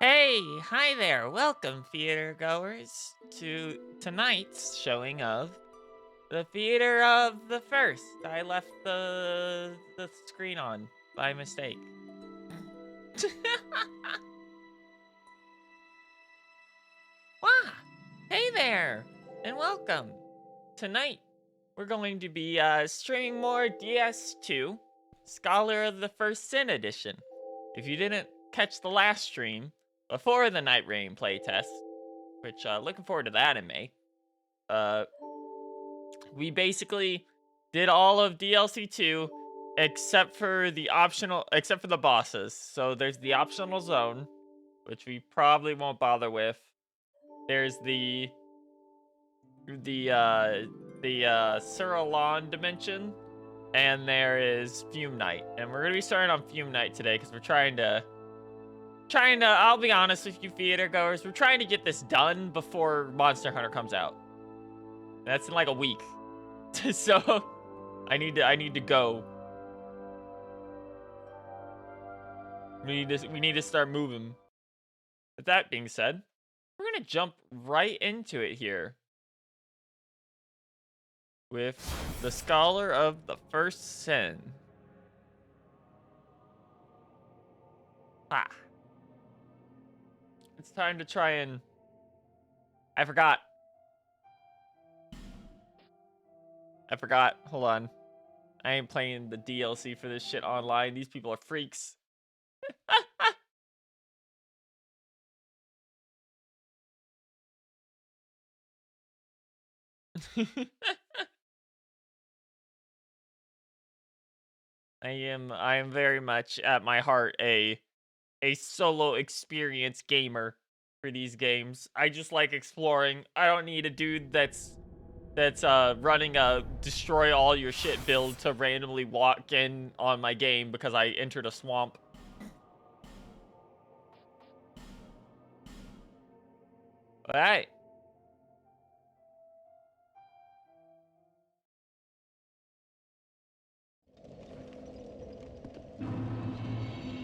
Hey, hi there. Welcome, theater goers, to tonight's showing of the Theater of the First. I left the screen on by mistake. Wow. Hey there, and welcome. Tonight, we're going to be streaming more DS2 Scholar of the First Sin edition. If you didn't catch the last stream before the Night Rain playtest, which looking forward to that in May. Uh, we basically did all of DLC 2 except for the bosses. So there's the optional zone, which we probably won't bother with. There's the Suralon dimension, and there is Fume Night. And we're gonna be starting on Fume Night today because we're trying to I'll be honest with you theater goers, we're trying to get this done before Monster Hunter comes out. That's in like a week. So I need to go. We need to start moving. With that being said, we're gonna jump right into it here with the Scholar of the First Sin. Ah, it's time to try and. I forgot. I forgot. Hold on. I ain't playing the DLC for this shit online. These people are freaks. I am very much at my heart a solo experience gamer for these games. I just like exploring. I don't need a dude that's running a destroy all your shit build to randomly walk in on my game because I entered a swamp. All right.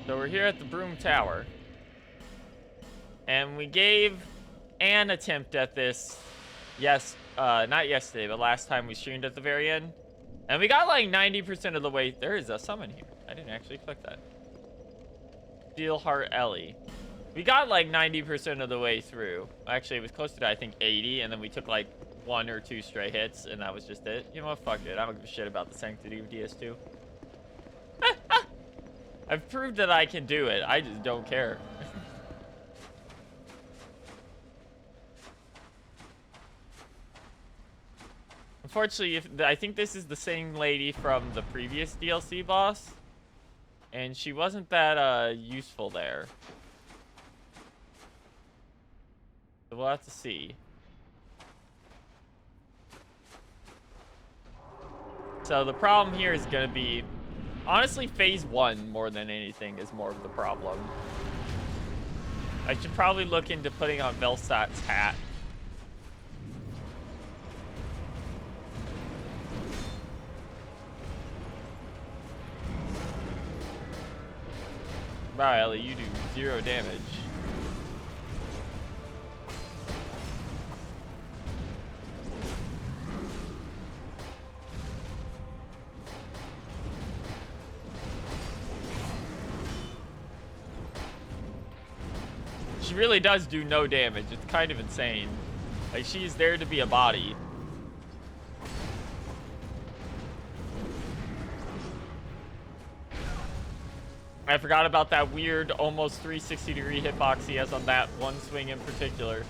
So we're here at the Broom Tower. And we gave an attempt at this, not yesterday, but last time we streamed at the very end. And we got like 90% of the way. There is a summon here. I didn't actually click that. Steelheart Ellie. We got like 90% of the way through. Actually, it was close to, I think, 80, and then we took like 1 or 2 stray hits, and that was just it. You know what? Fuck it. I don't give a shit about the sanctity of DS2. I've proved that I can do it. I just don't care. Unfortunately, I think this is the same lady from the previous DLC boss, and she wasn't that useful there. So we'll have to see. So the problem here is going to be, honestly, phase 1 more than anything is more of the problem. I should probably look into putting on Velsat's hat. Wow, Ellie, you do 0 damage. She really does do no damage. It's kind of insane. Like, she's there to be a body. I forgot about that weird, almost 360-degree hitbox he has on that one swing in particular.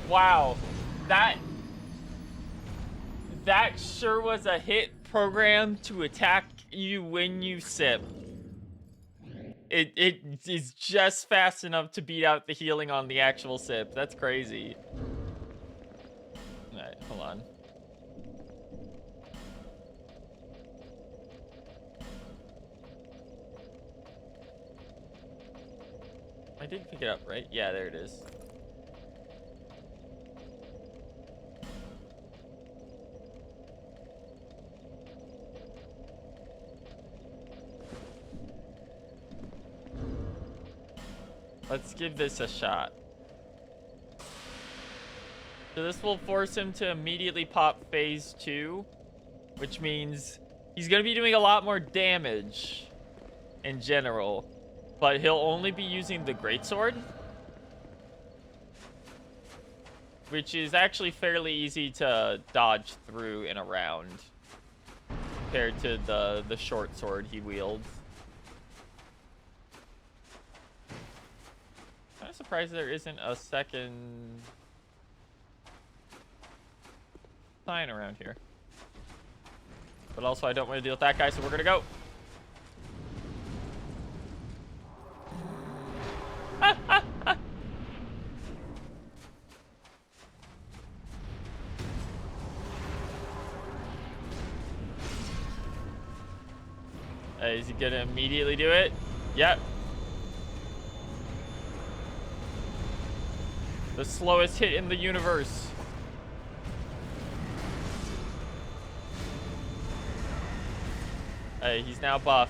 Wow, that sure was a hit programmed to attack you when you sip. It is just fast enough to beat out the healing on the actual sip. That's crazy. All right, hold on. I did pick it up, right? Yeah, there it is. Let's give this a shot. So this will force him to immediately pop phase 2, which means he's going to be doing a lot more damage in general, but he'll only be using the greatsword, which is actually fairly easy to dodge through and around compared to the short sword he wields. I'm surprised there isn't a second sign around here. But also, I don't want to deal with that guy, so we're gonna go. Is he gonna immediately do it? Yep. The slowest hit in the universe. He's now buff.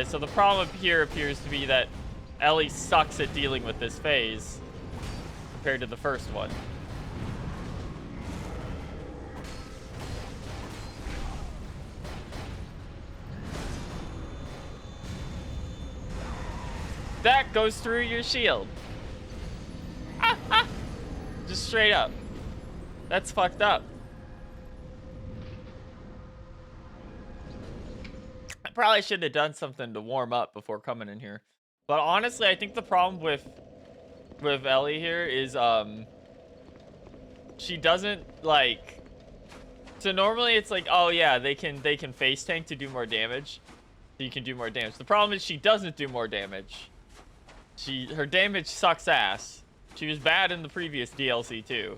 So the problem here appears to be that Ellie sucks at dealing with this phase compared to the first one. That goes through your shield. Just straight up. That's fucked up. I probably should have done something to warm up before coming in here. But honestly, I think the problem with Ellie here is she doesn't like. So normally it's like, oh yeah, they can face tank to do more damage. So you can do more damage. The problem is she doesn't do more damage. Her damage sucks ass. She was bad in the previous DLC too.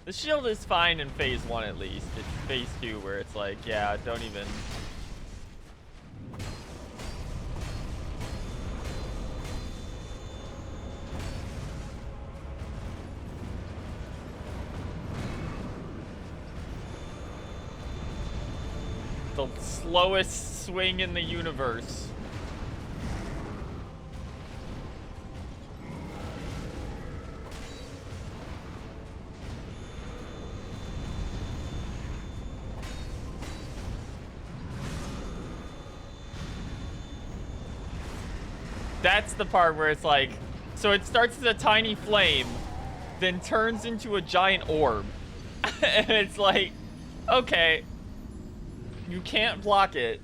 The shield is fine in phase 1 at least. It's phase 2 where it's like, yeah, don't even. The slowest swing in the universe. That's the part where it's like, so it starts as a tiny flame, then turns into a giant orb. And it's like, okay, you can't block it.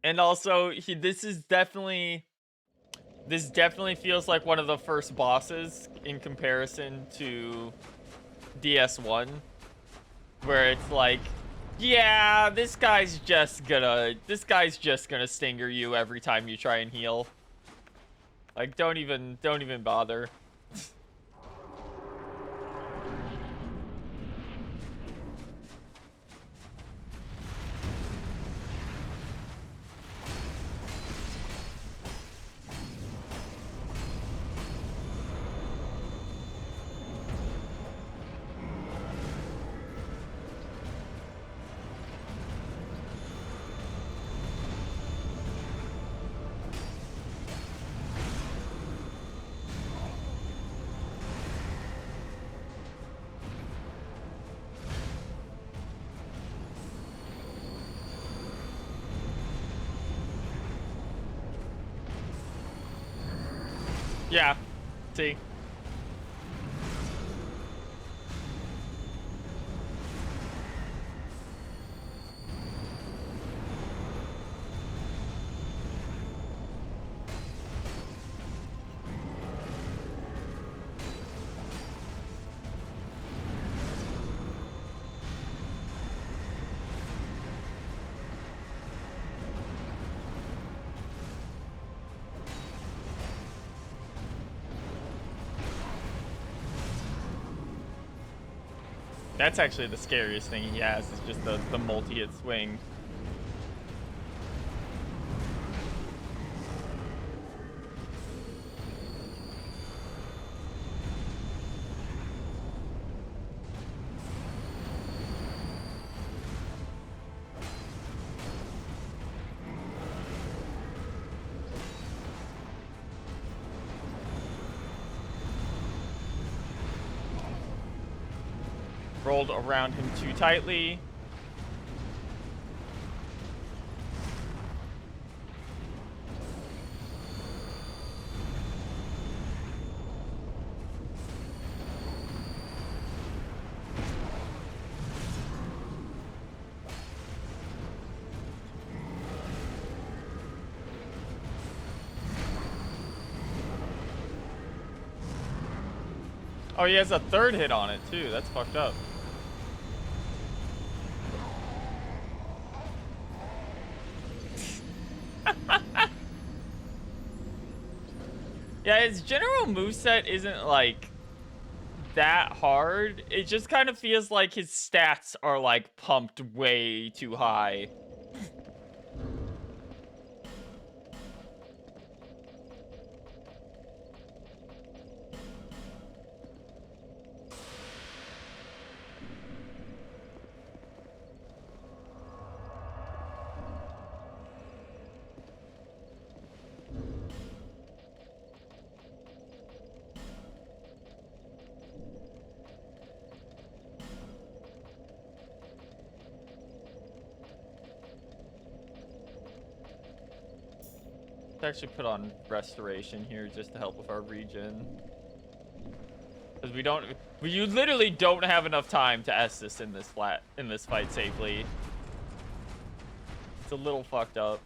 And also, this definitely feels like one of the first bosses in comparison to DS1, where it's like, yeah, this guy's just gonna stinger you every time you try and heal. Like, don't even bother. Yeah. See? That's actually the scariest thing he has, is just the multi-hit swing. Rolled around him too tightly. Oh, he has a third hit on it too. That's fucked up. Yeah, his general moveset isn't like that hard. It just kind of feels like his stats are like pumped way too high. Let's actually put on restoration here just to help with our regen. Because you literally don't have enough time to Estus in this fight safely. It's a little fucked up.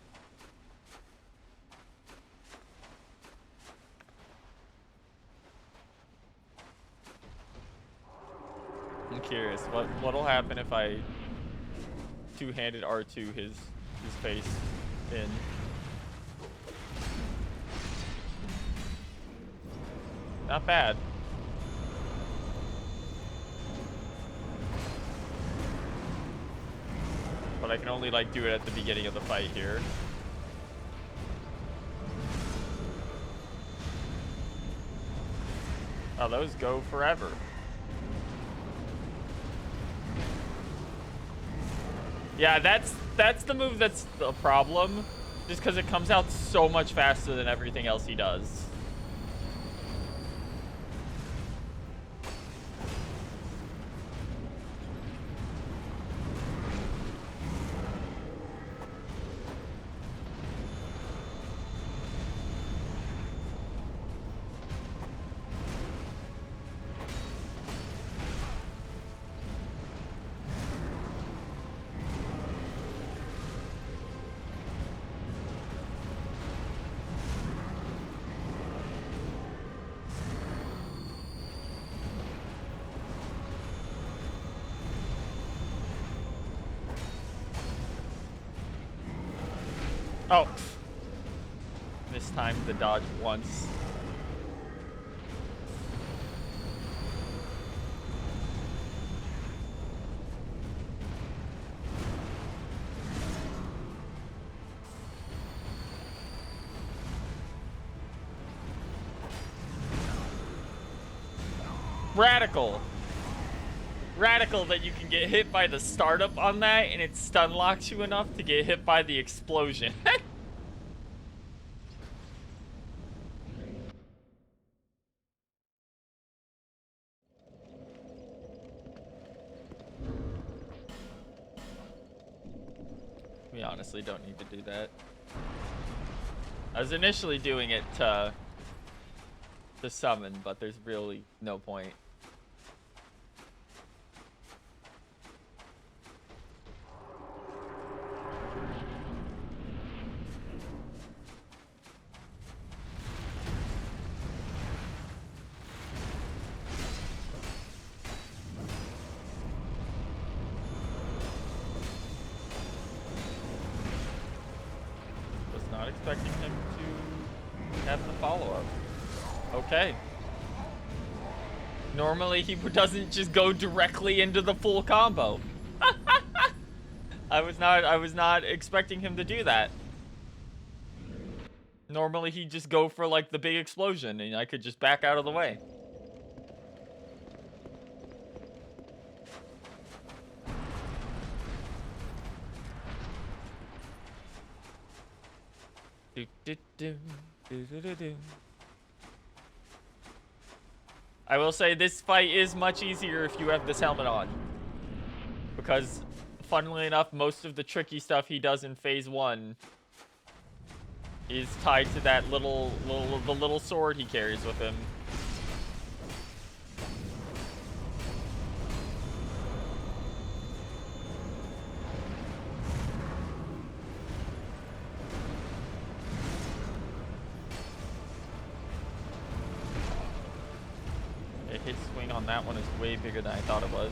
I'm curious, what'll happen if I two-handed R2 his face in? Not bad. But I can only like do it at the beginning of the fight here. Oh, those go forever. Yeah, that's the move that's the problem. Just because it comes out so much faster than everything else he does. Oh. Mistimed the dodge once. Radical. Radical that you can get hit by the startup on that and it stun locks you enough to get hit by the explosion. We honestly don't need to do that. I was initially doing it to summon, but there's really no point. Was not expecting him to have the follow-up. Okay. Normally, he doesn't just go directly into the full combo. I was not expecting him to do that. Normally, he'd just go for, like, the big explosion, and I could just back out of the way. I will say this fight is much easier if you have this helmet on. Because, funnily enough, most of the tricky stuff he does in phase 1 is tied to that the little sword he carries with him. His swing on that one is way bigger than I thought it was.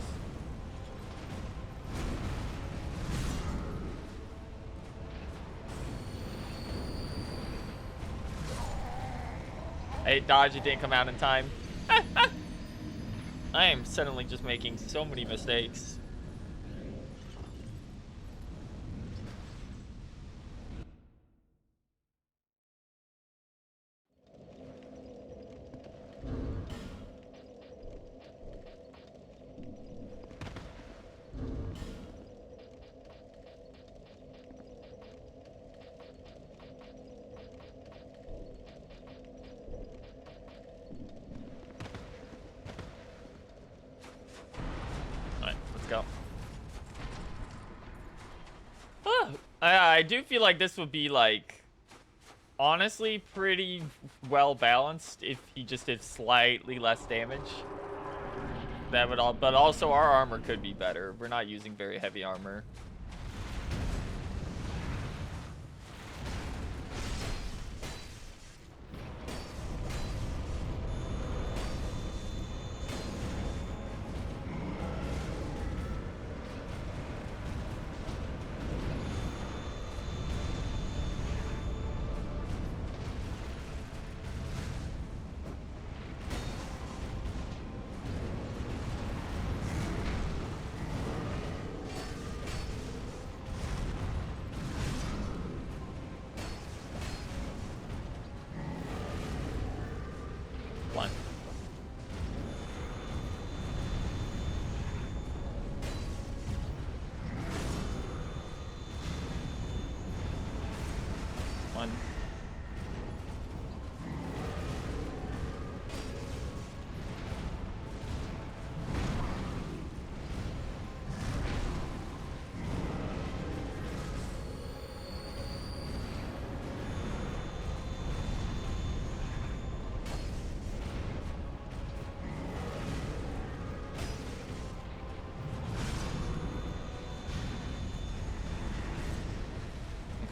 Hey, dodge, it didn't come out in time. I am suddenly just making so many mistakes. I do feel like this would be, like, honestly pretty well balanced if he just did slightly less damage. That would all, but also our armor could be better. We're not using very heavy armor.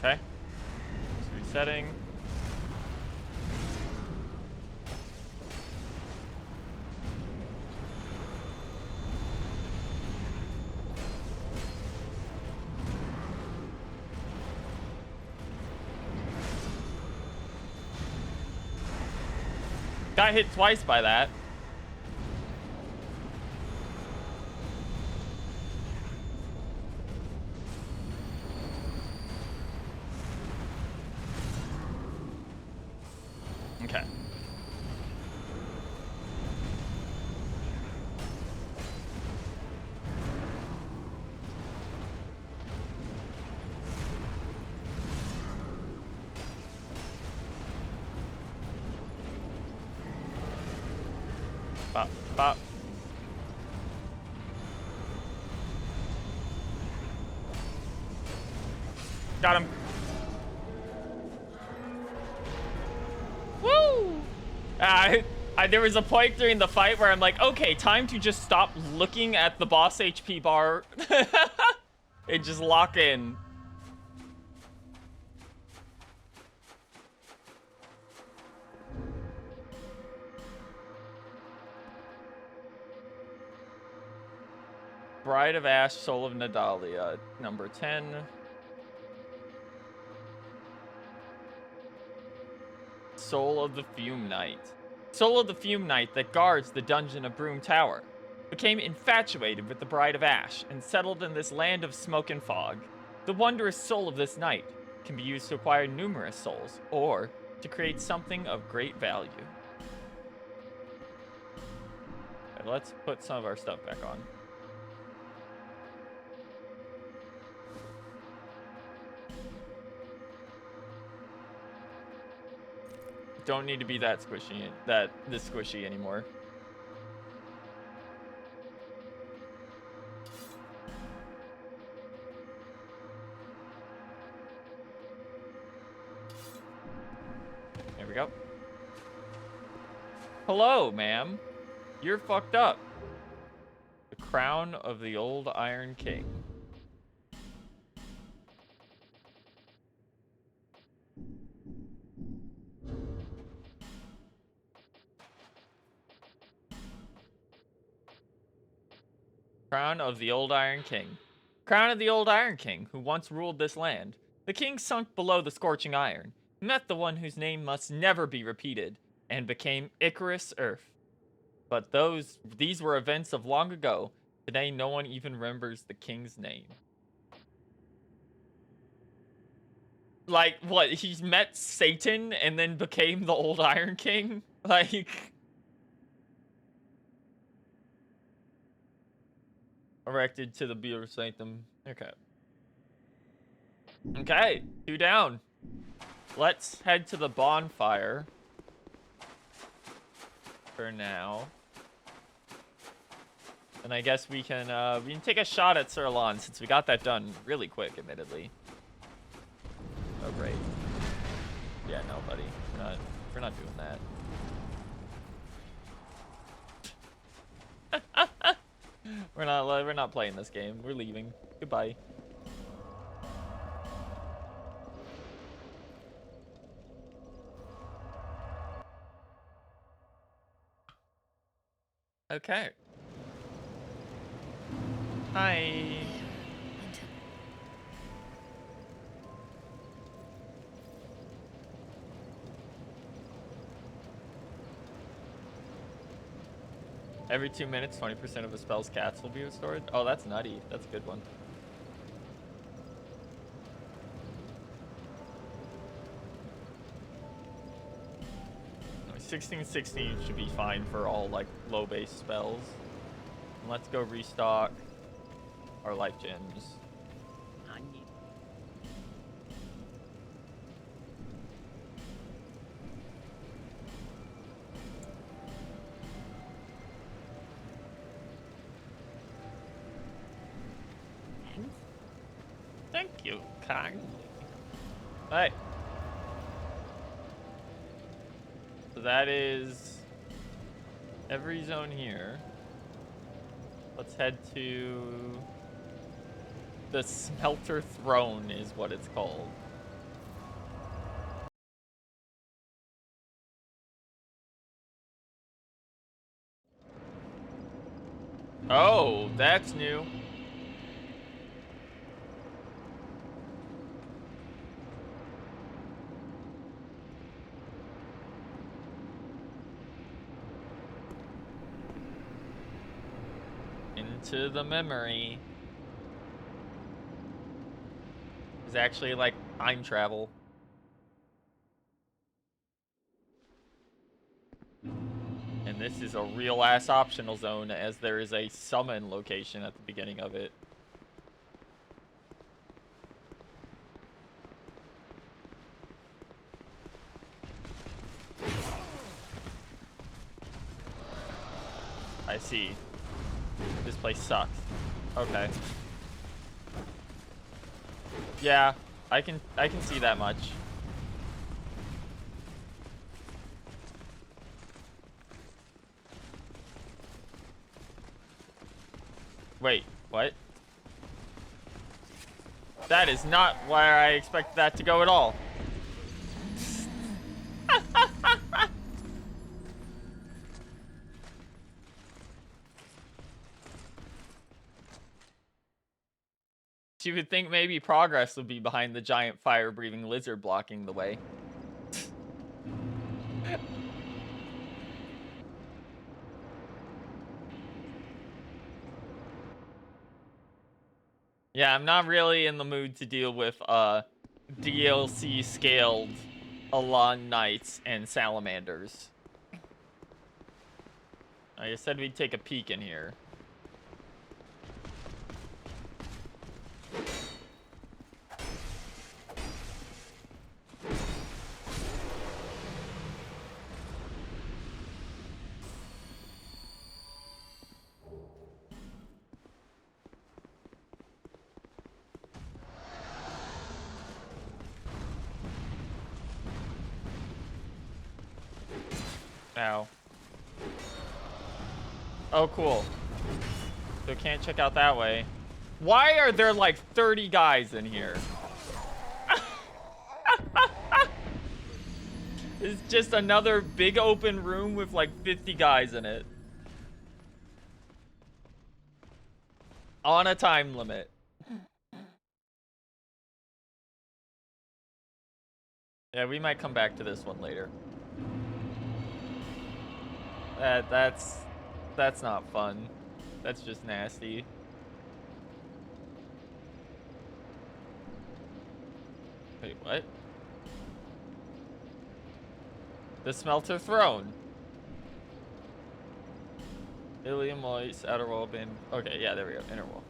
Okay. Just resetting. Got hit twice by that. Okay. Bop, bop. Got him. Woo! There was a point during the fight where I'm like, okay, time to just stop looking at the boss HP bar and just lock in. Bride of Ash, Soul of Nadalia, number 10. Soul of the Fume Knight. Soul of the Fume Knight that guards the dungeon of Broom Tower, became infatuated with the Bride of Ash and settled in this land of smoke and fog. The wondrous soul of this knight can be used to acquire numerous souls, or to create something of great value. Okay, let's put some of our stuff back on. Don't need to be that squishy, this squishy anymore. There we go. Hello, ma'am. You're fucked up. The crown of the old Iron King. Crown of the old Iron King. Crown of the old Iron King, who once ruled this land. The king sunk below the scorching iron, met the one whose name must never be repeated, and became Icarus Earth. But these were events of long ago. Today, no one even remembers the king's name. Like, what? He's met Satan and then became the old Iron King? Like... Erected to the Beaver Sanctum. Okay. Okay, 2 down. Let's head to the bonfire. For now. And I guess we can take a shot at Sirlon since we got that done really quick, admittedly. Oh, great. Yeah, no, buddy. We're not doing that. We're not playing this game. We're leaving. Goodbye. Okay. Hi. Every 2 minutes, 20% of a spell's cats will be restored. Oh, that's nutty. That's a good one. No, 1616 should be fine for all, like, low base spells. And let's go restock our life gems. Thank you, kindly. Alright. So that is every zone here. Let's head to the Smelter Throne is what it's called. Oh, that's new. Into the memory. It's actually like time travel. And this is a real ass optional zone as there is a summon location at the beginning of it. I see. This place sucks. Okay. Yeah, I can see that much. Wait, what? That is not where I expected that to go at all. You would think maybe progress would be behind the giant fire-breathing lizard blocking the way. Yeah, I'm not really in the mood to deal with DLC scaled Alon Knights and Salamanders. I said we'd take a peek in here. Ow. Oh, cool. So can't check out that way. Why are there like 30 guys in here? It's just another big open room with like 50 guys in it. On a time limit. Yeah, we might come back to this one later. That's not fun. That's just nasty. Wait, what? The Smelter Throne. Ilium Lois, Outer Wall, Bin. Okay, yeah, there we go. Inner Wall.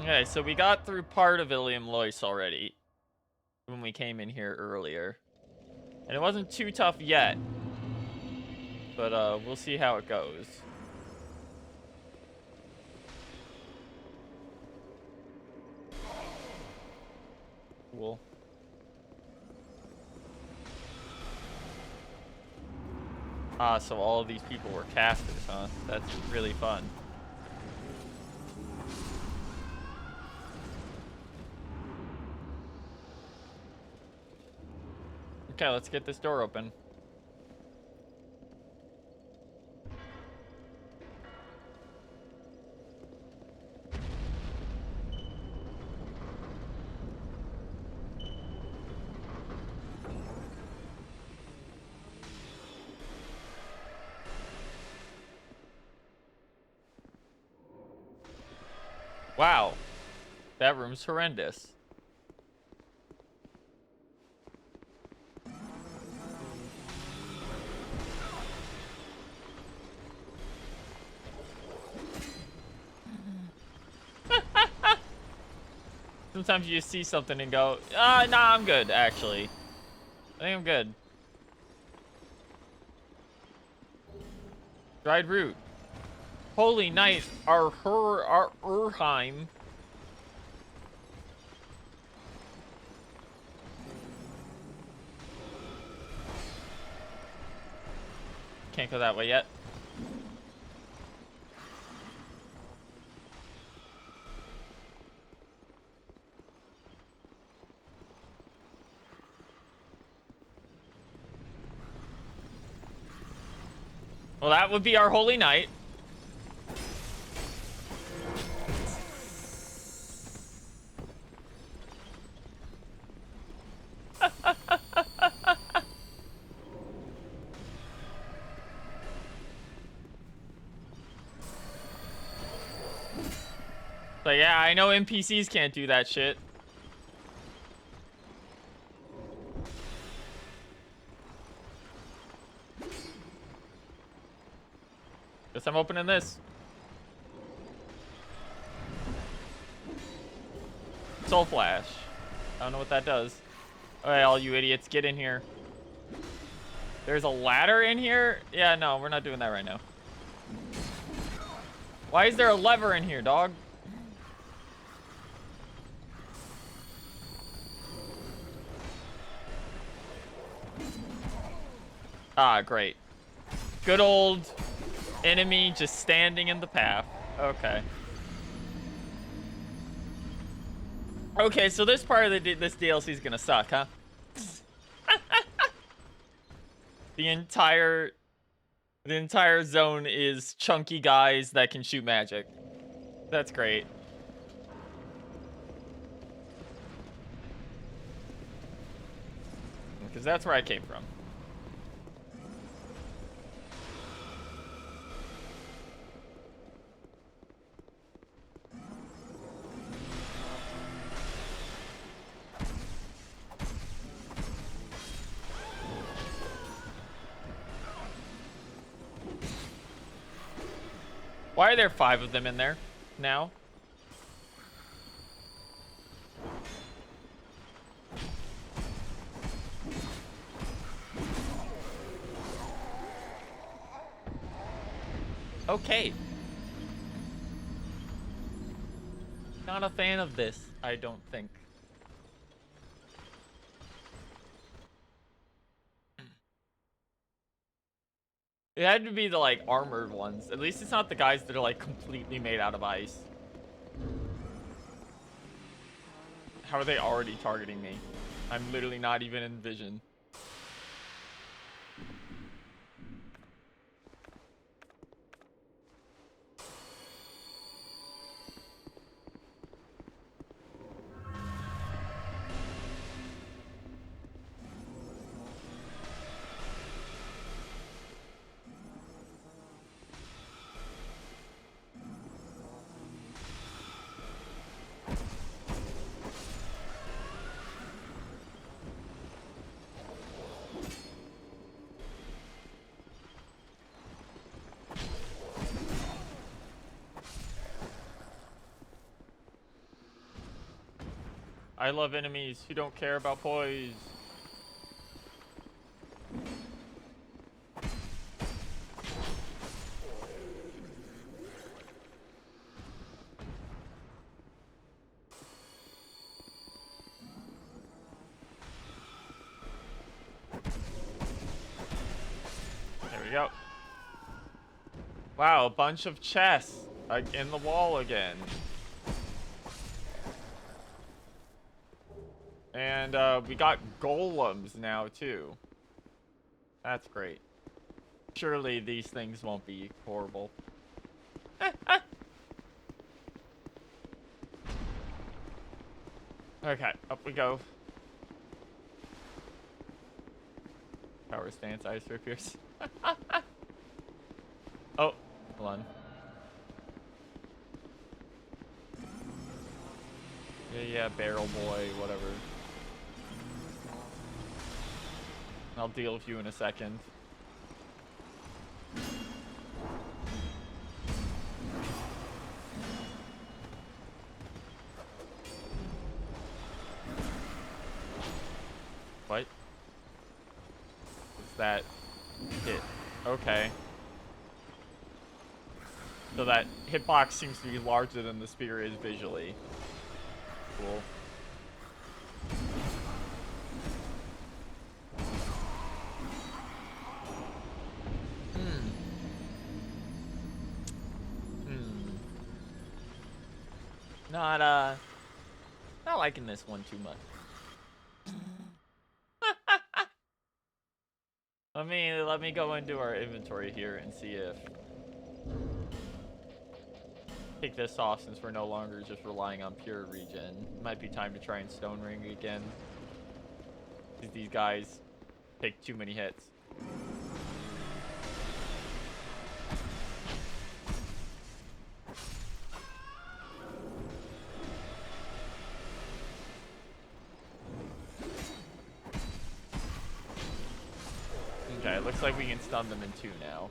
Okay, so we got through part of Ilium Lois already when we came in here earlier. And it wasn't too tough yet. But we'll see how it goes. Cool. Ah, so all of these people were casters, huh? That's really fun. Okay, let's get this door open. Wow. That room's horrendous. Sometimes you just see something and go, nah, I'm good, actually. I think I'm good. Dried root. Holy Knight, our Urheim. Can't go that way yet. Well, that would be our Holy Knight. But yeah, I know NPCs can't do that shit. Guess I'm opening this. Soul Flash. I don't know what that does. Alright, all you idiots, get in here. There's a ladder in here? Yeah, no, we're not doing that right now. Why is there a lever in here, dog? Ah, great. Good old enemy just standing in the path. Okay. Okay, so this part of this DLC is gonna suck, huh? The entire zone is chunky guys that can shoot magic. That's great. Because that's where I came from. Why are there 5 of them in there now? Okay. Not a fan of this, I don't think. It had to be the, like, armored ones. At least it's not the guys that are, like, completely made out of ice. How are they already targeting me? I'm literally not even in vision. I love enemies who don't care about poise. There we go. Wow, a bunch of chests like in the wall again. And we got golems now too. That's great. Surely these things won't be horrible. Okay, up we go. Power stance, ice rapiers. Oh, hold on. Yeah, barrel boy, whatever. I'll deal with you in a second. What? Is that hit? Okay. So that hitbox seems to be larger than the spear is visually. Cool. Not liking this one too much. Let me go into our inventory here and see if take this off since we're no longer just relying on pure regen. Might be time to try and stone ring again. These guys take too many hits. Okay, it looks like we can stun them in 2 now.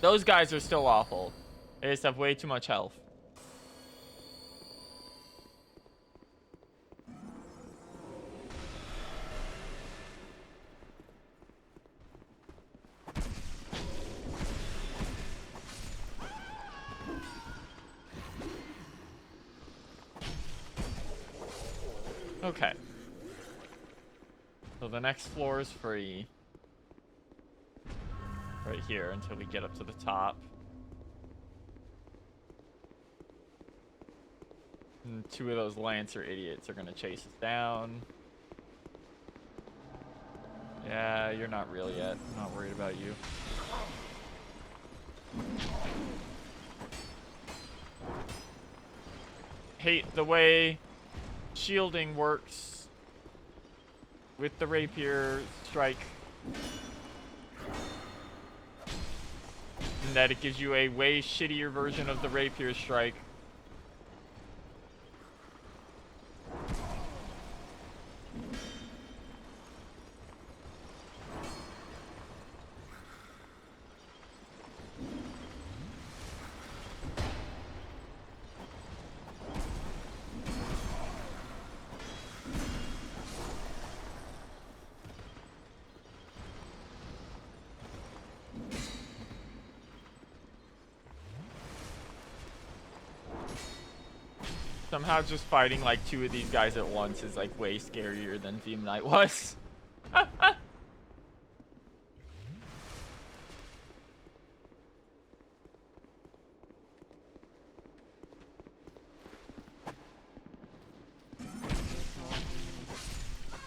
Those guys are still awful. They just have way too much health. Okay. So the next floor is free. Right here until we get up to the top. And 2 of those Lancer idiots are gonna chase us down. Yeah, you're not real yet. I'm not worried about you. Hate the way shielding works with the rapier strike. And that it gives you a way shittier version of the rapier strike Somehow just fighting like 2 of these guys at once is like way scarier than Theme Night was.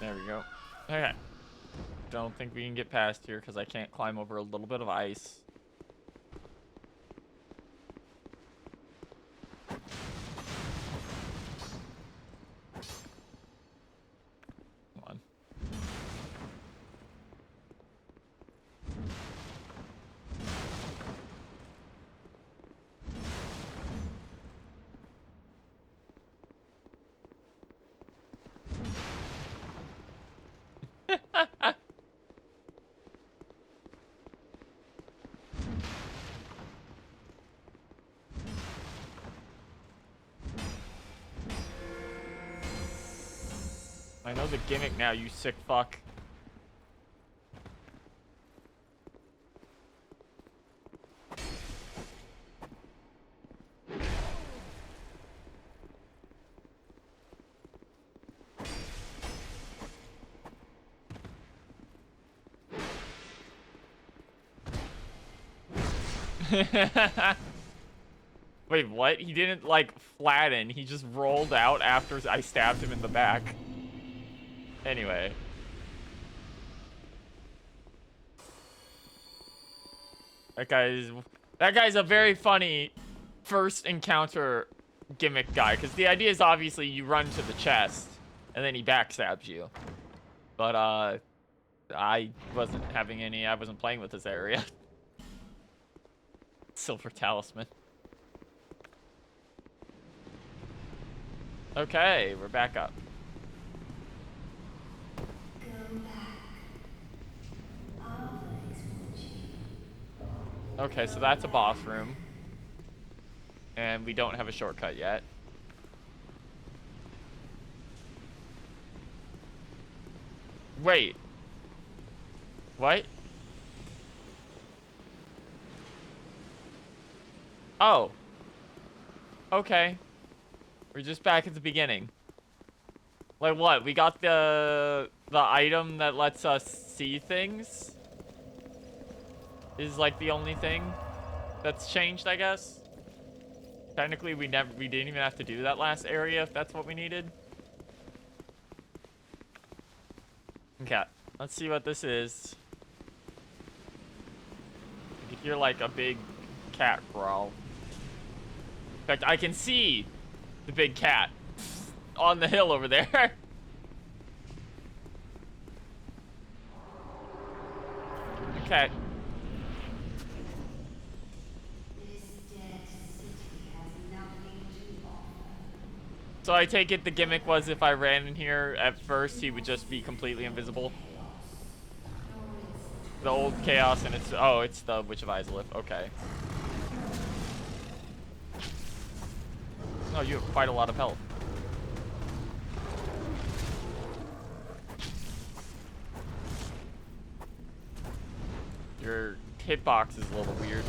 There we go. Okay. Don't think we can get past here because I can't climb over a little bit of ice. Come on. I know the gimmick now, you sick fuck. Wait, what? He didn't, like, flatten. He just rolled out after I stabbed him in the back. Anyway. That guy's a very funny first encounter gimmick guy. Because the idea is obviously you run to the chest, and then he backstabs you. But, I wasn't playing with this area. Silver talisman. Okay, we're back up. Okay, so that's a boss room. And we don't have a shortcut yet. Wait. What? Oh. Okay. We're just back at the beginning. Like what? We got the item that lets us see things? Is like the only thing that's changed, I guess. Technically, we didn't even have to do that last area if that's what we needed. Okay, let's see what this is. You hear like a big cat growl. In fact, I can see the big cat on the hill over there. Okay. So I take it the gimmick was if I ran in here at first, he would just be completely invisible. The old chaos and it's the Witch of Izalith. Okay. Oh, you have quite a lot of health. Your hitbox is a little weird.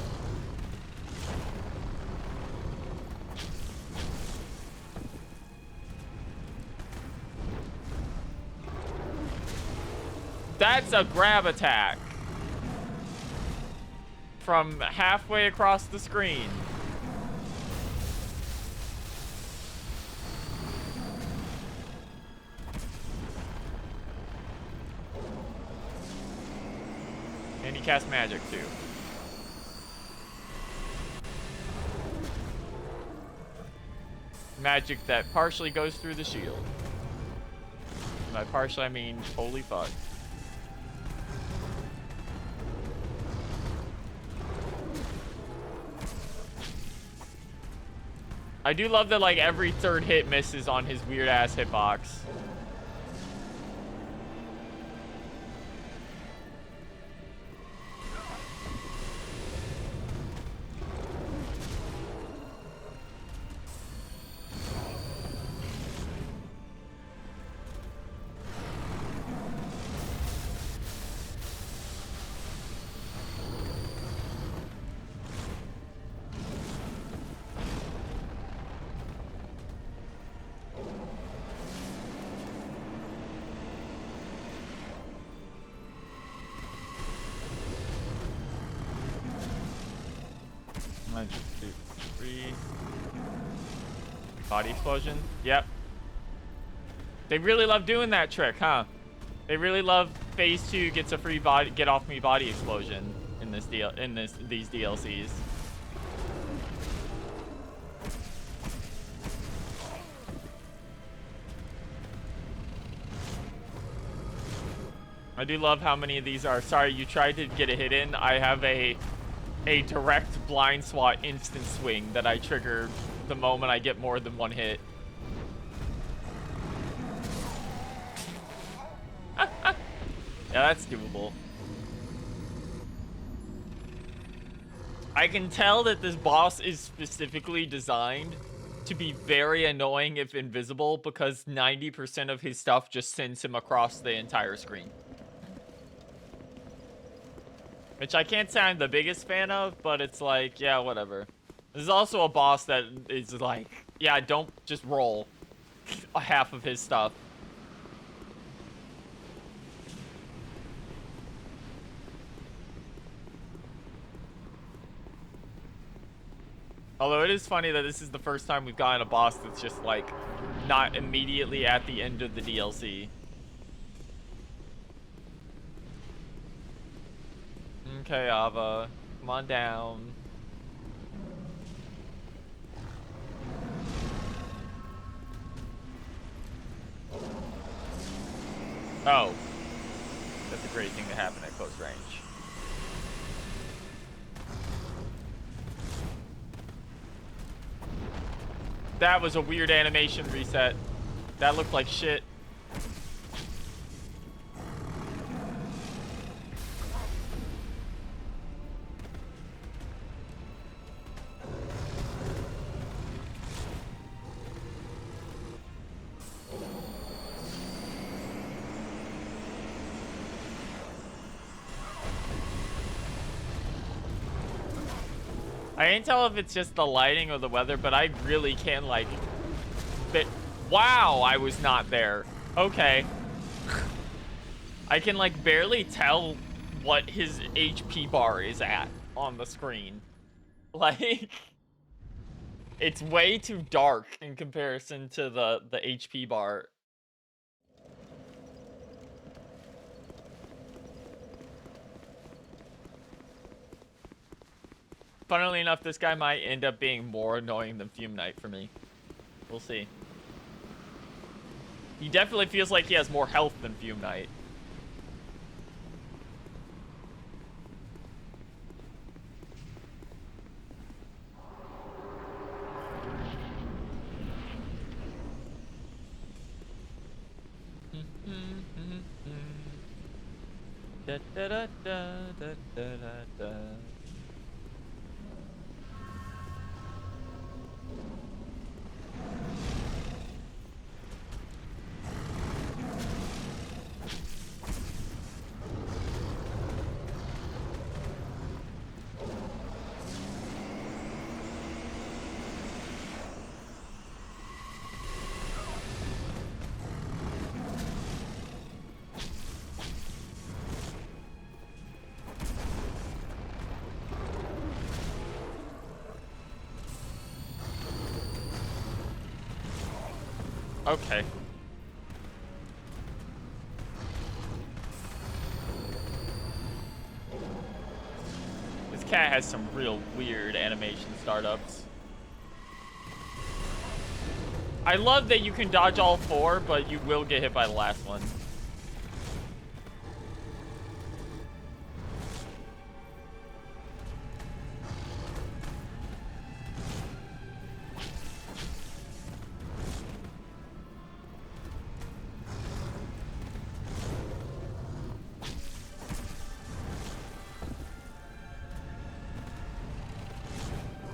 That's a grab attack. From halfway across the screen. And he casts magic too. Magic that partially goes through the shield. And by partially I mean holy fuck. I do love that like every third hit misses on his weird ass hitbox. 1, 2, 3. Body explosion. Yep. They really love doing that trick, huh? They really love phase 2 gets a free body get off me body explosion in this deal these DLCs. I do love how many of these are. Sorry, you tried to get a hit in. I have a direct blind swat instant swing that I trigger the moment I get more than one hit. Yeah, that's doable. I can tell that this boss is specifically designed to be very annoying if invisible because 90% of his stuff just sends him across the entire screen. Which I can't say I'm the biggest fan of, but it's like, yeah, whatever. This is also a boss that is like, yeah, don't just roll half of his stuff. Although it is funny that this is the first time we've gotten a boss that's just like not immediately at the end of the DLC. Okay, Ava, come on down. Oh, that's a great thing to happen at close range. That was a weird animation reset. That looked like shit. I can't tell if it's just the lighting or the weather, but I really can, like... Wow, I was not there. Okay. I can, like, barely tell what his HP bar is at on the screen. Like... It's way too dark in comparison to the HP bar. Funnily enough, this guy might end up being more annoying than Fume Knight for me. We'll see. He definitely feels like he has more health than Fume Knight. Da, da, da, da, da, da, da. Okay. This cat has some real weird animation startups. I love that you can dodge all 4, but you will get hit by the last one.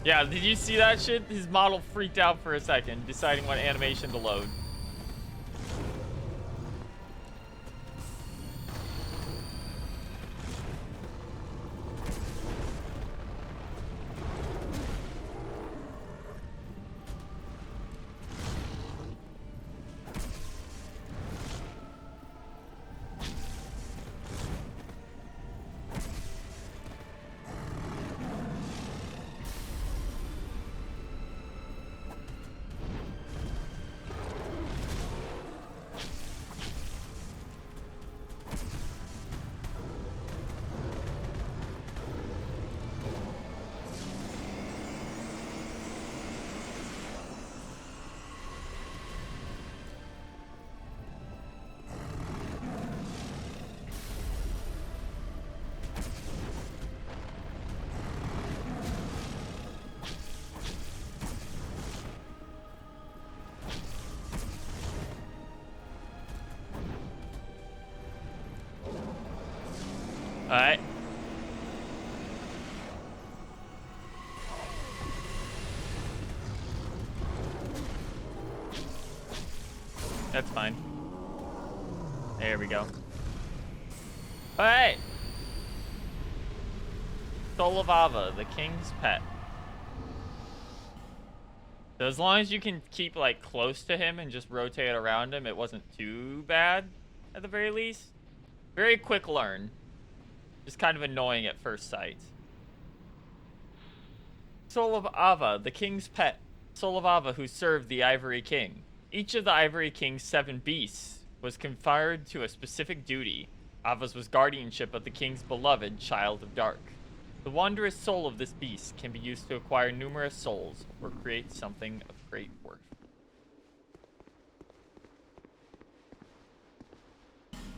Yeah, did you see that shit? His model freaked out for a second, deciding what animation to load. Alright. That's fine. There we go. Alright. Soul of Ava, the king's pet. So as long as you can keep, like, close to him and just rotate around him, it wasn't too bad, at the very least. Very quick learn. Just kind of annoying at first sight. Soul of Ava, the king's pet. Soul of Ava, who served the Ivory King. Each of the Ivory King's 7 beasts was conferred to a specific duty. Ava's was guardianship of the king's beloved Child of Dark. The wondrous soul of this beast can be used to acquire numerous souls or create something of great worth.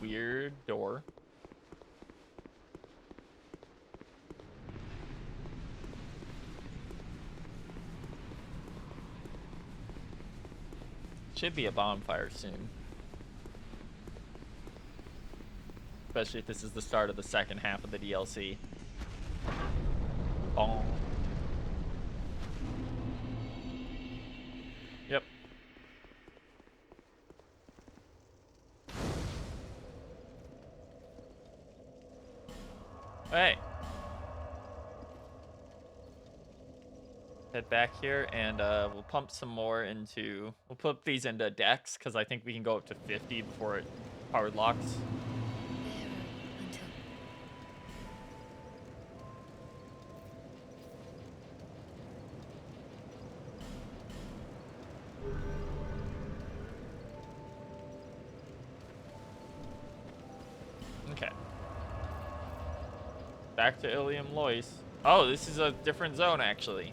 Weird door. Should be a bonfire soon. Especially if this is the start of the second half of the DLC. Bong. Yep. Hey. Head back here and we'll pump some more into... We'll put these into decks because I think we can go up to 50 before it hard locks. Okay. Back to Ilium Lois. Oh, this is a different zone, actually.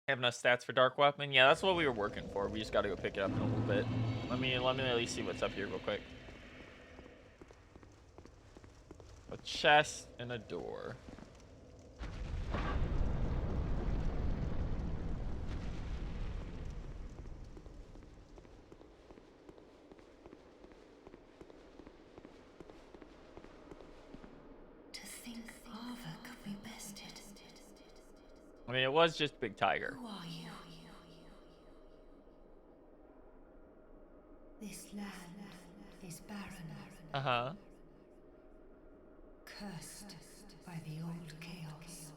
Have enough stats for Dark Weapon? Yeah, that's what we were working for. We just gotta go pick it up in a little bit. Let me at least see what's up here real quick. A chest and a door. I mean, it was just Big Tiger. Who are you? This land is barren. Uh-huh. Cursed by the old chaos.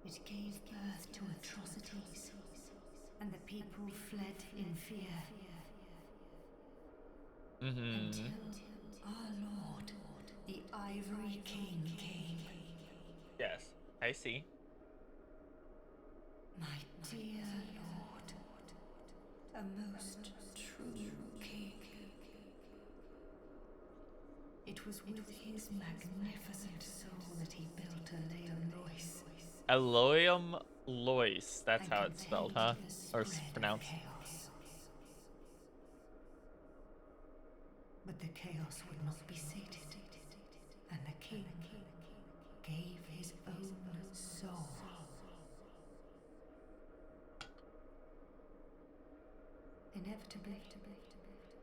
It gave birth to atrocities, and the people fled in fear. Until our Lord, the Ivory King, came. Yes, I see. My dear Lord, a most true king. It was with his magnificent soul that he built Ilium Lois. Ilium Lois. That's how it's spelled, huh? Or pronounced. But the chaos would not be sated, and the king gave his own soul. Inevitably,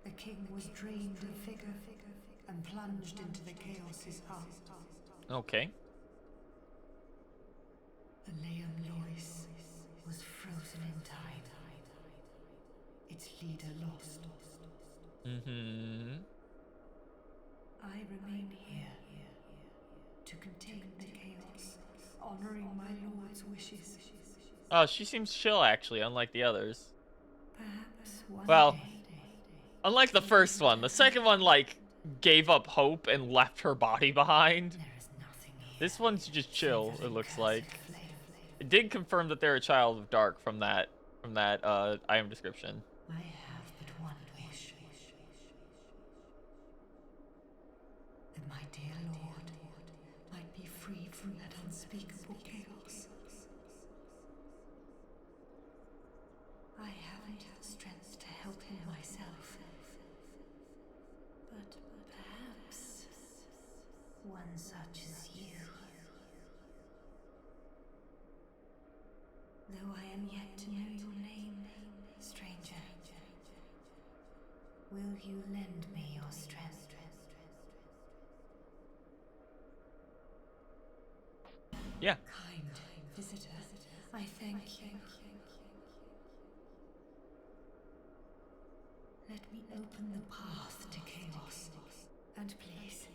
the king was drained of vigor and plunged into the chaos's heart. Okay. Ilium Lois was frozen in time. Its leader lost. I remain here to contain the chaos, honoring my lord's wishes. Oh, she seems chill, actually, unlike the others. Perhaps one Well, day. unlike the first one. The second one, like, gave up hope and left her body behind. There is nothing here. This one's just chill, it looks like. Flame. It did confirm that they're a child of dark from that item description. I have but one wish. That my dear lord might be freed from that unspeakable chaos. I haven't strength to help him myself. But perhaps one such as you. Though I am yet to know your name, stranger, Will you lend me your strength? Yeah. Kind visitor, I thank you. Let me open the path to chaos. And please,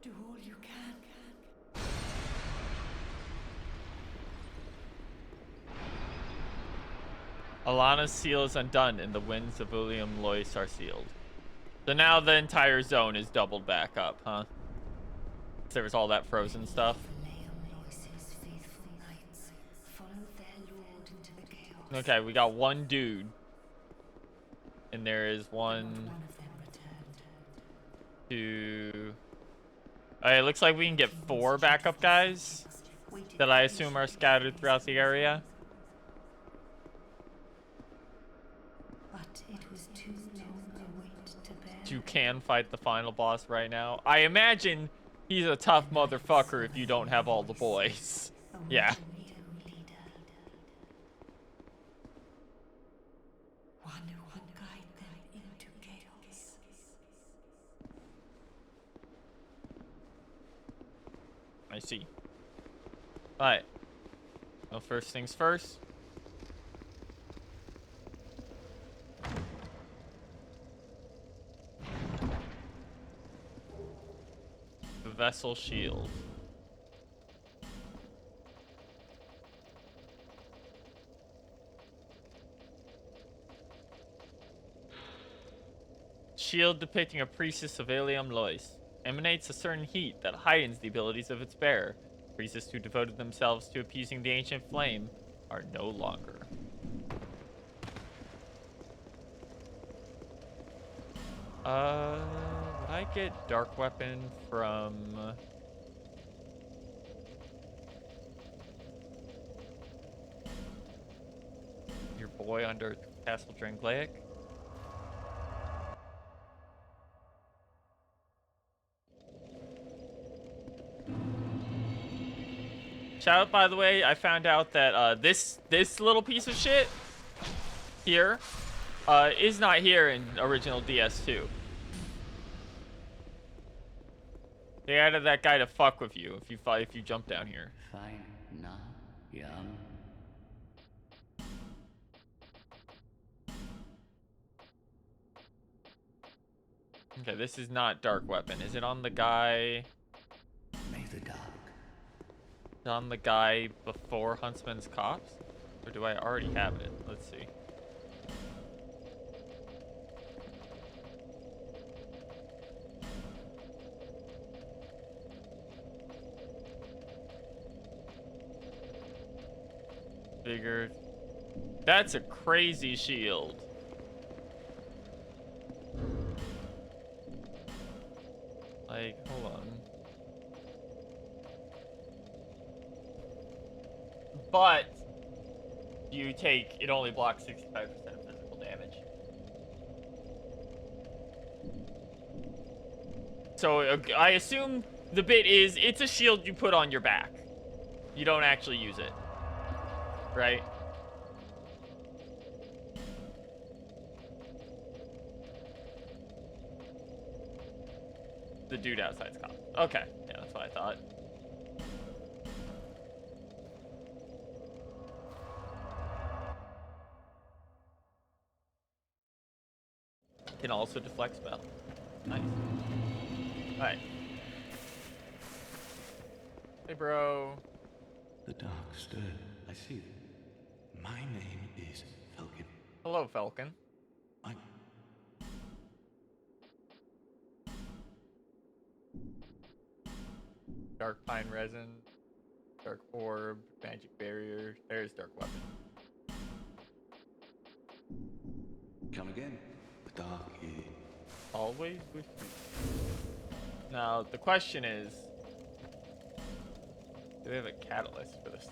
do all you can. Alana's seal is undone and the winds of William Lois are sealed. So now the entire zone is doubled back up, huh? There was all that frozen stuff. Okay, we got one dude. And there is one, two. It looks like we can get 4 backup guys that I assume are scattered throughout the area. But it was too long a wait to bear. You can fight the final boss right now. I imagine he's a tough motherfucker if you don't have all the boys. Yeah. One who will guide them into chaos. I see. Alright. Well, first things first. The vessel shield. Shield depicting a priestess of Ilium Lois. Emanates a certain heat that heightens the abilities of its bearer. Priests who devoted themselves to appeasing the ancient flame are no longer. Would I get dark weapon from your boy under Castle Drangleic? Shout out, by the way, I found out that this little piece of shit here is not here in original DS2. They added that guy to fuck with you if you jump down here. Fine, not young. Okay, this is not dark weapon. Is it on the guy? May the dark. Is it on the guy before Huntsman's Cops? Or do I already have it? Let's see. Figured. That's a crazy shield. Like, hold on. But you take, it only blocks 65% of physical damage. So I assume the bit is, it's a shield you put on your back. You don't actually use it. Right? The dude outside's cop. Okay, yeah, that's what I thought. Can also deflect spell. Nice. Alright. Hey, bro. The dark stirred. I see it. My name is Falcon. Hello, Falcon. I... Dark pine resin. Dark orb. Magic barrier. There's dark weapon. Come again. The dark is... Always with you. Now, the question is... Do they have a catalyst for this?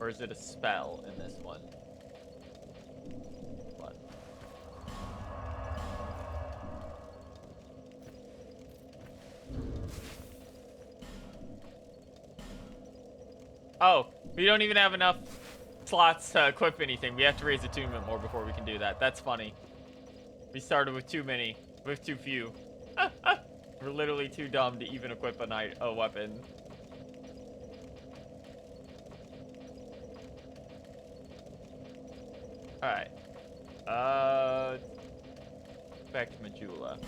Or is it a spell in this one? What? Oh, We don't even have enough slots to equip anything. We have to raise attunement more before we can do that. That's funny. We started with too many, with too few. We're literally too dumb to even equip a weapon. Alright. Back to Majula.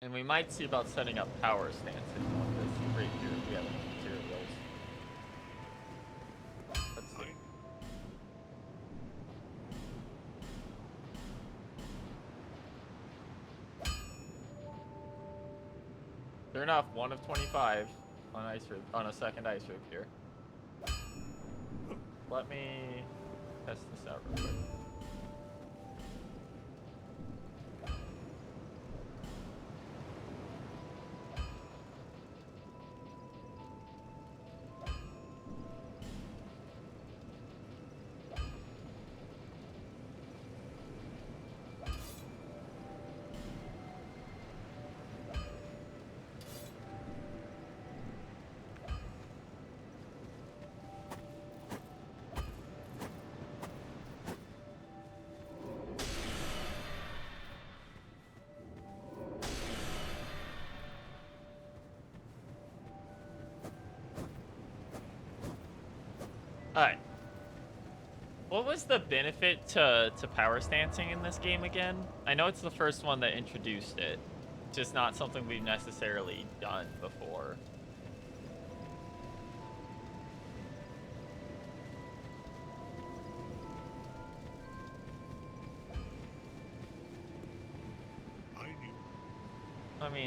And we might see about setting up power stances on this right here if we have any materials. Let's see. Sure enough, 1 of 25 on a second ice rip here. Let me test this out real quick. Alright. What was the benefit to power stancing in this game again? I know it's the first one that introduced it. Just not something we've necessarily done before.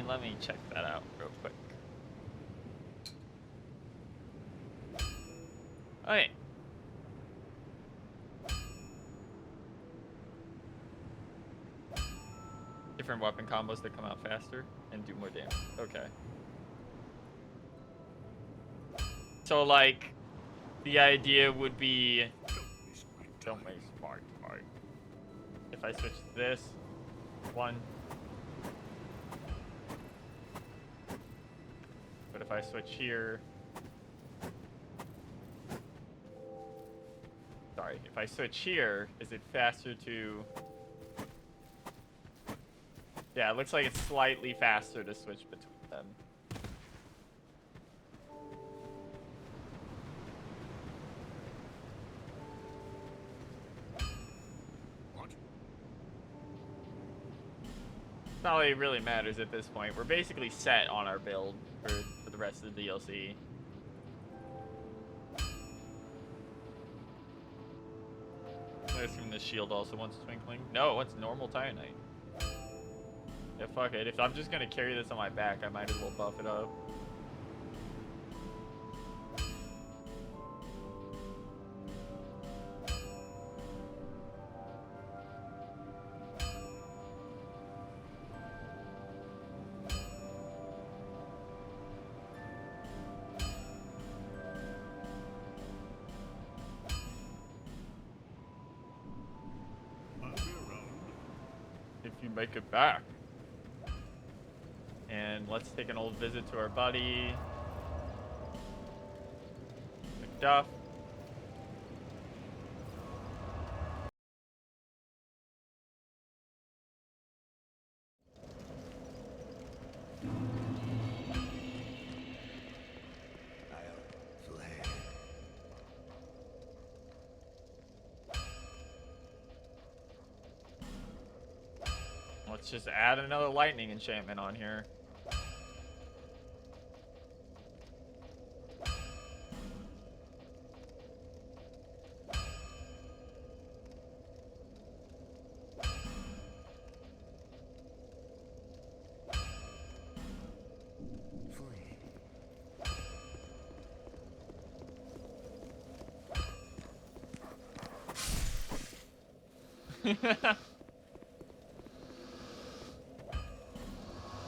Let me check that out real quick. Okay. Different weapon combos that come out faster and do more damage. Okay. So, like, the idea would be... Don't make smart. If I switch to this, one. But if I switch here... Sorry, if I switch here, is it faster to... Yeah, it looks like it's slightly faster to switch between them. What? Not like it really matters at this point. We're basically set on our build for the rest of the DLC. I assume the shield also wants twinkling. No, it wants normal Titanite. Yeah, fuck it. If I'm just gonna carry this on my back, I might as well buff it up. If you make it back. And let's take an old visit to our buddy McDuff. Let's just add another lightning enchantment on here.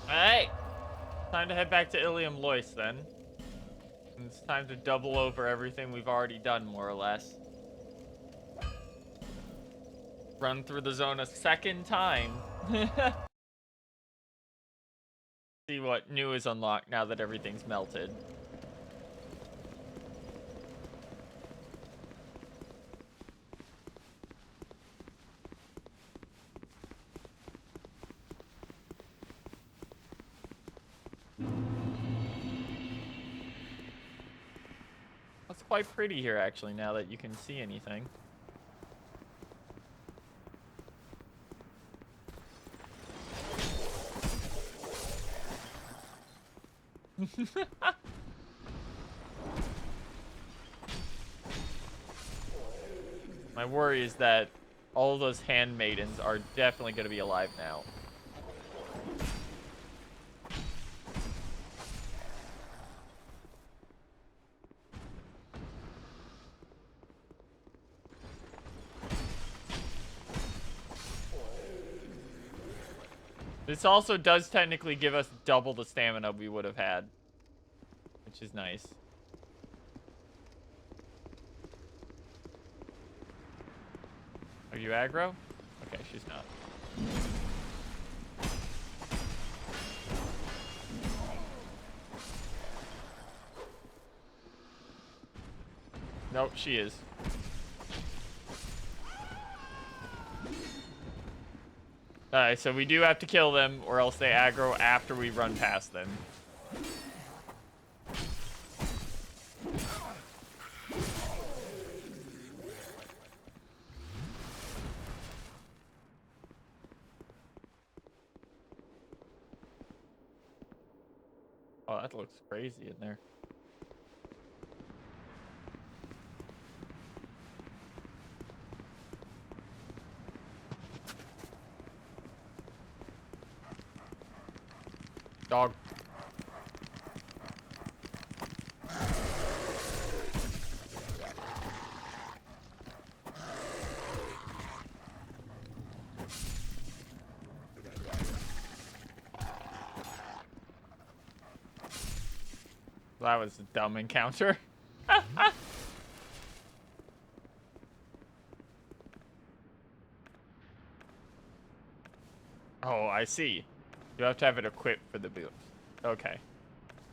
Alright. Time to head back to Ilium Lois then. And it's time to double over everything we've already done, more or less. Run through the zone a second time. what new is unlocked now that everything's melted. It's quite pretty here, actually, now that you can see anything. My worry is that all those handmaidens are definitely going to be alive now. This also does technically give us double the stamina we would have had, which is nice. Are you aggro? Okay, she's not. Nope, she is. Alright, so we do have to kill them, or else they aggro after we run past them. Oh, that looks crazy in there. Dog. That was a dumb encounter. Oh, I see. You have to have it equipped for the boost. Okay.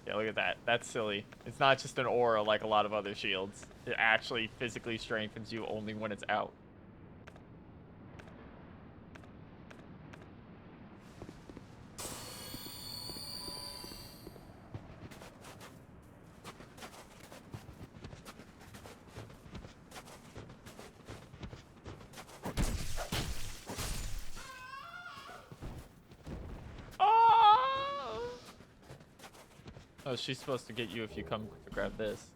Yeah, look at that. That's silly. It's not just an aura like a lot of other shields. It actually physically strengthens you only when it's out. Oh, she's supposed to get you if you come to grab this.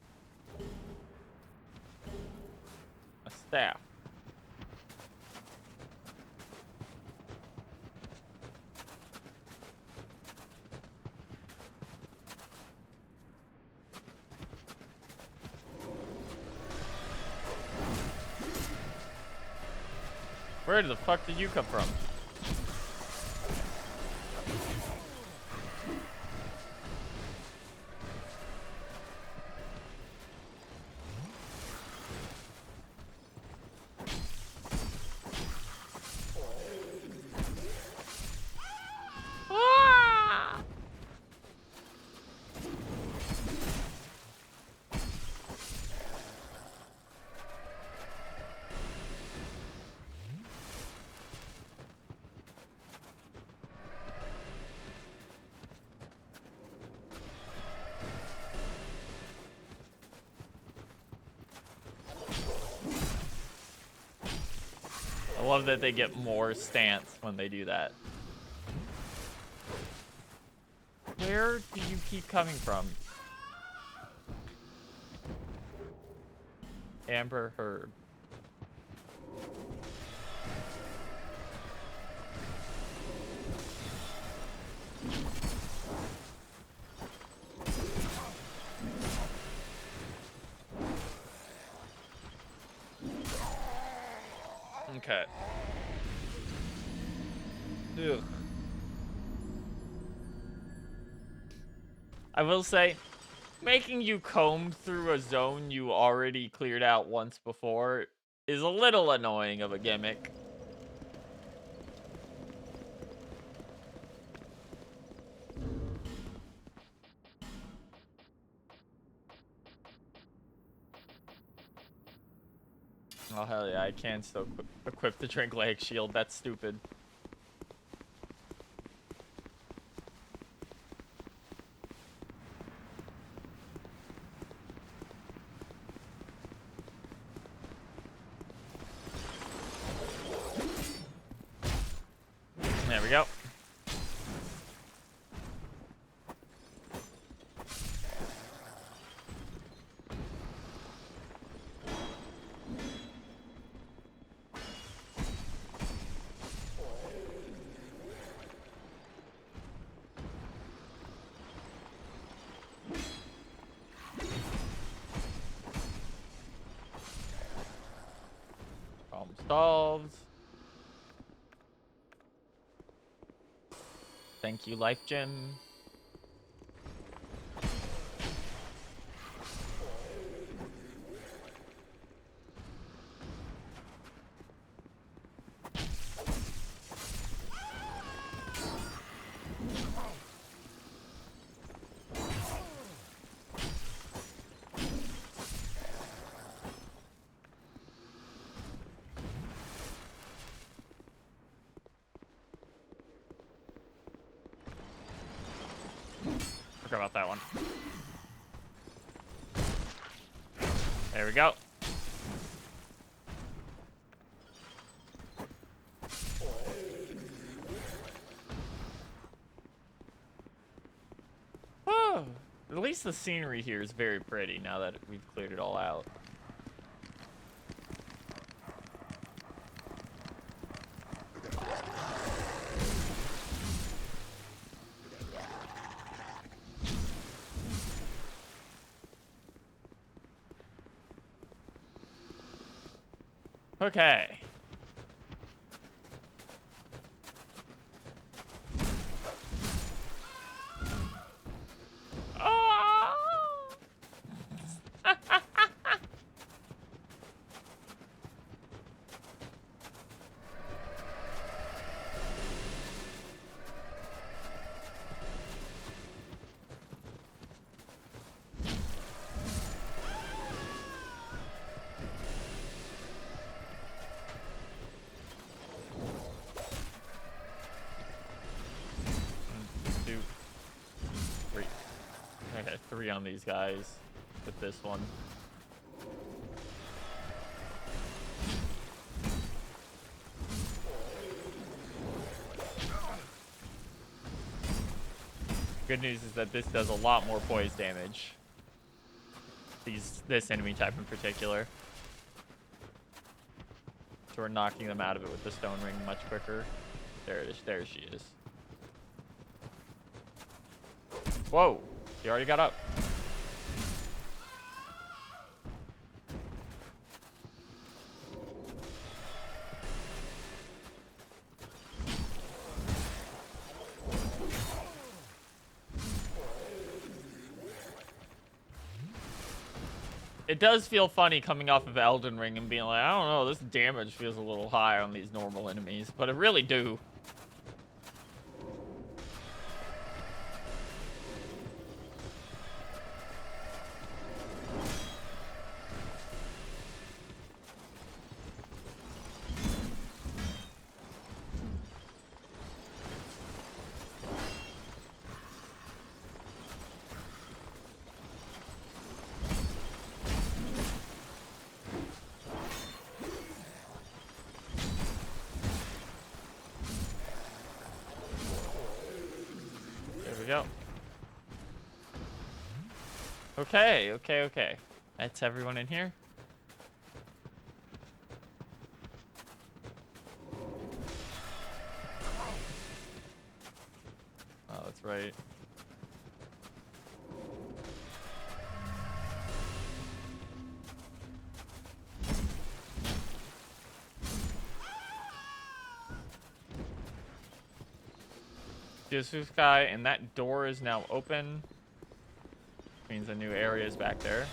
A staff. Where the fuck did you come from? Ah! I love that they get more stance when they do that. Where do you keep coming from? Amber Herb. Okay. Ugh. I will say, making you comb through a zone you already cleared out once before is a little annoying of a gimmick. Oh, hell yeah, I can still equip the drink leg shield. That's stupid. There we go. Problem solved. Thank you, Life Gem. Forgot about that one. There we go. Oh, at least the scenery here is very pretty now that we've cleared it all out. Okay. Ah! Two, three. Okay, 3 on these guys with this one. Good news is that this does a lot more poise damage. This enemy type in particular. So we're knocking them out of it with the stone ring much quicker. There it is. There she is. Whoa! You already got up. It does feel funny coming off of Elden Ring and being like, I don't know, this damage feels a little high on these normal enemies, but it really do. Go. Okay. That's everyone in here. Oh, that's right. Jesus guy, and that door is now open. Means a new area is back there.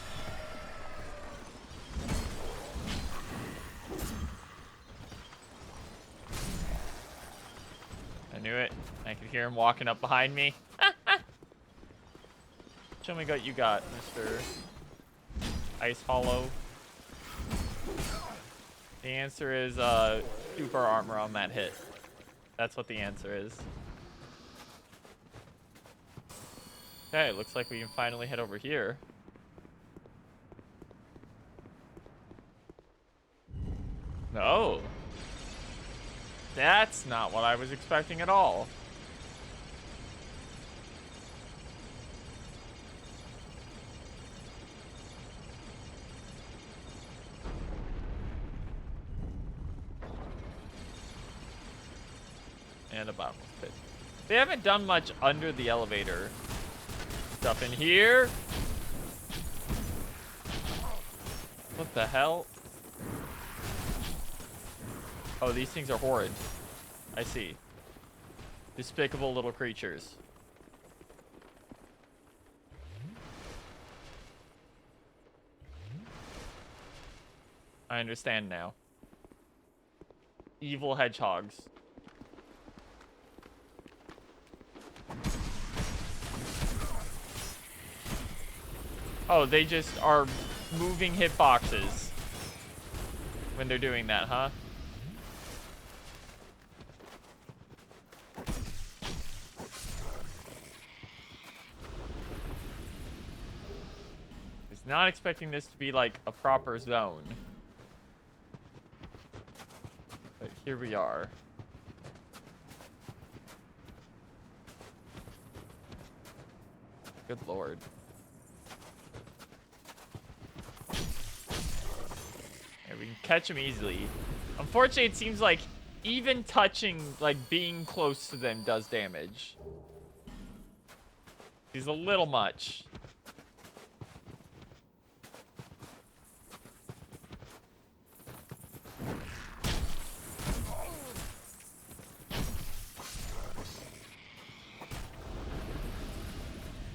I knew it. I could hear him walking up behind me. Show me what you got, Mr. Ice Hollow. The answer is super armor on that hit. That's what the answer is. Okay, looks like we can finally head over here. No. That's not what I was expecting at all. And a bottomless pit. They haven't done much under the elevator. Stuff in here. What the hell? Oh, these things are horrid. I see. Despicable little creatures. I understand now. Evil hedgehogs. Oh, they just are moving hitboxes when they're doing that, huh? Was not expecting this to be like a proper zone. But here we are. Good lord. And we can catch him easily. Unfortunately, it seems like even touching, like being close to them does damage. He's a little much.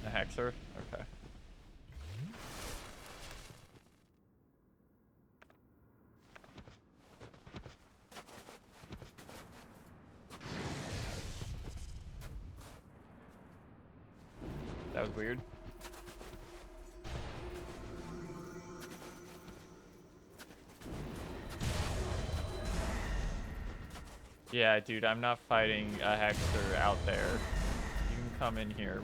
A hexer? Okay. That was weird. Yeah, dude, I'm not fighting a hexer out there. You can come in here.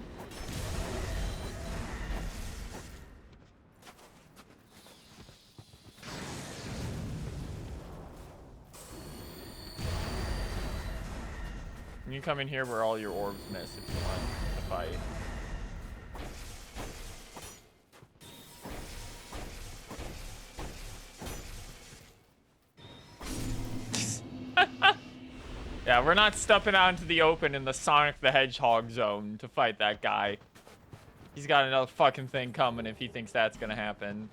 You can come in here where all your orbs miss if you want to fight. Yeah, we're not stepping out into the open in the Sonic the Hedgehog zone to fight that guy. He's got another fucking thing coming if he thinks that's gonna happen.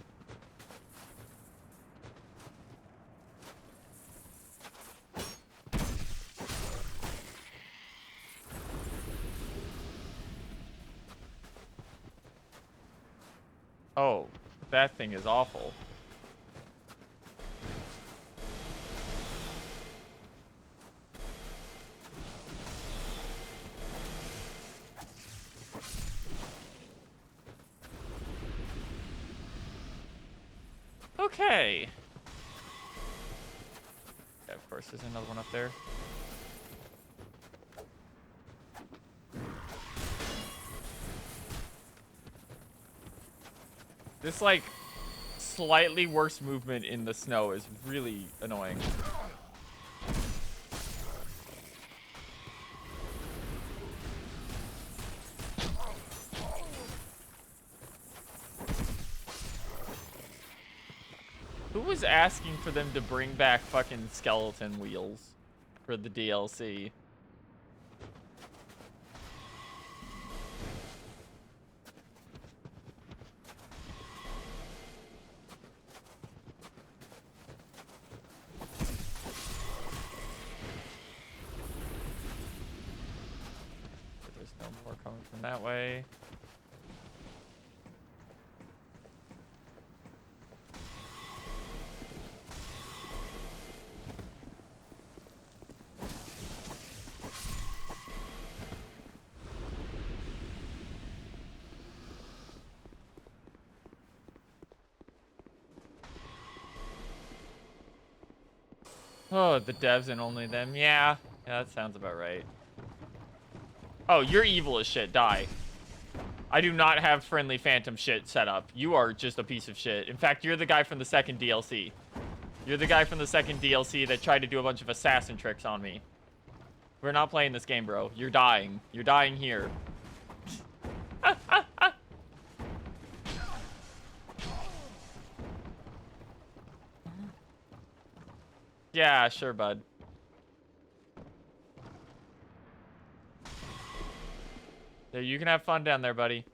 Oh, that thing is awful. Okay. Yeah, of course, there's another one up there. This, like, slightly worse movement in the snow is really annoying. Who was asking for them to bring back fucking skeleton wheels for the DLC? There's no more coming from that way. Oh, the devs and only them. Yeah. Yeah, that sounds about right. Oh, you're evil as shit. Die. I do not have friendly phantom shit set up. You are just a piece of shit. In fact, you're the guy from the second DLC. You're the guy from the second DLC that tried to do a bunch of assassin tricks on me. We're not playing this game, bro. You're dying. You're dying here. Yeah, sure, bud. There, you can have fun down there, buddy.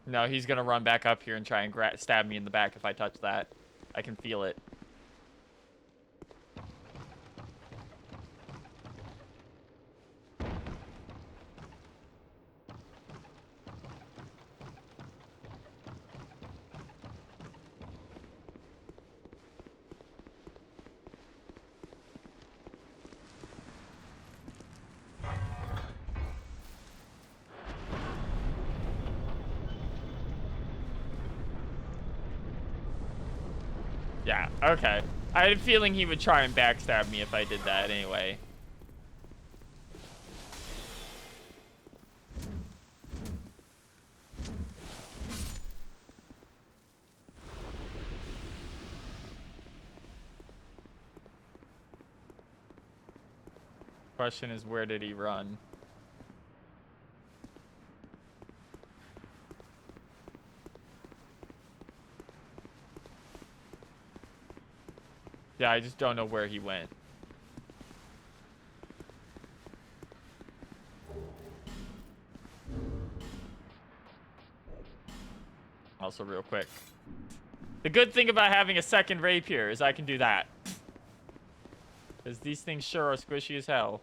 No, he's gonna run back up here and try and stab me in the back if I touch that. I can feel it. Yeah, okay. I had a feeling he would try and backstab me if I did that anyway. Question is, where did he run? Yeah, I just don't know where he went. Also, real quick. The good thing about having a second rapier is I can do that. Because these things sure are squishy as hell.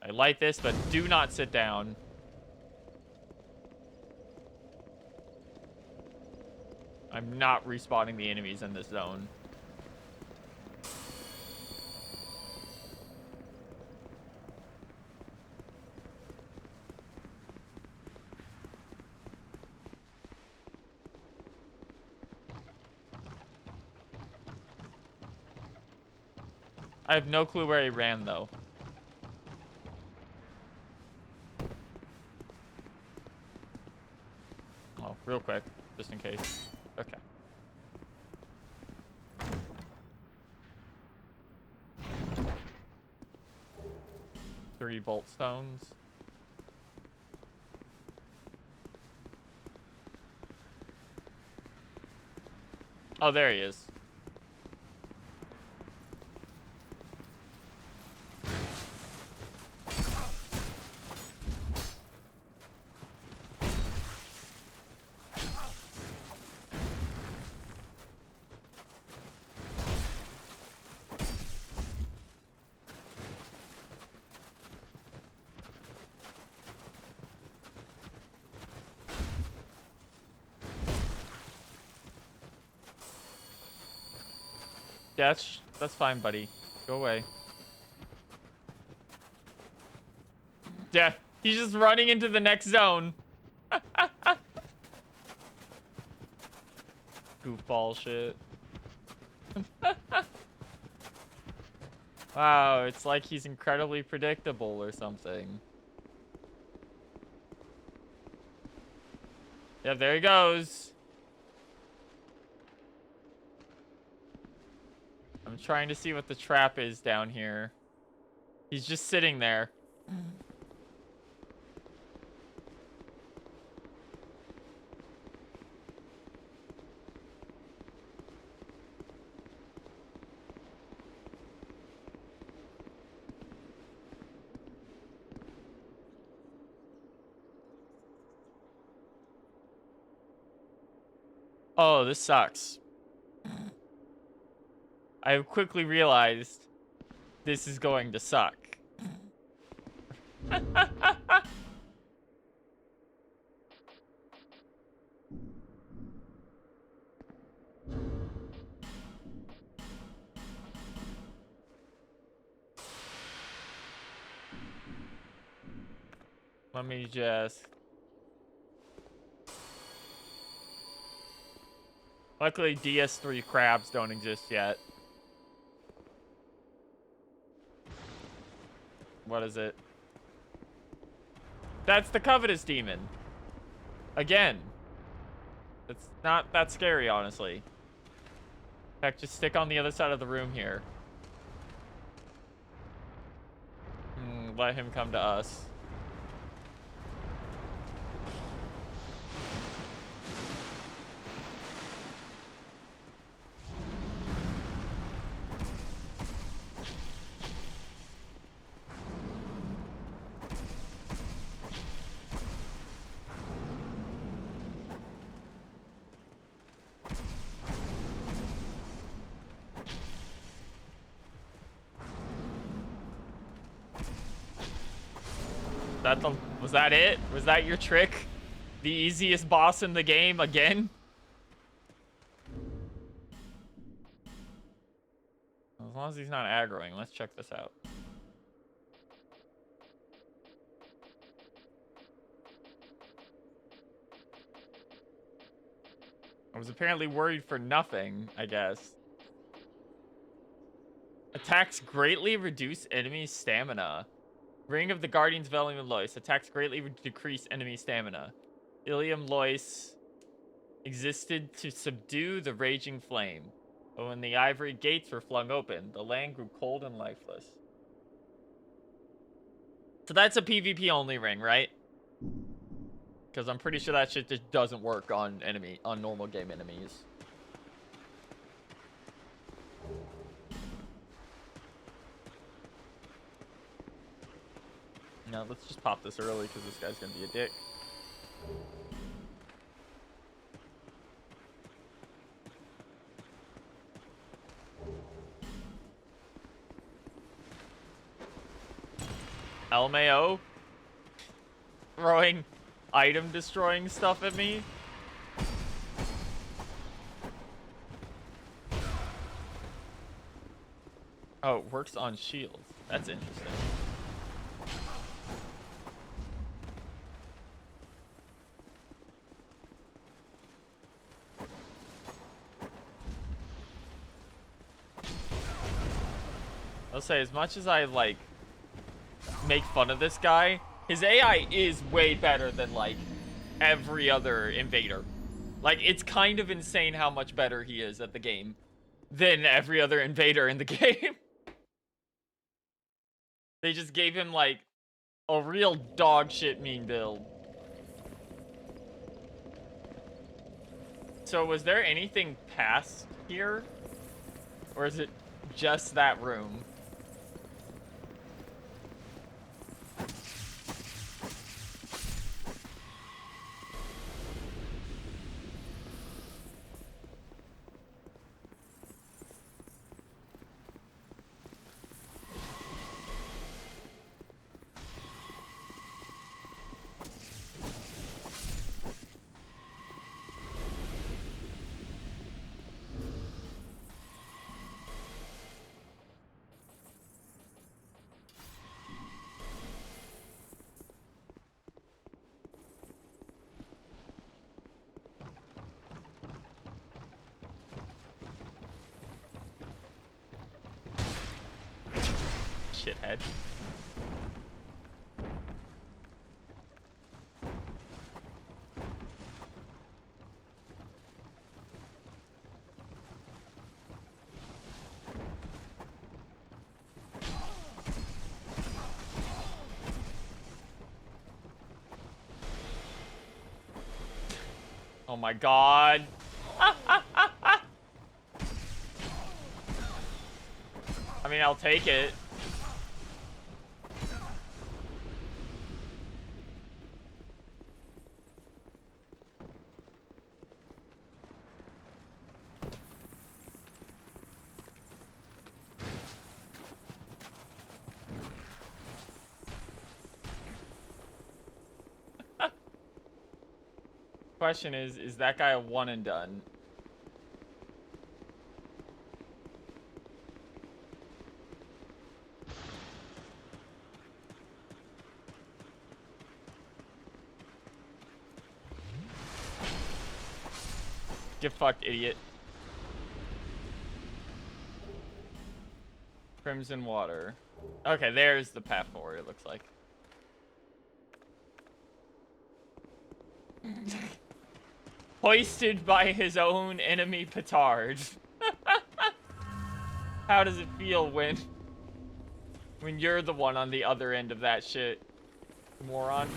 I like this, but do not sit down. I'm not respawning the enemies in this zone. I have no clue where he ran, though. Oh, real quick, just in case. Okay. Three bolt stones. Oh, there he is. Yeah, that's fine, buddy. Go away. Yeah, he's just running into the next zone. Goofball shit. Wow, it's like he's incredibly predictable or something. Yep, there he goes. I'm trying to see what the trap is down here. He's just sitting there. Oh, this sucks. I have quickly realized this is going to suck. Let me just... Luckily, DS3 crabs don't exist yet. What is it? That's the Covetous Demon. Again. It's not that scary, honestly. In fact, just stick on the other side of the room here. Let him come to us. Was that it? Was that your trick? The easiest boss in the game again? As long as he's not aggroing, let's check this out. I was apparently worried for nothing, I guess. Attacks greatly reduce enemy stamina. Ring of the Guardians of Ilium Lois. Attacks greatly decrease enemy stamina. Ilium Lois existed to subdue the raging flame. But when the ivory gates were flung open, the land grew cold and lifeless. So that's a PvP only ring, right? Because I'm pretty sure that shit just doesn't work on normal game enemies. No, let's just pop this early because this guy's gonna be a dick. LMAO? Throwing item destroying stuff at me? Oh, it works on shields. That's interesting. I'll say, as much as I, like, make fun of this guy, his AI is way better than, like, every other invader. Like, it's kind of insane how much better he is at the game than every other invader in the game. They just gave him, like, a real dog shit mean build. So, was there anything past here? Or is it just that room? Shithead. Oh my god. I mean, I'll take it. Question is that guy a one and done? Get fucked, idiot. Crimson water. Okay, there's the path forward, it looks like. Hoisted by his own enemy petard. How does it feel when you're the one on the other end of that shit, moron?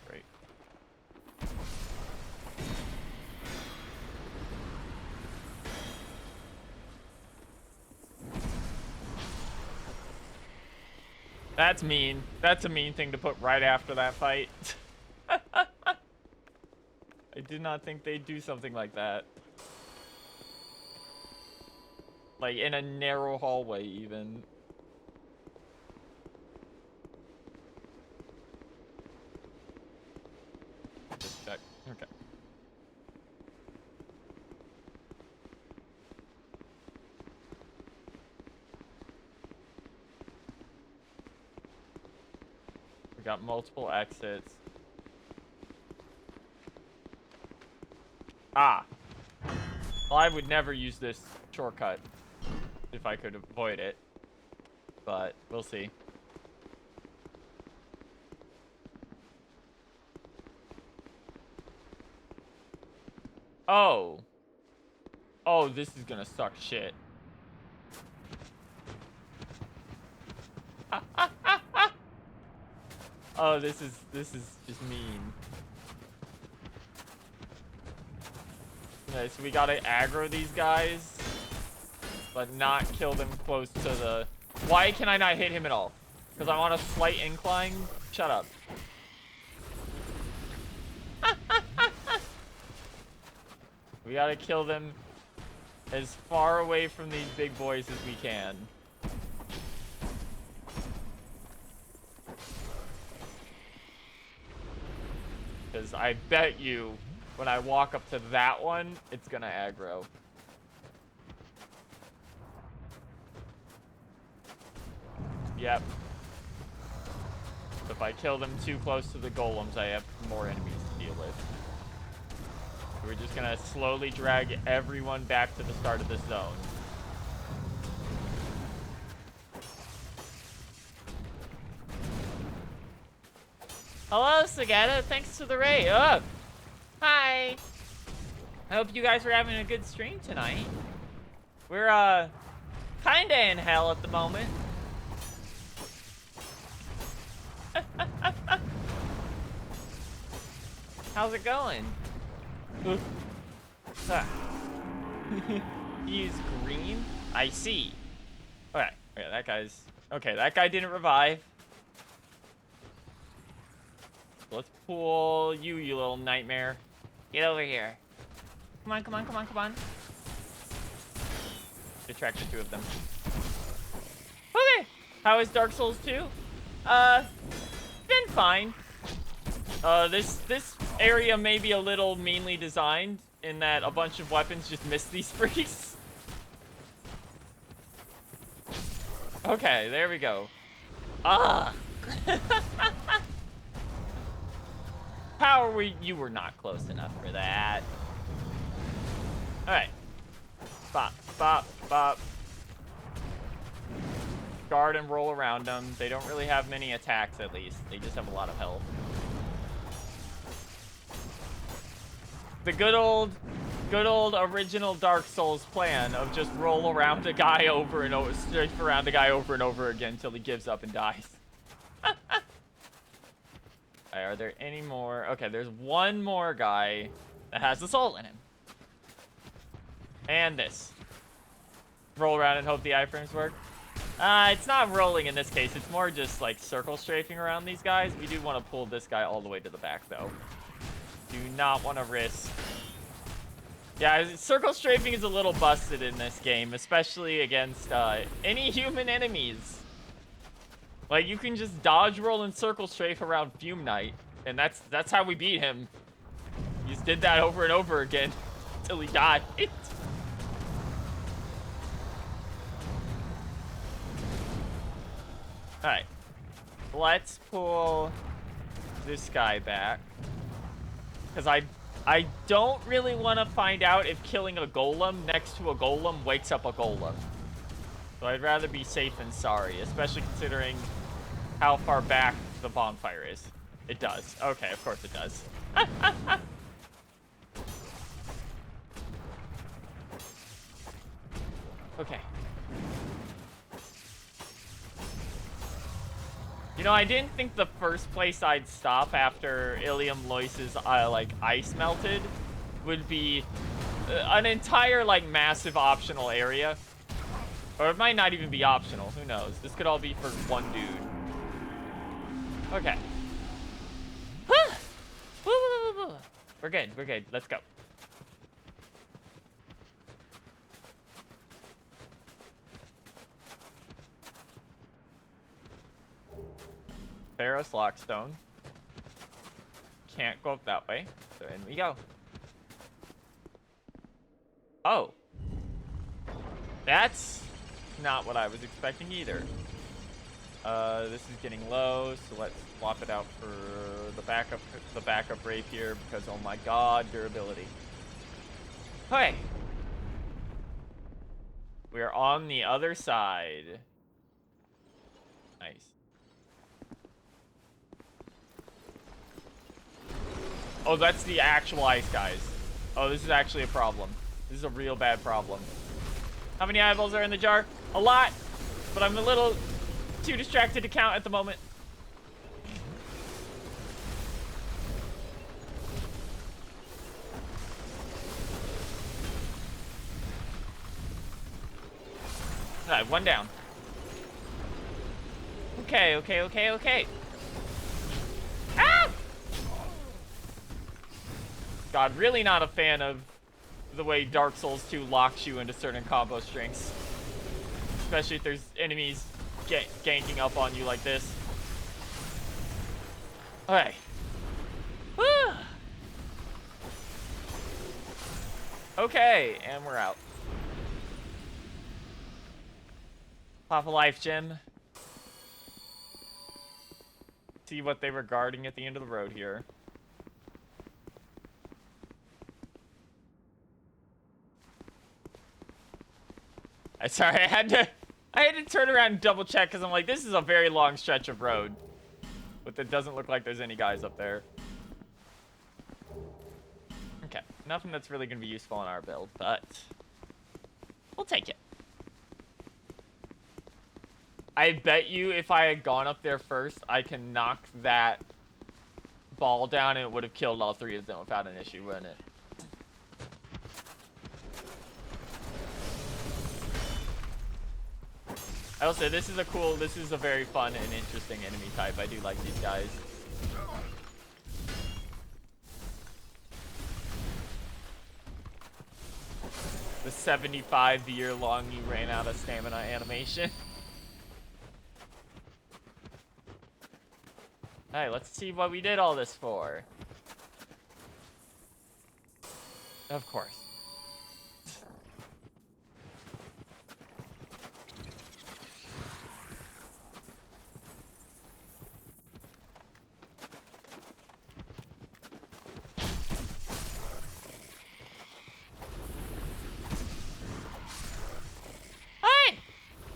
Great. That's mean. That's a mean thing to put right after that fight. I did not think they'd do something like that. Like, in a narrow hallway, even. Just check. Okay. We got multiple exits. Ah. Well, I would never use this shortcut if I could avoid it. But we'll see. Oh. Oh, this is gonna suck shit. Oh, this is just mean. Okay, so we gotta aggro these guys, but not kill them close to the... Why can I not hit him at all? Because I'm on a slight incline? Shut up. We gotta kill them as far away from these big boys as we can. Because I bet you, when I walk up to that one, it's gonna aggro. Yep. If I kill them too close to the golems, I have more enemies to deal with. We're just gonna slowly drag everyone back to the start of this zone. Hello, Sagetta. Thanks for the raid. Oh. Hi. I hope you guys are having a good stream tonight. We're, kinda in hell at the moment. How's it going? Use green? I see. Okay, okay, that guy's... Okay, that guy didn't revive. Let's pull you, you little nightmare. Get over here. Come on, come on, come on, come on. Detract the two of them. Okay. How is Dark Souls 2? Been fine. This area may be a little meanly designed in that a bunch of weapons just miss these freaks. Okay, there we go. Ah. How are we? You were not close enough for that. All right. Bop, bop, bop. Guard and roll around them. They don't really have many attacks, at least. They just have a lot of health. The good old original Dark Souls plan of just roll around a guy over and over, strafe around a guy over and over again until he gives up and dies. Right, are there any more? Okay, there's one more guy that has the soul in him. And this. Roll around and hope the iframes work. It's not rolling in this case. It's more just like circle strafing around these guys. We do want to pull this guy all the way to the back, though. Do not want to risk. Yeah, circle strafing is a little busted in this game, especially against any human enemies. Like, you can just dodge roll and circle strafe around Fume Knight, and that's how we beat him. He just did that over and over again until he died. Alright. Let's pull this guy back. Because I don't really want to find out if killing a golem next to a golem wakes up a golem. So I'd rather be safe than sorry, especially considering how far back the bonfire is. It does. Okay, of course it does. Okay. You know, I didn't think the first place I'd stop after Ilium Lois's, like, ice melted would be an entire, like, massive optional area. Or it might not even be optional. Who knows? This could all be for one dude. Okay. We're good. We're good. Let's go. Pharos Lockstone. Can't go up that way. So in we go. Oh. That's not what I was expecting either. This is getting low, so let's swap it out for the backup rapier because oh my god, durability. Hey. We're on the other side. Nice. Oh, that's the actual ice guys. Oh, this is actually a problem. This is a real bad problem. How many eyeballs are in the jar? A lot, but I'm a little too distracted to count at the moment. All right, one down. Okay, okay, okay, okay. Ah! God, really not a fan of the way Dark Souls 2 locks you into certain combo strings. Especially if there's enemies ganking up on you like this. Okay. Woo! Okay, and we're out. Pop a life gem. See what they were guarding at the end of the road here. Sorry, I had to turn around and double check because I'm like, this is a very long stretch of road. But it doesn't look like there's any guys up there. Okay, nothing that's really going to be useful in our build, but we'll take it. I bet you if I had gone up there first, I can knock that ball down and it would have killed all three of them without an issue, wouldn't it? I will say this is a very fun and interesting enemy type. I do like these guys. The 75-year-long you ran out of stamina animation. Alright, let's see what we did all this for. Of course.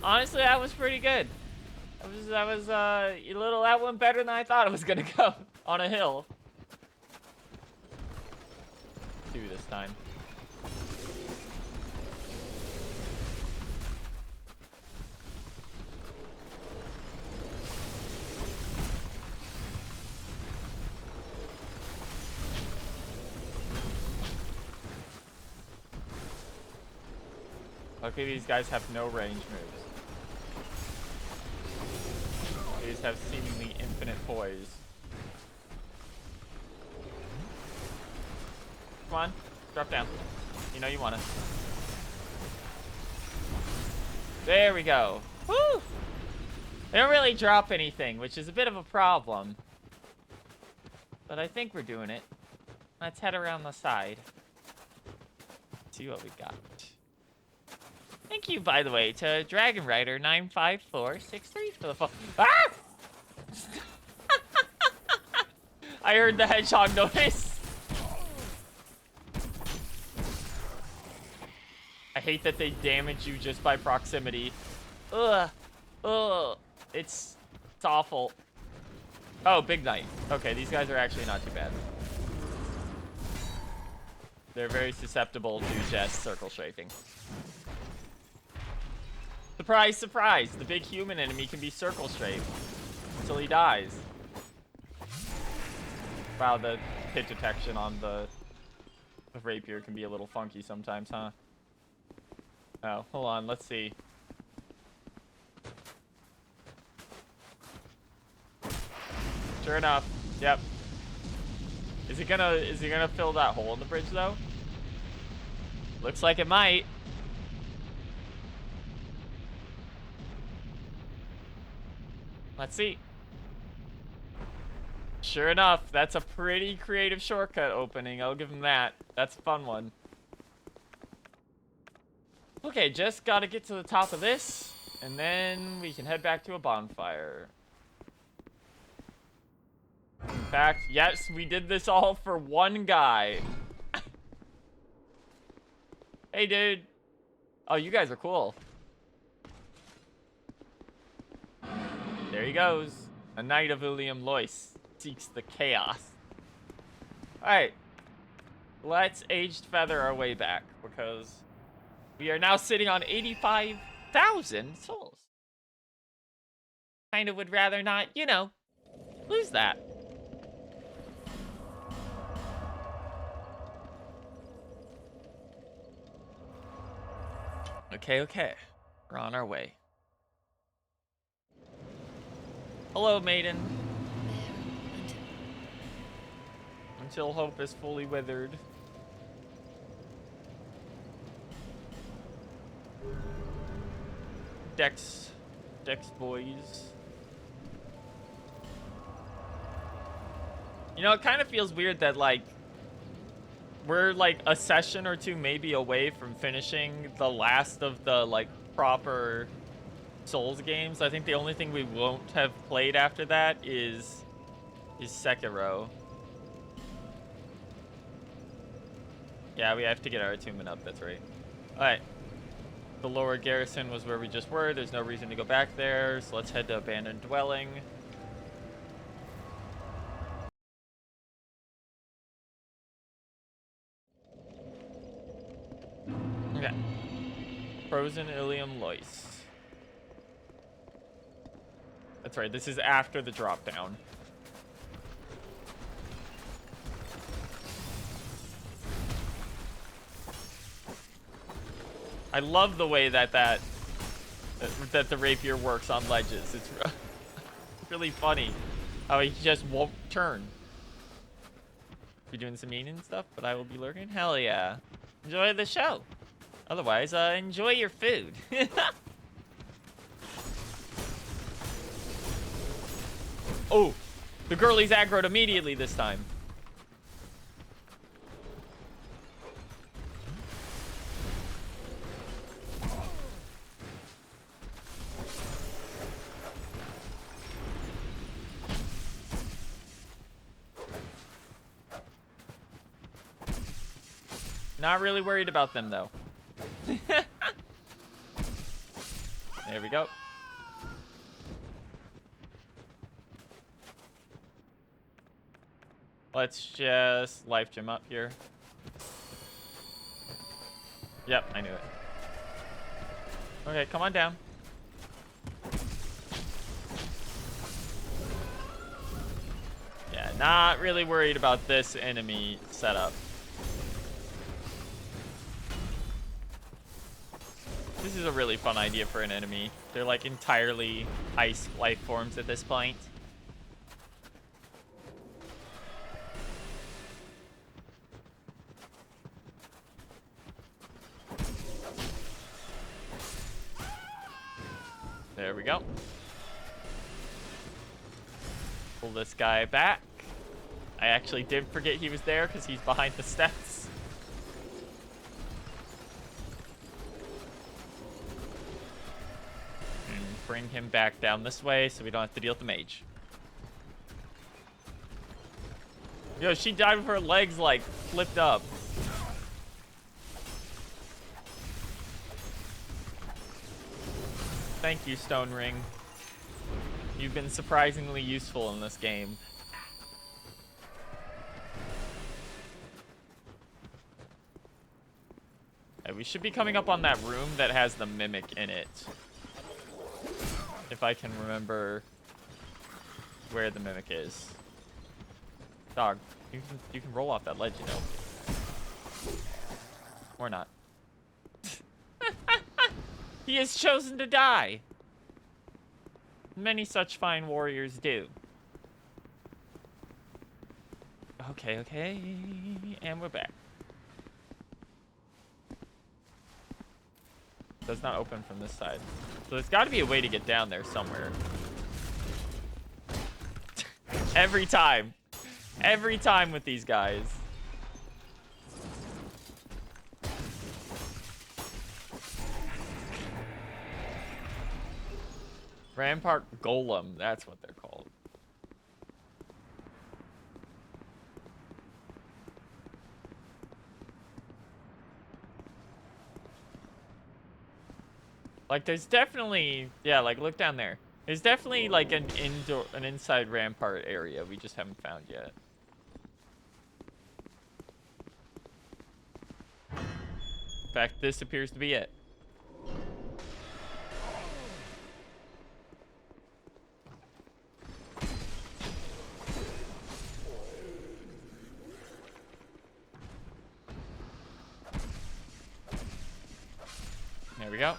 Honestly, that was pretty good. That went better than I thought it was gonna go on a hill. Do this time. Okay, these guys have no range moves. They just have seemingly infinite poise. Come on, drop down. You know you want it. There we go. Woo! They don't really drop anything, which is a bit of a problem. But I think we're doing it. Let's head around the side. See what we got. Thank you, by the way, to Dragon Rider 95463 for the phone. Ah! I heard the hedgehog noise. I hate that they damage you just by proximity. Ugh. Ugh. It's awful. Oh, Big Knight. Okay, these guys are actually not too bad. They're very susceptible to just circle strafing. Surprise, surprise. The big human enemy can be circle strafed until he dies. Wow, the hit detection on the rapier can be a little funky sometimes, huh? Oh, hold on. Let's see. Sure enough. Yep. Is it gonna fill that hole in the bridge though? Looks like it might. Let's see. Sure enough, that's a pretty creative shortcut opening. I'll give him that. That's a fun one. Okay, just gotta get to the top of this, and then we can head back to a bonfire. In fact, yes, we did this all for one guy. Hey, dude. Oh, you guys are cool. There he goes. A knight of William Lois seeks the chaos. Alright. Let's aged feather our way back, because we are now sitting on 85,000 souls. Kinda would rather not, you know, lose that. Okay, okay. We're on our way. Hello, maiden. Until hope is fully withered. Dex boys. You know, it kind of feels weird that, like, we're like a session or two maybe away from finishing the last of the like proper Souls games. I think the only thing we won't have played after that is Sekiro. Yeah, we have to get our attunement up, that's right. Alright. The lower garrison was where we just were. There's no reason to go back there, so let's head to Abandoned Dwelling. Okay. Frozen Ilium Lois. That's right, this is after the drop down. I love the way that the rapier works on ledges. It's really funny how he just won't turn. Be doing some mean and stuff, but I will be lurking. Hell yeah. Enjoy the show. Otherwise, enjoy your food. Oh, the girlie's aggroed immediately this time. Not really worried about them, though. There we go. Let's just life gem up here. Yep, I knew it. Okay, come on down. Yeah, not really worried about this enemy setup. This is a really fun idea for an enemy. They're like entirely ice life forms at this point. There we go. Pull this guy back. I actually did forget he was there because he's behind the steps. bring him back down this way so we don't have to deal with the mage. Yo, she died with her legs, like, flipped up. Thank you, Stone Ring. You've been surprisingly useful in this game. Okay, we should be coming up on that room that has the mimic in it. If I can remember where the mimic is. Dog, you can roll off that ledge, you know. Or not. He has chosen to die. Many such fine warriors do. Okay, okay. And we're back. Does not open from this side. So there's got to be a way to get down there somewhere. Every time. Every time with these guys. Rampart Golem, that's what they're called. Like, there's definitely, yeah, like, look down there. There's definitely, like, an inside rampart area we just haven't found yet. In fact, this appears to be it. There we go.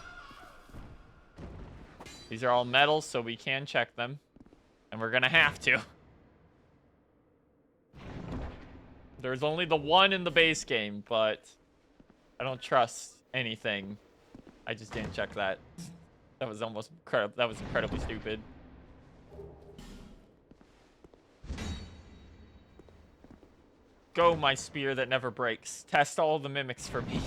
These are all metal, so we can check them. And we're gonna have to. There's only the one in the base game, but I don't trust anything. I just didn't check that. That was almost incredible. That was incredibly stupid. Go, my spear that never breaks. Test all the mimics for me.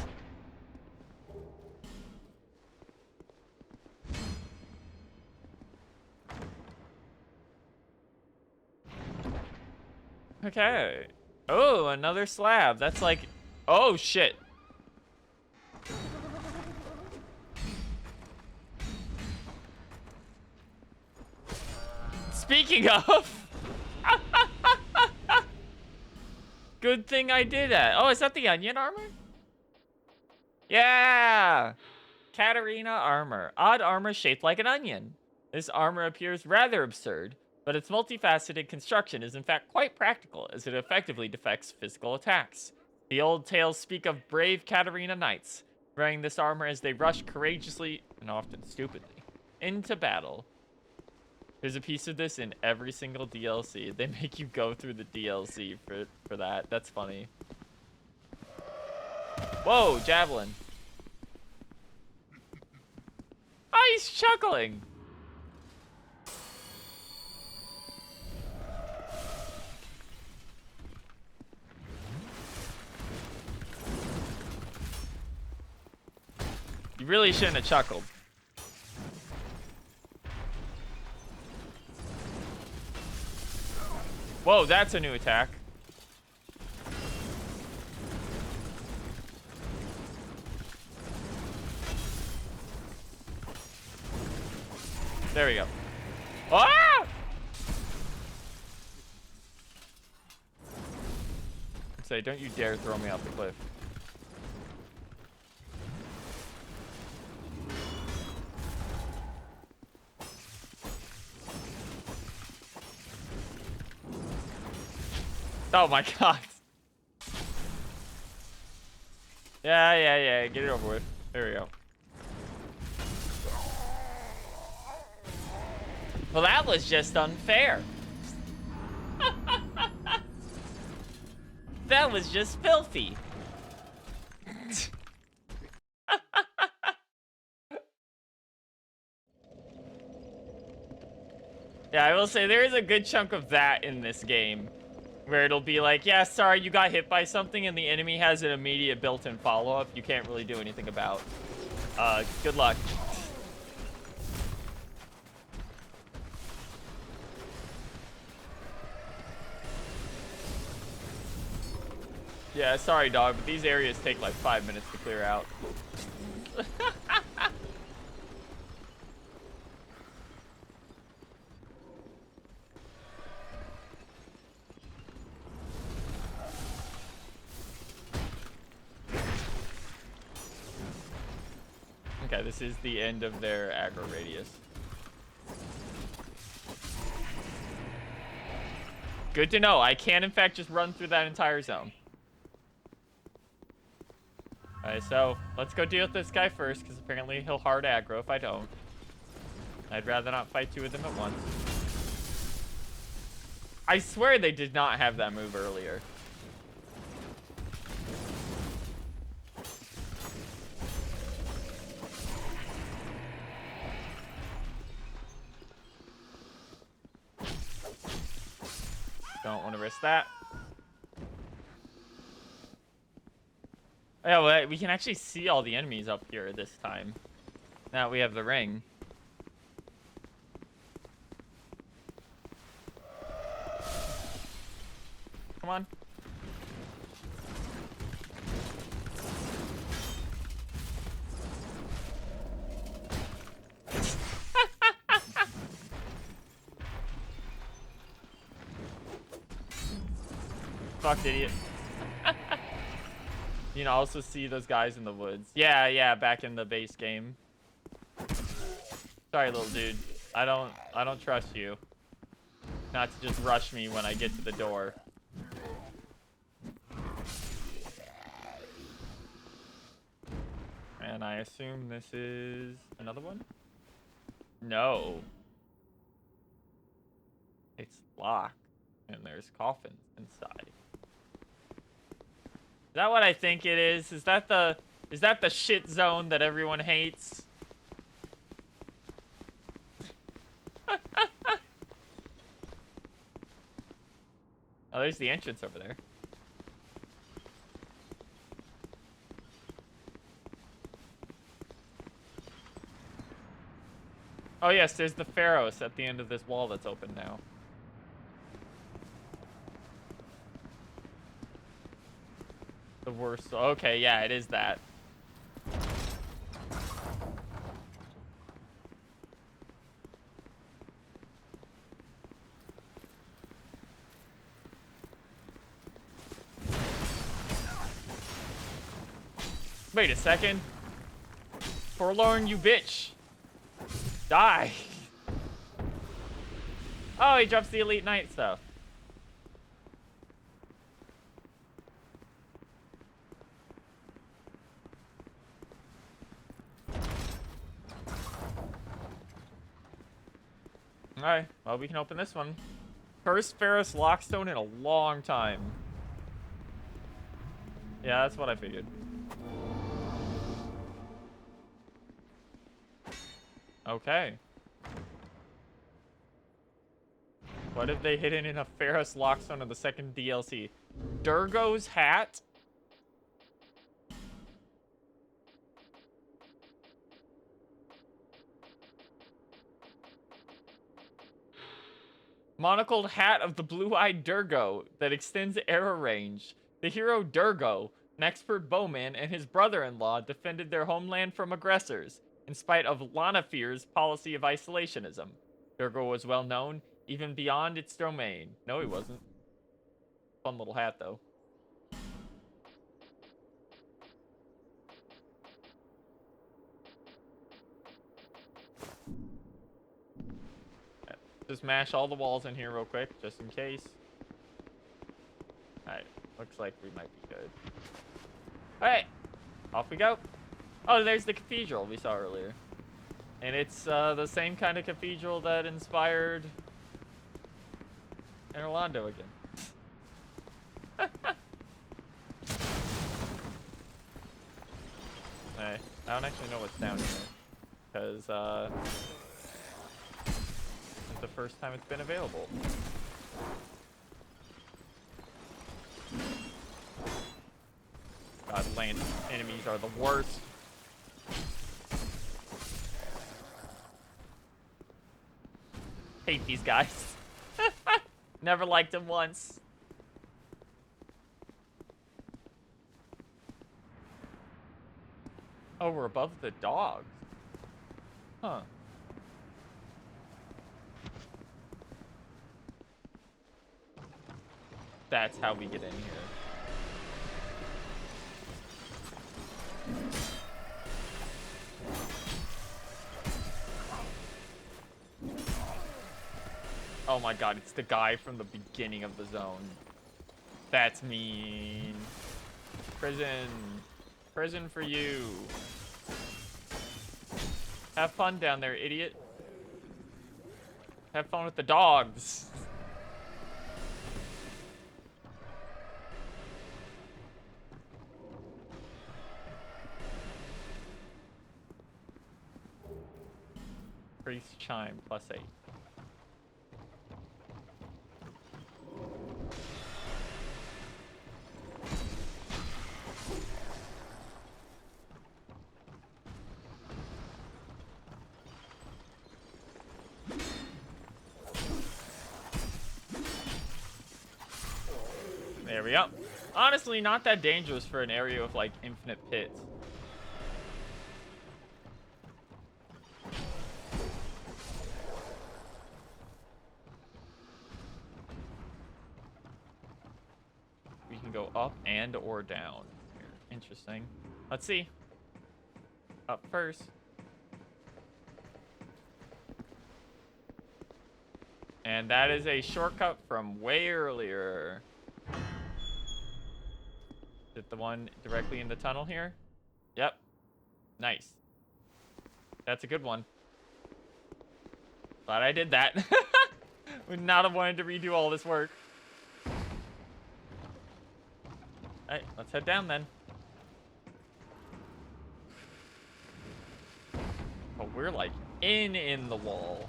Okay. Oh, another slab. That's like... Oh, shit. Speaking of... Good thing I did that. Oh, is that the onion armor? Yeah! Katarina armor. Odd armor shaped like an onion. This armor appears rather absurd, but its multifaceted construction is in fact quite practical, as it effectively deflects physical attacks. The old tales speak of brave Katarina knights, wearing this armor as they rush courageously, and often stupidly, into battle. There's a piece of this in every single DLC. They make you go through the DLC for that. That's funny. Whoa, javelin. Oh, he's chuckling. You really shouldn't have chuckled. Whoa, that's a new attack. There we go. Ah! Say, don't you dare throw me off the cliff. Oh my god. Yeah. Get it over with. There we go. Well, that was just unfair. That was just filthy. Yeah, I will say there is a good chunk of that in this game. Where it'll be like, yeah, sorry, you got hit by something, and the enemy has an immediate built-in follow-up you can't really do anything about. Good luck. Yeah, sorry, dog, but these areas take like 5 minutes to clear out. Okay, this is the end of their aggro radius. Good to know. I can, in fact, just run through that entire zone. Alright, so let's go deal with this guy first, because apparently he'll hard aggro if I don't. I'd rather not fight two of them at once. I swear they did not have that move earlier. Don't want to risk that. Yeah, well, we can actually see all the enemies up here this time. Now we have the ring. Come on. Fucked idiot. You can also see those guys in the woods. Yeah, back in the base game. Sorry, little dude. I don't trust you. Not to just rush me when I get to the door. And I assume this is another one? No. It's locked. And there's coffins inside. Is that what I think it is? Is that the shit zone that everyone hates? Oh, there's the entrance over there. Oh yes, there's the Pharos at the end of this wall that's open now. The worst. Okay, yeah, it is that. Wait a second. Forlorn, you bitch. Die. Oh, he drops the Elite Knight stuff. Alright, well, we can open this one. First Pharos Lockstone in a long time. Yeah, that's what I figured. Okay. What have they hidden in a Pharos Lockstone of the second DLC? Durgo's hat? Monocled hat of the blue-eyed Durgo that extends arrow range. The hero Durgo, an expert bowman, and his brother-in-law defended their homeland from aggressors, in spite of Lanafir's policy of isolationism. Durgo was well known, even beyond its domain. No, he wasn't. Fun little hat, though. Just mash all the walls in here real quick, just in case. Alright, looks like we might be good. Alright, off we go. Oh, there's the cathedral we saw earlier. And it's the same kind of cathedral that inspired Orlando again. Hey, I don't actually know what's down here. Because, it's the first time it's been available. God, land enemies are the worst. Hate these guys. Never liked them once. Oh, we're above the dogs. Huh. That's how we get in here. Oh my god, it's the guy from the beginning of the zone. That's mean. Prison. Prison for you. Have fun down there, idiot. Have fun with the dogs. Priest chime +8. There we go. Honestly, not that dangerous for an area with like infinite pits. We can go up and or down. Here. Interesting. Let's see. Up first. And that is a shortcut from way earlier. Is it the one directly in the tunnel here? Yep. Nice. That's a good one. Glad I did that. Would not have wanted to redo all this work. Alright, let's head down then. Oh, we're like in the wall.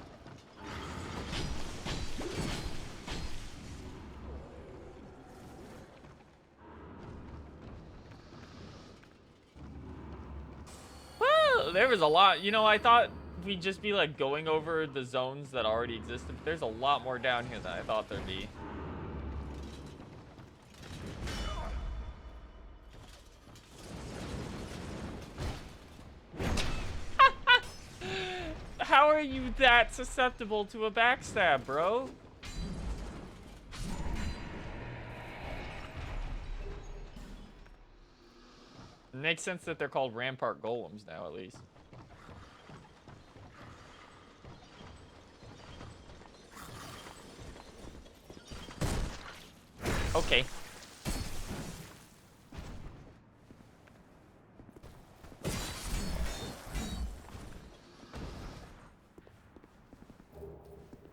Well, there was a lot. You know, I thought we'd just be like going over the zones that already existed, but there's a lot more down here than I thought there'd be. How are you that susceptible to a backstab, bro? It makes sense that they're called Rampart Golems now, at least. Okay.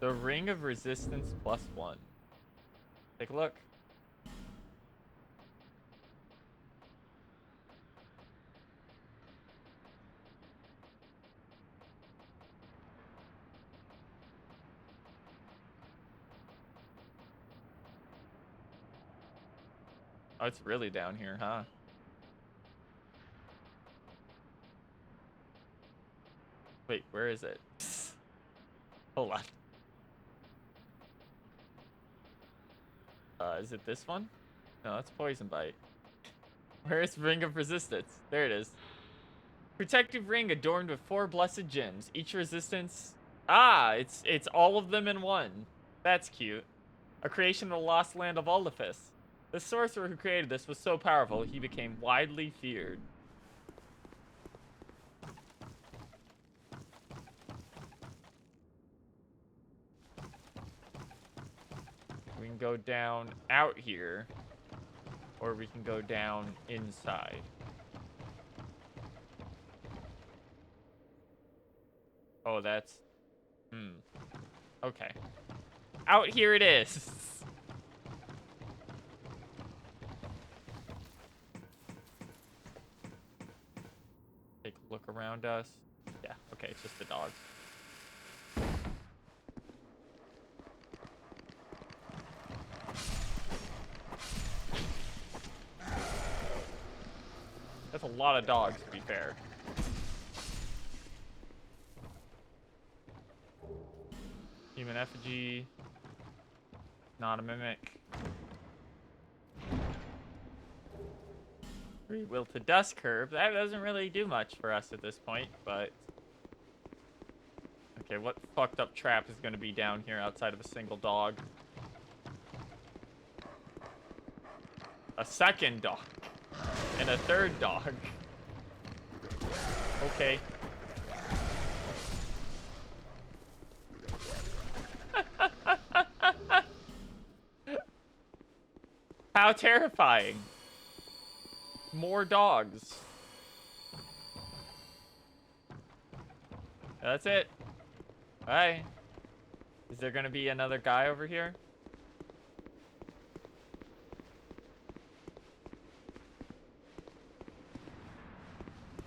The Ring of Resistance +1. Take a look. Oh, it's really down here, huh? Wait, where is it? Hold on. Is it this one? No, that's Poison Bite. Where's Ring of Resistance? There it is. Protective ring adorned with 4 blessed gems. Each resistance... Ah, it's all of them in one. That's cute. A creation of the lost land of Olifus. The sorcerer who created this was so powerful, he became widely feared. We can go down out here, or we can go down inside. Oh, that's... Okay. Out here it is! Take a look around us. Yeah, okay, it's just the dogs. That's a lot of dogs, to be fair. Human effigy. Not a mimic. Free will to dust curve. That doesn't really do much for us at this point, but... Okay, what fucked up trap is going to be down here outside of a single dog? A second dog. And a third dog. Okay. How terrifying. More dogs. That's it. Alright. Is there gonna be another guy over here?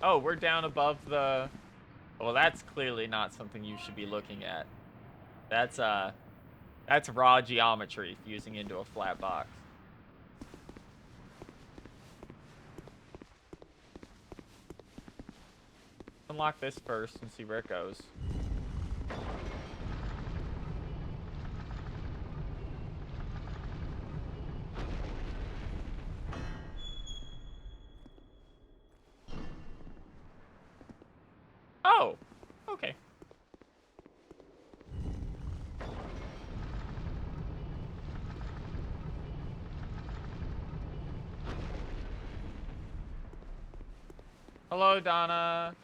Oh, we're down above the... Well, that's clearly not something you should be looking at. That's raw geometry fusing into a flat box. Unlock this first and see where it goes. Oh, okay. Hello, Donna.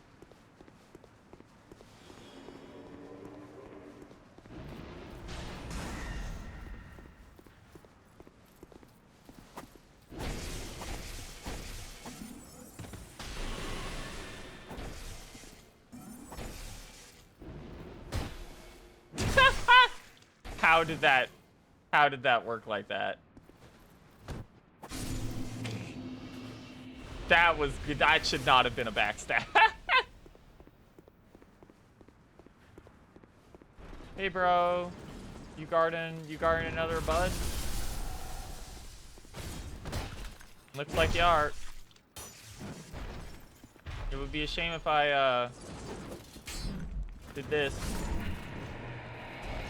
How did that work like that? That should not have been a backstab. Hey, bro. You guarding another bud? Looks like you are. It would be a shame if I, did this.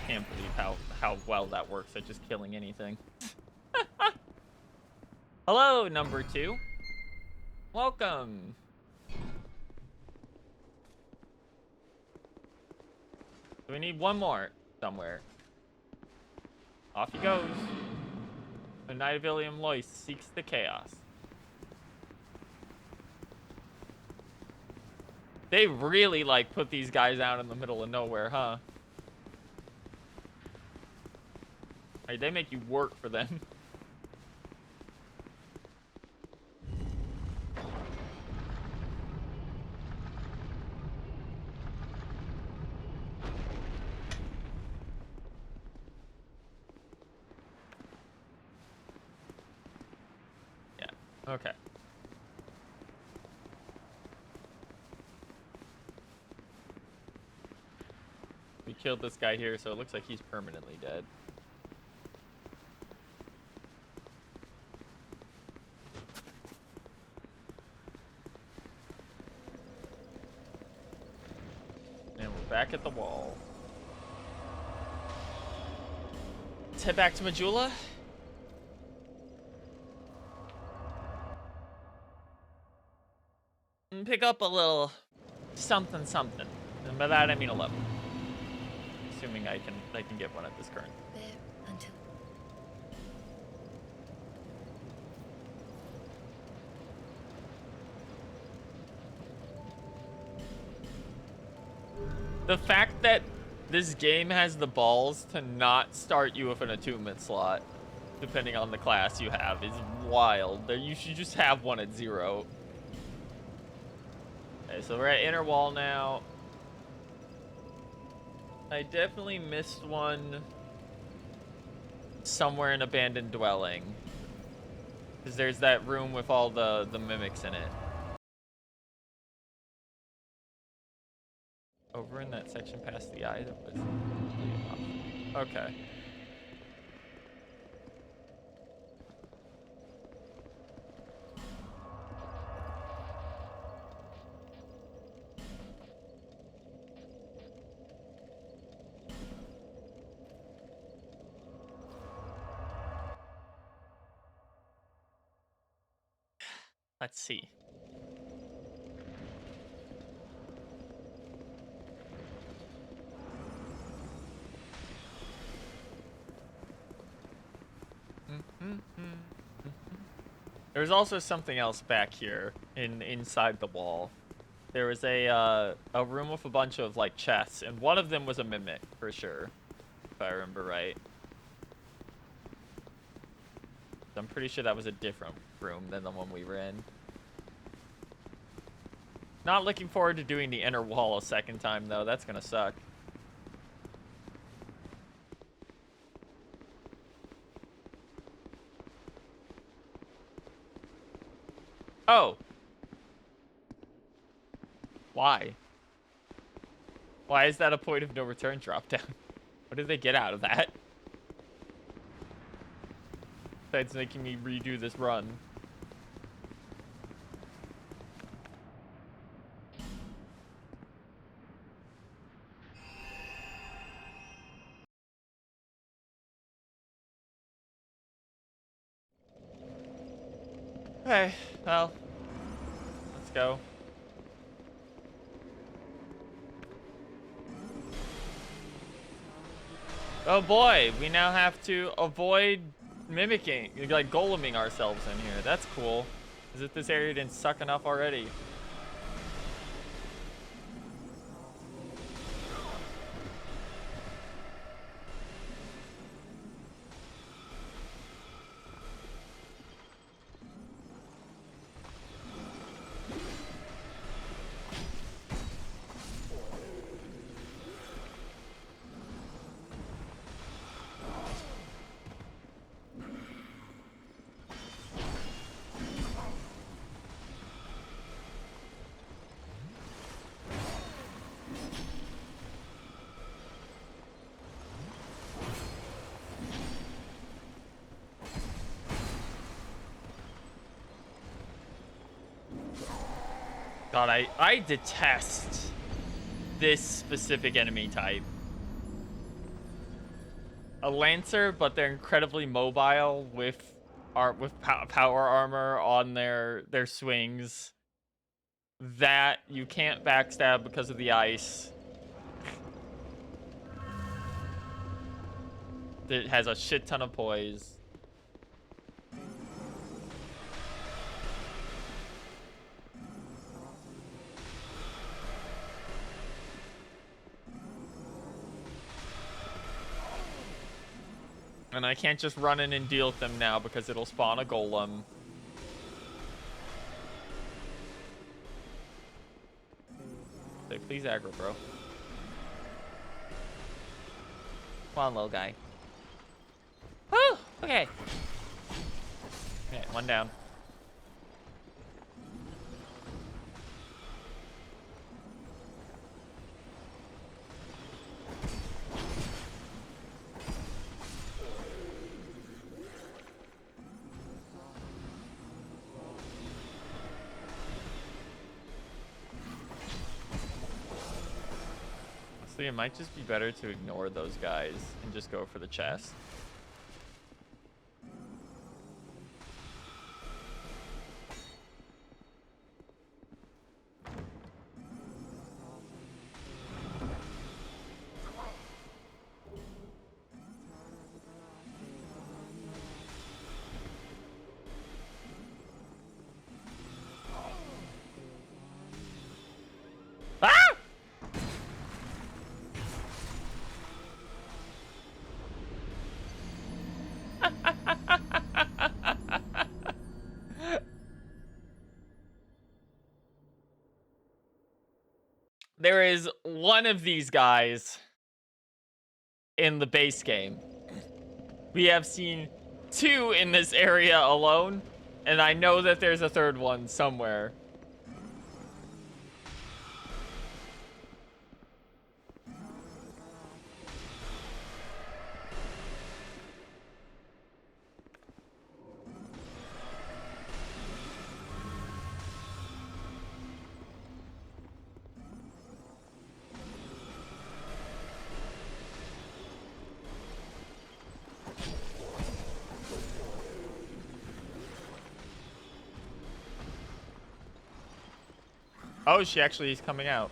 Can't believe how well that works at just killing anything. Hello, number 2. Welcome. We need one more somewhere. Off he goes. The Knight of Ilium Lois seeks the chaos. They really, like, put these guys out in the middle of nowhere, huh? Like, they make you work for them. Yeah, okay. We killed this guy here, so it looks like he's permanently dead. And we're back at the wall. Let's head back to Majula. And pick up a little something something. And by that I mean a level. Assuming I can get one at this current. There until The fact that this game has the balls to not start you with an attunement slot, depending on the class you have, is wild. You should just have one at 0. Okay, so we're at inner wall now. I definitely missed one somewhere in abandoned dwelling. Because there's that room with all the mimics in it. Over in that section past the eye, that was... Okay. Let's see. There's also something else back here inside the wall. There was a room with a bunch of like chests, and one of them was a mimic for sure, if I remember right. I'm pretty sure that was a different room than the one we were in. Not looking forward to doing the inner wall a second time though. That's gonna suck. Oh. Why? Why is that a point of no return drop down? What did they get out of that? Besides making me redo this run. Okay, well, let's go. Oh boy, we now have to avoid mimicking, like goleming ourselves in here. That's cool. Is it this area didn't suck enough already? God, I detest this specific enemy type. A Lancer, but they're incredibly mobile with power armor on their swings. That you can't backstab because of the ice. It has a shit ton of poise. And I can't just run in and deal with them now because it'll spawn a golem. Say, please aggro, bro. Come on, little guy. Woo! Okay. Okay, one down. Honestly, it might just be better to ignore those guys and just go for the chest. Ah! There is one of these guys in the base game. We have seen two in this area alone, and I know that there's a third one somewhere. Oh, she actually is coming out.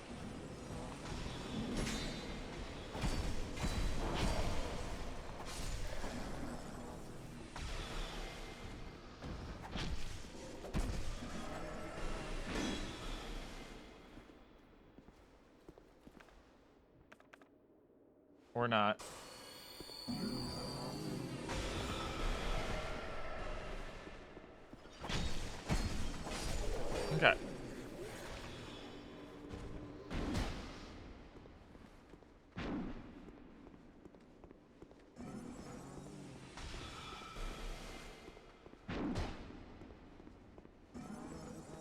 Or not. Okay.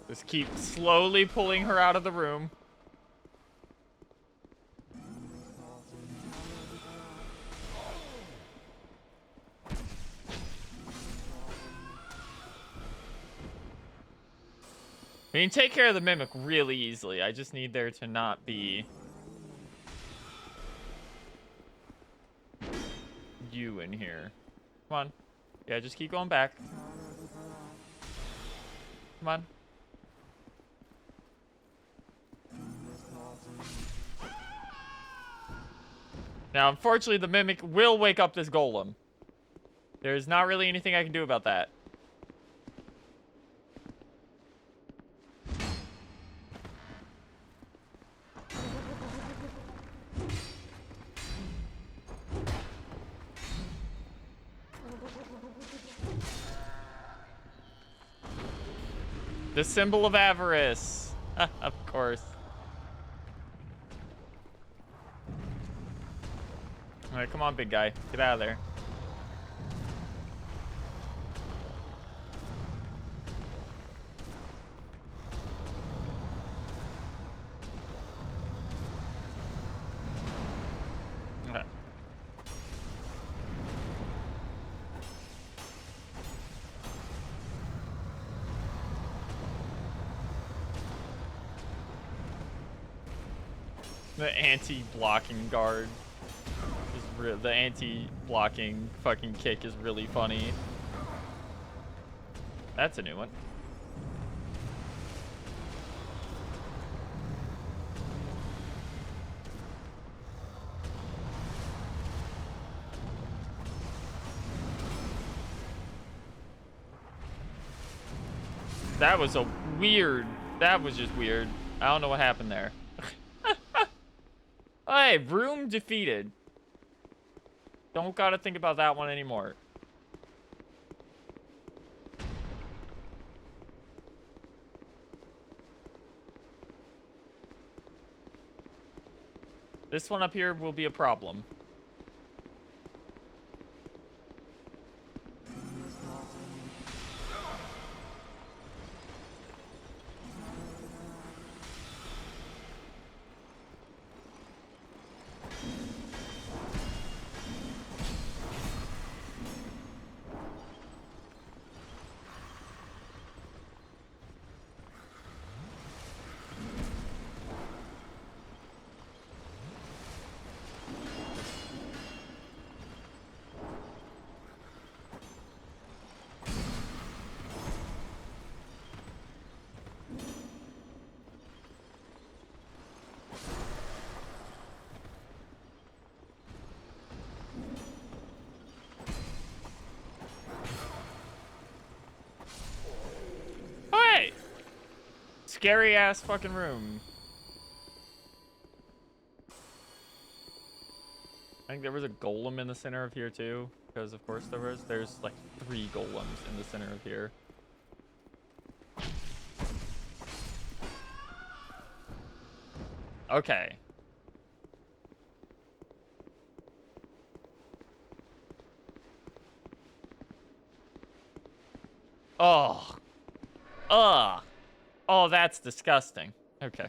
Just keep slowly pulling her out of the room. I mean, take care of the mimic really easily. I just need there to not be you in here. Come on. Yeah, just keep going back. Come on. Now, unfortunately, the mimic will wake up this golem. There's not really anything I can do about that. The symbol of avarice. Of course. Alright, come on, big guy. Get out of there. Okay. The anti-blocking guard. The anti-blocking fucking kick is really funny. That's a new one. That was a weird... That was just weird. I don't know what happened there. Hey, room defeated. Don't gotta think about that one anymore. This one up here will be a problem. Hey! Scary ass fucking room. I think there was a golem in the center of here too. Because of course there was. There's like 3 golems in the center of here. Okay. Oh. Ugh. Oh, that's disgusting. Okay.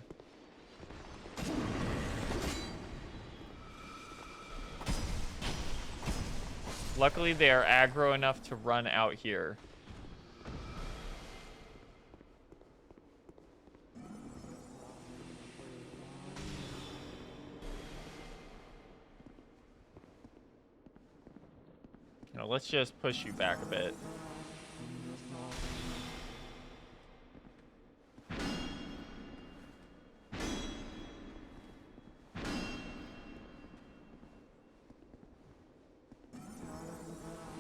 Luckily, they are aggro enough to run out here. Now, let's just push you back a bit.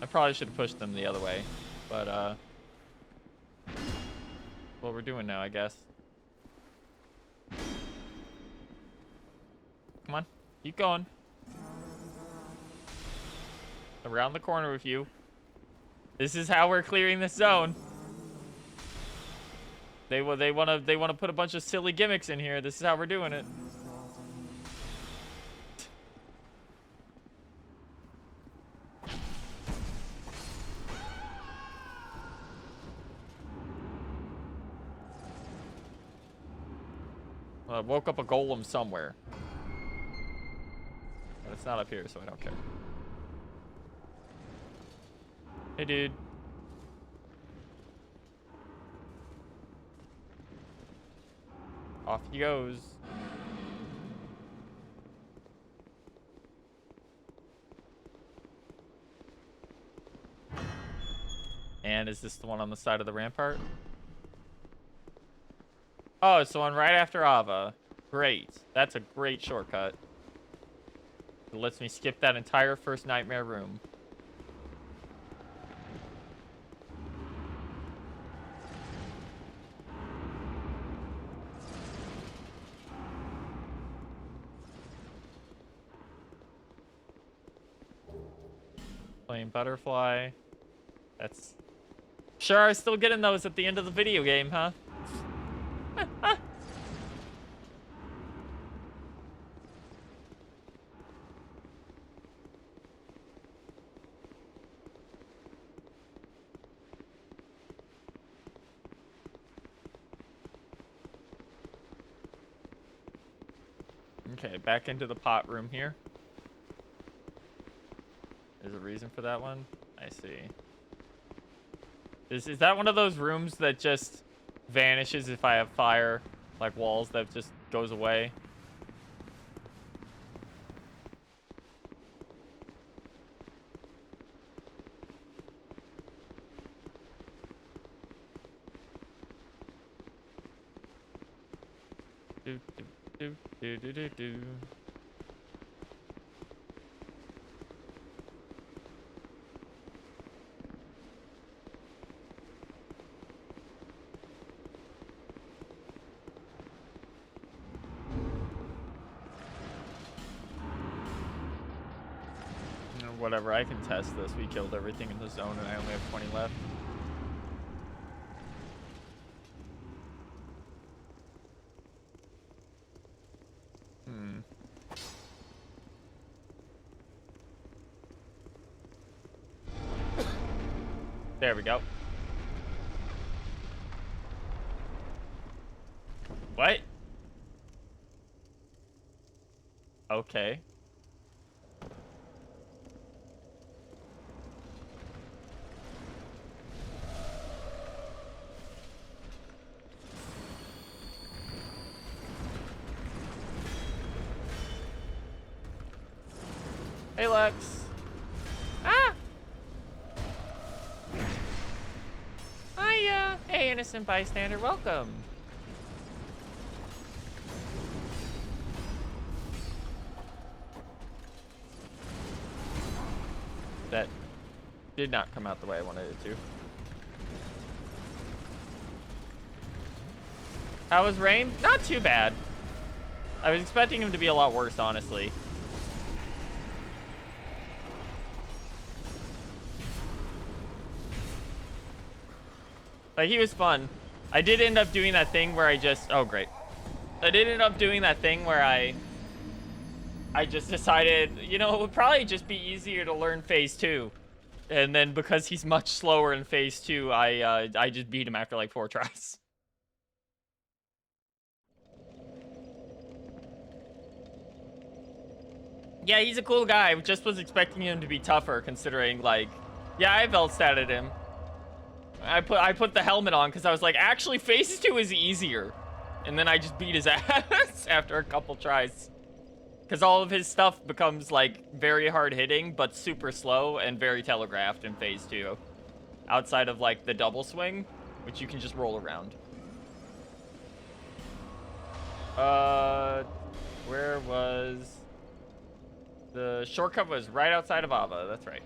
I probably should have pushed them the other way, but what we're doing now, I guess. Come on, keep going. Around the corner with you. This is how we're clearing this zone. They want to put a bunch of silly gimmicks in here. This is how we're doing it. Well, I woke up a golem somewhere. But it's not up here, so I don't care. Hey, dude. Off he goes. And is this the one on the side of the rampart? Oh, it's the one right after Ava. Great. That's a great shortcut. It lets me skip that entire first nightmare room. Playing butterfly. That's... Sure, I was still getting those at the end of the video game, huh? Okay, back into the pot room here. There's a reason for that one? I see. Is that one of those rooms that just vanishes if I have fire? Like walls that just goes away? Do, do, do, do, do, do. Whatever, I can test this. We killed everything in the zone and I only have 20 left. There we go. What? Okay. Hey, Lex. Ah! Hiya! Hey, innocent bystander, welcome. That did not come out the way I wanted it to. How was Rain? Not too bad. I was expecting him to be a lot worse, honestly. Like, he was fun. I did end up doing that thing where I just... Oh, great. I did end up doing that thing where I just decided, you know, it would probably just be easier to learn phase 2. And then because he's much slower in phase 2, I just beat him after like 4 tries. Yeah, he's a cool guy. I just was expecting him to be tougher, considering, like... Yeah, I Velstatted him. I put the helmet on because I was like, actually, phase 2 is easier. And then I just beat his ass after a couple tries. Because all of his stuff becomes, like, very hard-hitting, but super slow and very telegraphed in phase 2. Outside of, like, the double swing, which you can just roll around. Where was... The shortcut was right outside of Ava, that's right.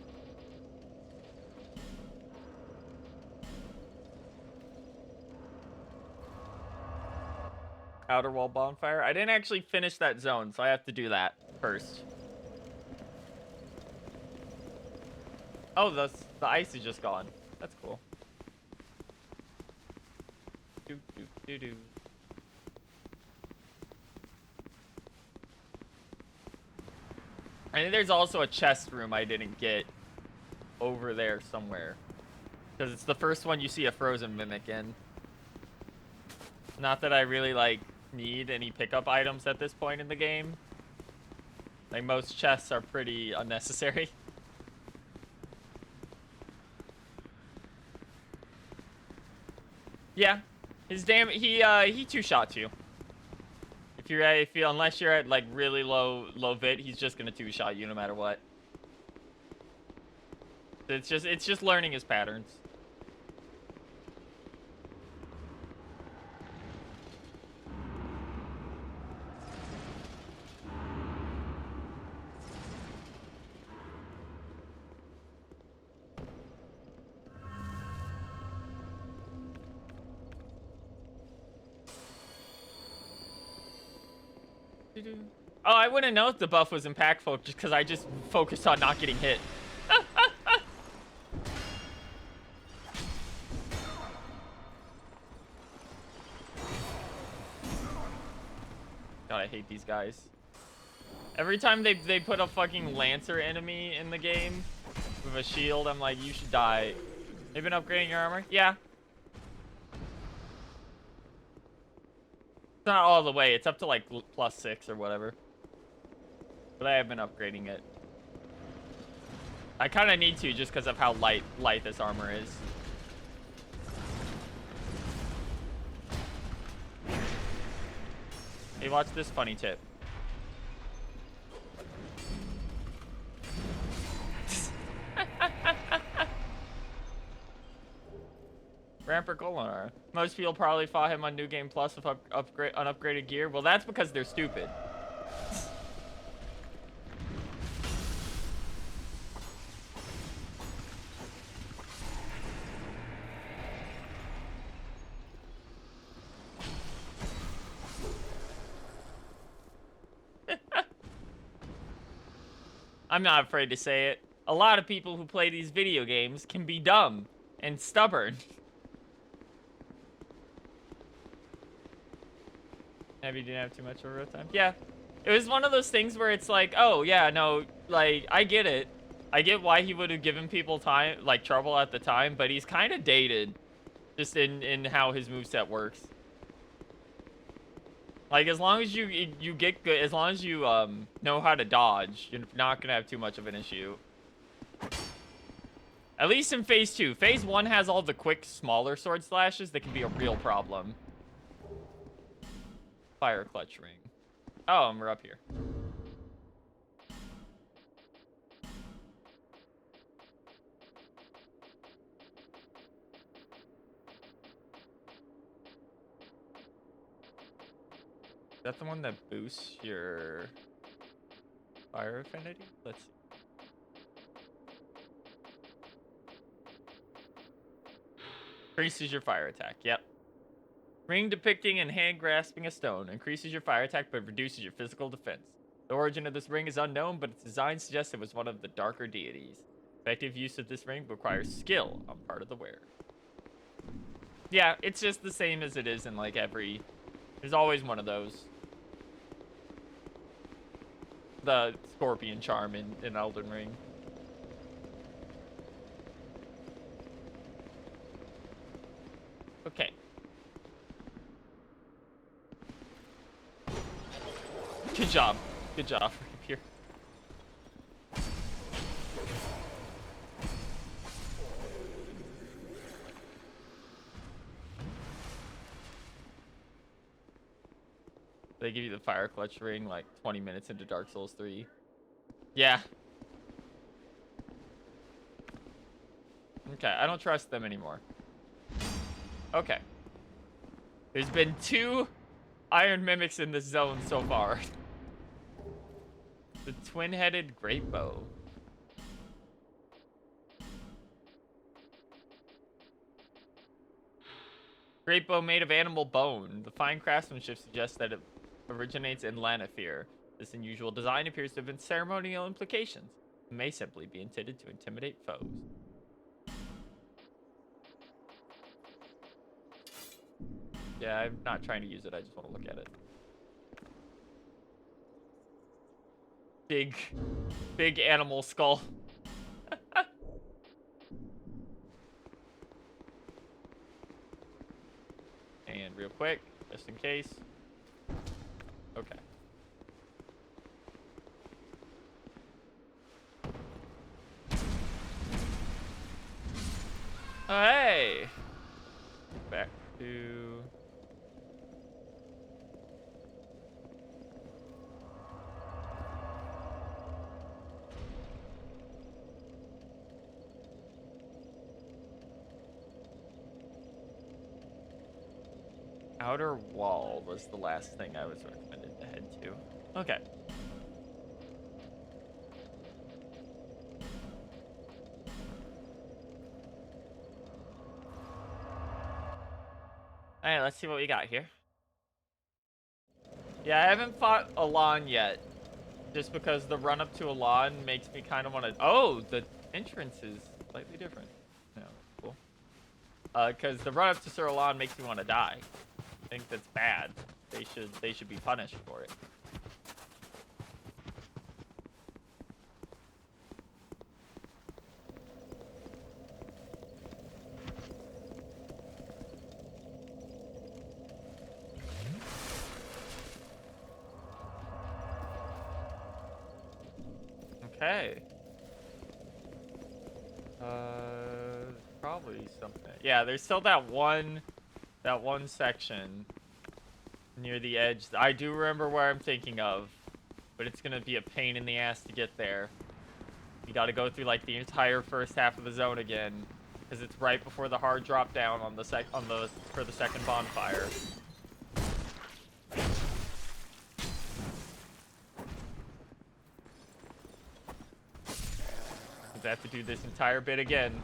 Outer wall bonfire. I didn't actually finish that zone, so I have to do that first. Oh, the ice is just gone. That's cool. Do do do do. I think there's also a chest room I didn't get over there somewhere. Because it's the first one you see a frozen mimic in. Not that I really, like, need any pickup items at this point in the game. Like, most chests are pretty unnecessary. Yeah. His he two-shots you. Unless you're at, like, really low vit, he's just gonna two-shot you no matter what. It's just learning his patterns. Oh, I wouldn't know if the buff was impactful just because I just focused on not getting hit. God, I hate these guys. Every time they put a fucking Lancer enemy in the game with a shield, I'm like, you should die. They've been upgrading your armor? Yeah. It's not all the way. It's up to like +6 or whatever. But I have been upgrading it. I kind of need to just because of how light this armor is. Hey, watch this funny tip. Rampart Golinar. Most people probably fought him on New Game Plus with unupgraded gear. Well, that's because they're stupid. I'm not afraid to say it. A lot of people who play these video games can be dumb and stubborn. Maybe you didn't have too much over time. Yeah. It was one of those things where it's like, oh, yeah, no, like, I get it. I get why he would have given people time, like, trouble at the time, but he's kind of dated just in how his moveset works. Like, as long as you get good, as long as you know how to dodge, you're not gonna have too much of an issue. At least in Phase 2. Phase 1 has all the quick, smaller sword slashes that can be a real problem. Fire clutch ring. Oh, and we're up here. Is that the one that boosts your fire affinity? Let's see. Increases your fire attack. Yep. Ring depicting and hand grasping a stone increases your fire attack but reduces your physical defense. The origin of this ring is unknown, but its design suggests it was one of the darker deities. Effective use of this ring requires skill on part of the wearer. Yeah, it's just the same as it is in like every... There's always one of those. The scorpion charm in Elden Ring. Okay. Good job. Good job, Rapier. They give you the fire clutch ring like 20 minutes into Dark Souls 3. Yeah. Okay, I don't trust them anymore. Okay. There's been 2 iron mimics in this zone so far. The twin-headed great bow. Great bow made of animal bone. The fine craftsmanship suggests that it originates in Lanifear. This unusual design appears to have been ceremonial implications. It may simply be intended to intimidate foes. Yeah, I'm not trying to use it. I just want to look at it. Big animal skull. And real quick, just in case. Okay. Oh, hey! Back to... Outer Wall was the last thing I was recommended to head to. Okay. Alright, let's see what we got here. Yeah, I haven't fought Alon yet. Just because the run up to Alon makes me kind of want to... Oh, the entrance is slightly different. No, cool. Because the run up to Sir Alon makes me want to die. I think that's bad. They should be punished for it. Okay. Probably something. Yeah, there's still that one section near the edge. I do remember where I'm thinking of, but it's gonna be a pain in the ass to get there. You gotta go through like the entire first half of the zone again, because it's right before the hard drop down on the for the second bonfire. I have to do this entire bit again.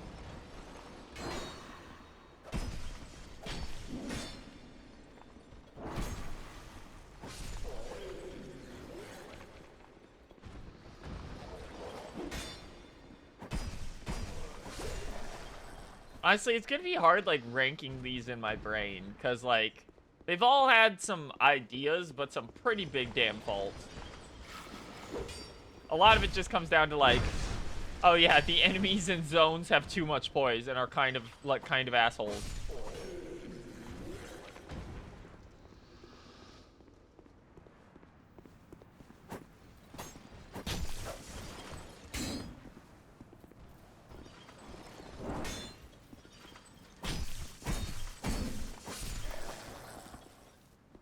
Honestly, it's gonna be hard, like, ranking these in my brain, because, like, they've all had some ideas, but some pretty big damn faults. A lot of it just comes down to, like, oh yeah, the enemies in zones have too much poise and are kind of assholes.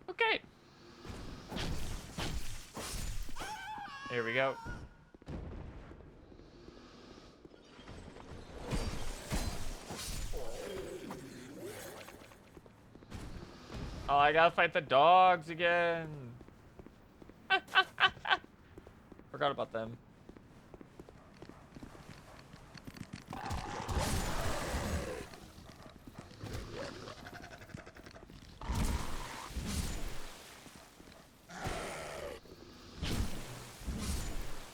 Okay. Here we go. Oh, I gotta fight the dogs again. Forgot about them.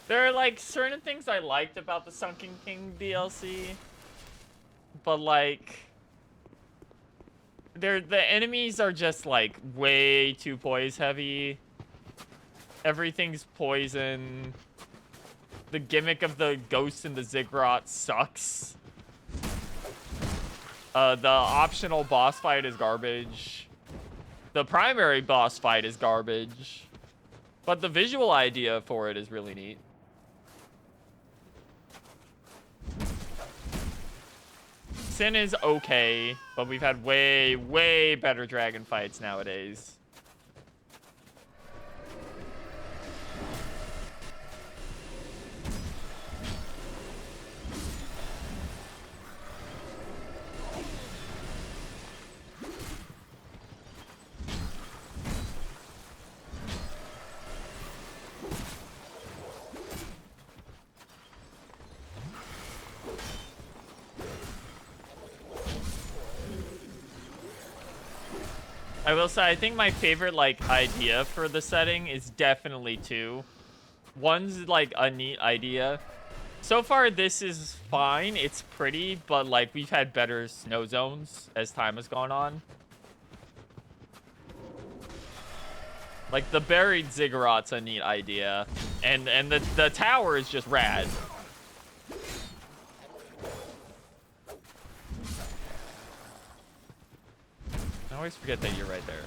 There are, like, certain things I liked about the Sunken King DLC, but, like, the enemies are just, like, way too poise heavy. Everything's poison. The gimmick of the ghosts and the ziggurat sucks. The optional boss fight is garbage. The primary boss fight is garbage. But the visual idea for it is really neat. Sin is okay, but we've had way, way better dragon fights nowadays. I will say, I think my favorite, like, idea for the setting is definitely 2. One's, like, a neat idea. So far, this is fine. It's pretty, but, like, we've had better snow zones as time has gone on. Like, the buried ziggurat's a neat idea. And the tower is just rad. I always forget that you're right there.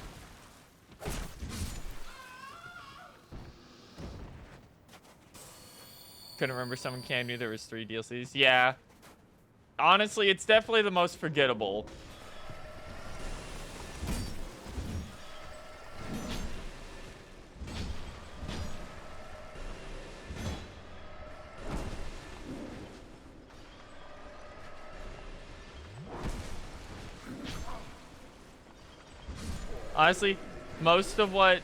Couldn't remember someone can knew there was 3 DLCs. Yeah. Honestly, it's definitely the most forgettable. Honestly, most of what...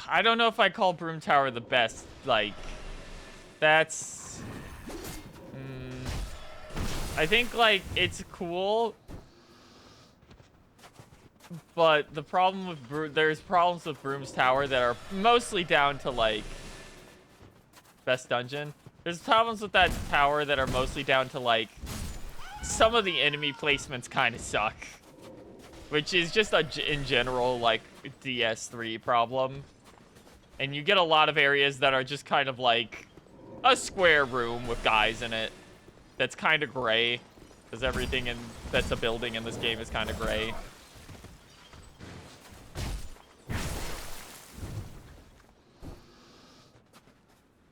I don't know if I call Broom Tower the best. Like, that's... I think, like, it's cool. But the problem with... There's problems with Broom's Tower that are mostly down to, like... Best dungeon. There's problems with that tower that are mostly down to, like... Some of the enemy placements kind of suck. Which is just a, in general, like, DS3 problem. And you get a lot of areas that are just kind of like a square room with guys in it. That's kind of gray. Because everything that's a building in this game is kind of gray.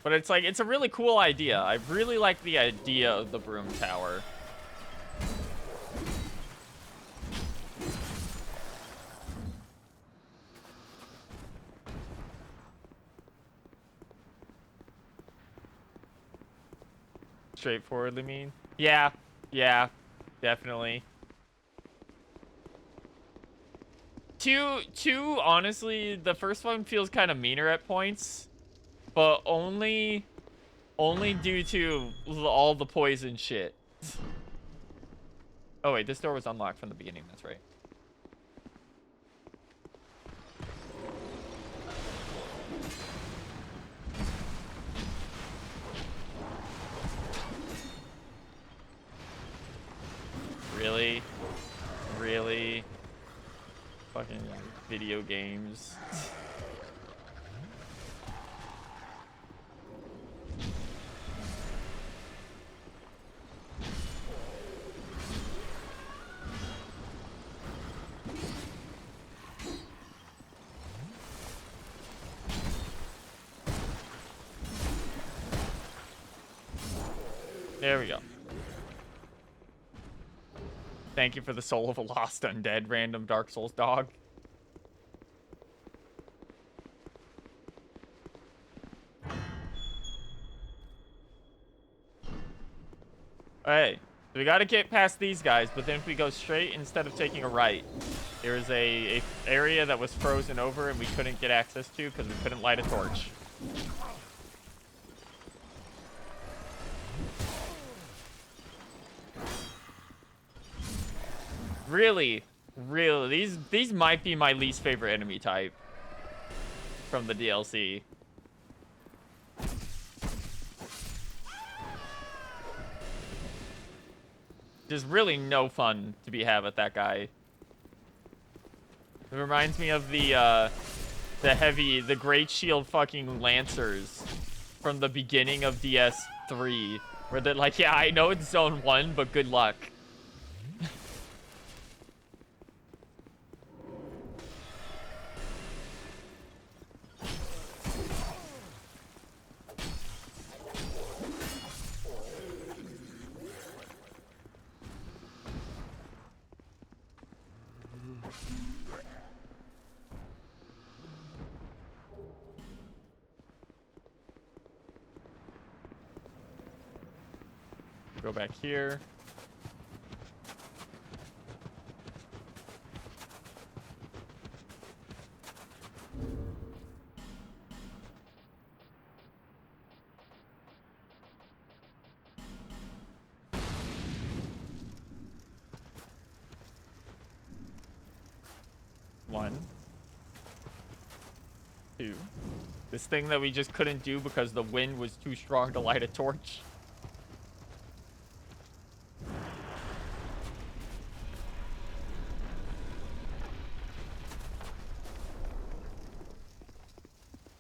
But it's like, it's a really cool idea. I really like the idea of the Broom Tower. Straightforwardly mean? Yeah, definitely. Two, honestly, the first one feels kind of meaner at points, but only due to all the poison shit. Oh wait, this door was unlocked from the beginning, that's right. Really? Really? Fucking video games. There we go. Thank you for the soul of a lost undead, random Dark Souls dog. Alright, so we gotta get past these guys, but then if we go straight instead of taking a right, there is a area that was frozen over and we couldn't get access to because we couldn't light a torch. Really, these might be my least favorite enemy type from the DLC. There's really no fun to be had with that guy. It reminds me of the Great Shield fucking Lancers from the beginning of DS3, where they're like, yeah, I know it's Zone 1, but good luck. Go back here. 2. This thing that we just couldn't do because the wind was too strong to light a torch.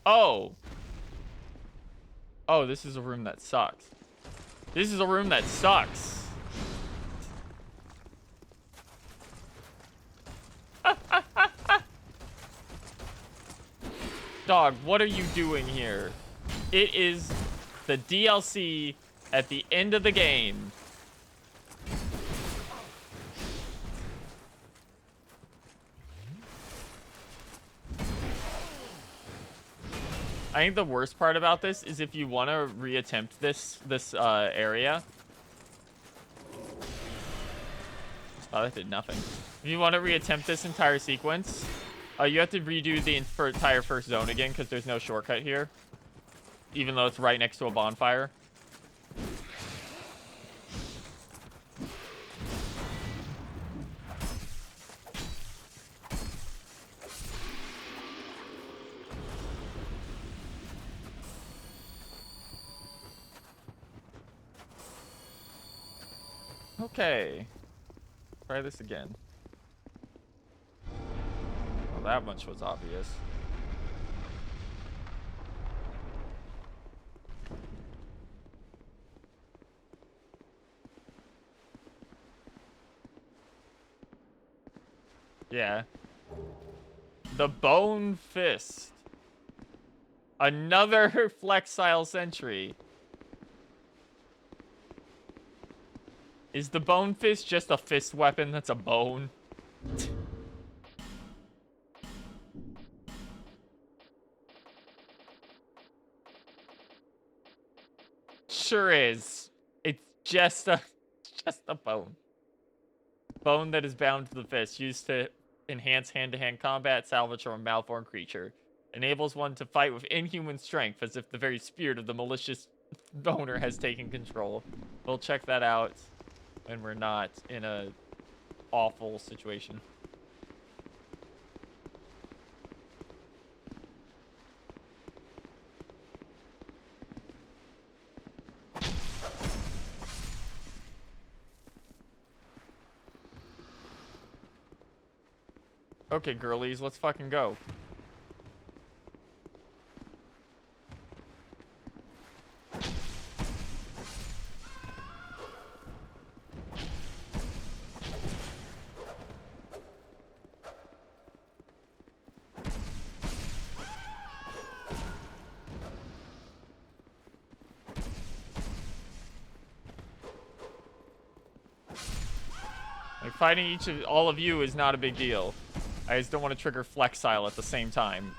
Oh. Oh, this is a room that sucks. This is a room that sucks. Dog, what are you doing here? It is the DLC at the end of the game. I think the worst part about this is if you want to reattempt this area. Oh, that did nothing. If you want to reattempt this entire sequence, you have to redo the entire first zone again because there's no shortcut here, even though it's right next to a bonfire. Okay. Try this again. Well, that much was obvious. Yeah. The Bone Fist. Another flexile sentry. Is the Bone Fist just a fist weapon that's a bone? Sure is. It's just a bone. Bone that is bound to the fist, used to enhance hand-to-hand combat, salvage from a malformed creature. Enables one to fight with inhuman strength, as if the very spirit of the malicious owner has taken control. We'll check that out when we're not in a awful situation. Okay, girlies, let's fucking go. Like, fighting all of you is not a big deal. I just don't want to trigger Flexile at the same time.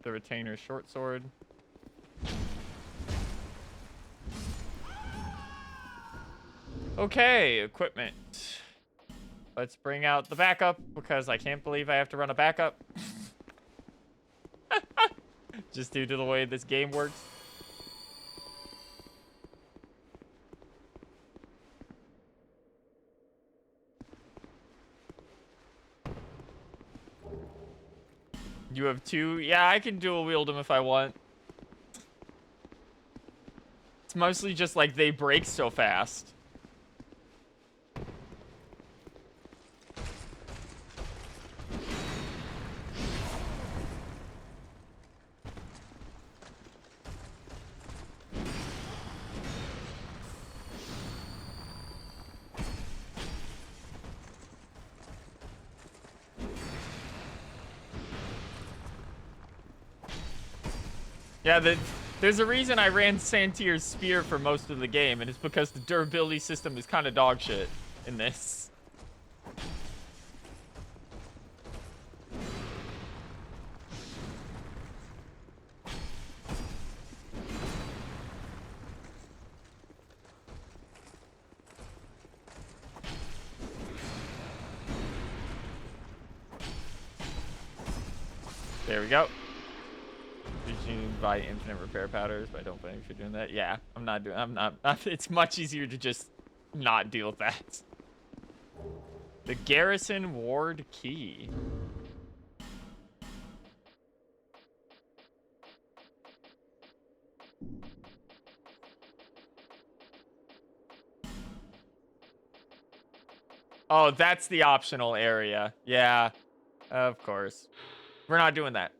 The Retainer short sword. Okay, equipment. Let's bring out the backup, because I can't believe I have to run a backup. Just due to the way this game works. You have 2? Yeah, I can dual wield them if I want. It's mostly just like they break so fast. Yeah, there's a reason I ran Santier's Spear for most of the game, and it's because the durability system is kind of dog shit in this. There we go. You can buy infinite repair powders, but I don't think you're doing that. Yeah, I'm not. It's much easier to just not deal with that. The Garrison Ward Key. Oh, that's the optional area. Yeah, of course. We're not doing that.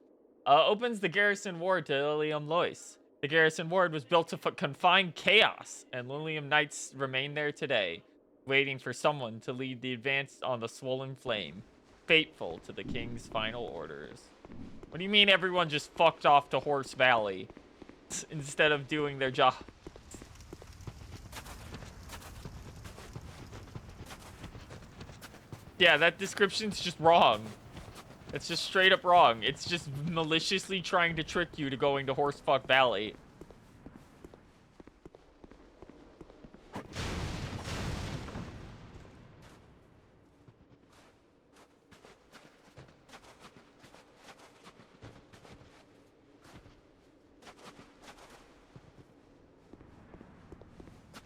Opens the garrison ward to Lilium Lois. The garrison ward was built to confine chaos, and Lilium Knights remain there today, waiting for someone to lead the advance on the swollen flame, faithful to the king's final orders. What do you mean everyone just fucked off to Horse Valley instead of doing their job? Yeah, that description's just wrong. It's just straight up wrong. It's just maliciously trying to trick you to going to Horsefuck Valley.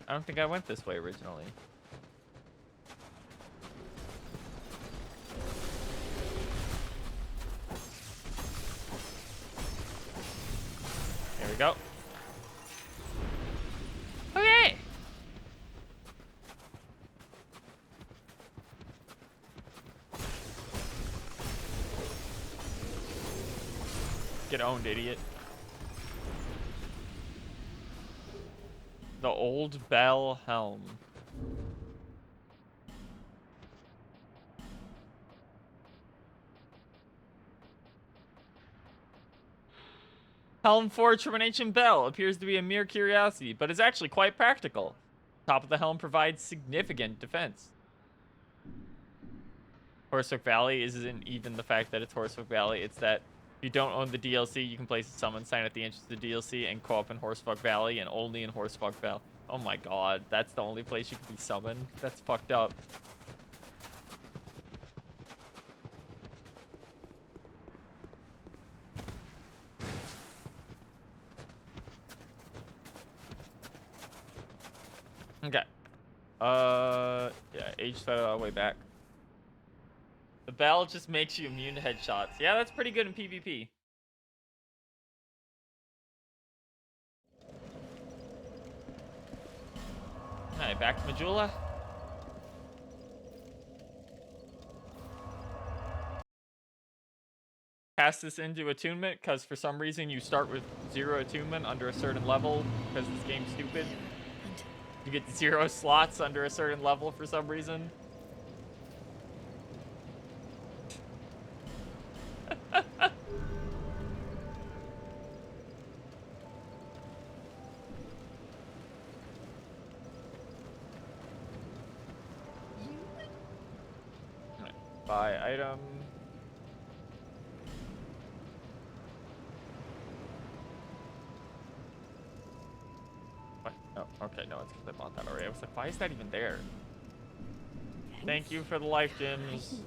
I don't think I went this way originally. There we go. Okay. Get owned, idiot. The Old Bell Helm. Helm forged from an ancient bell appears to be a mere curiosity, but is actually quite practical. Top of the helm provides significant defense. Horsefuck Valley isn't even the fact that it's Horsefuck Valley, it's that if you don't own the DLC, you can place a summon sign at the entrance of the DLC and co-op in Horsefuck Valley and only in Horsefuck Valley. Oh my god, that's the only place you can be summoned? That's fucked up. Okay. Yeah, age fed all the way back. The bell just makes you immune to headshots. Yeah, that's pretty good in PvP. Alright, back to Majula. Pass this into attunement, because for some reason you start with 0 attunement under a certain level, because this game's stupid. You get 0 slots under a certain level for some reason. Buy item. What? Oh, okay, no, it's because I bought that already. I was like, why is that even there? Thank you for the life gems.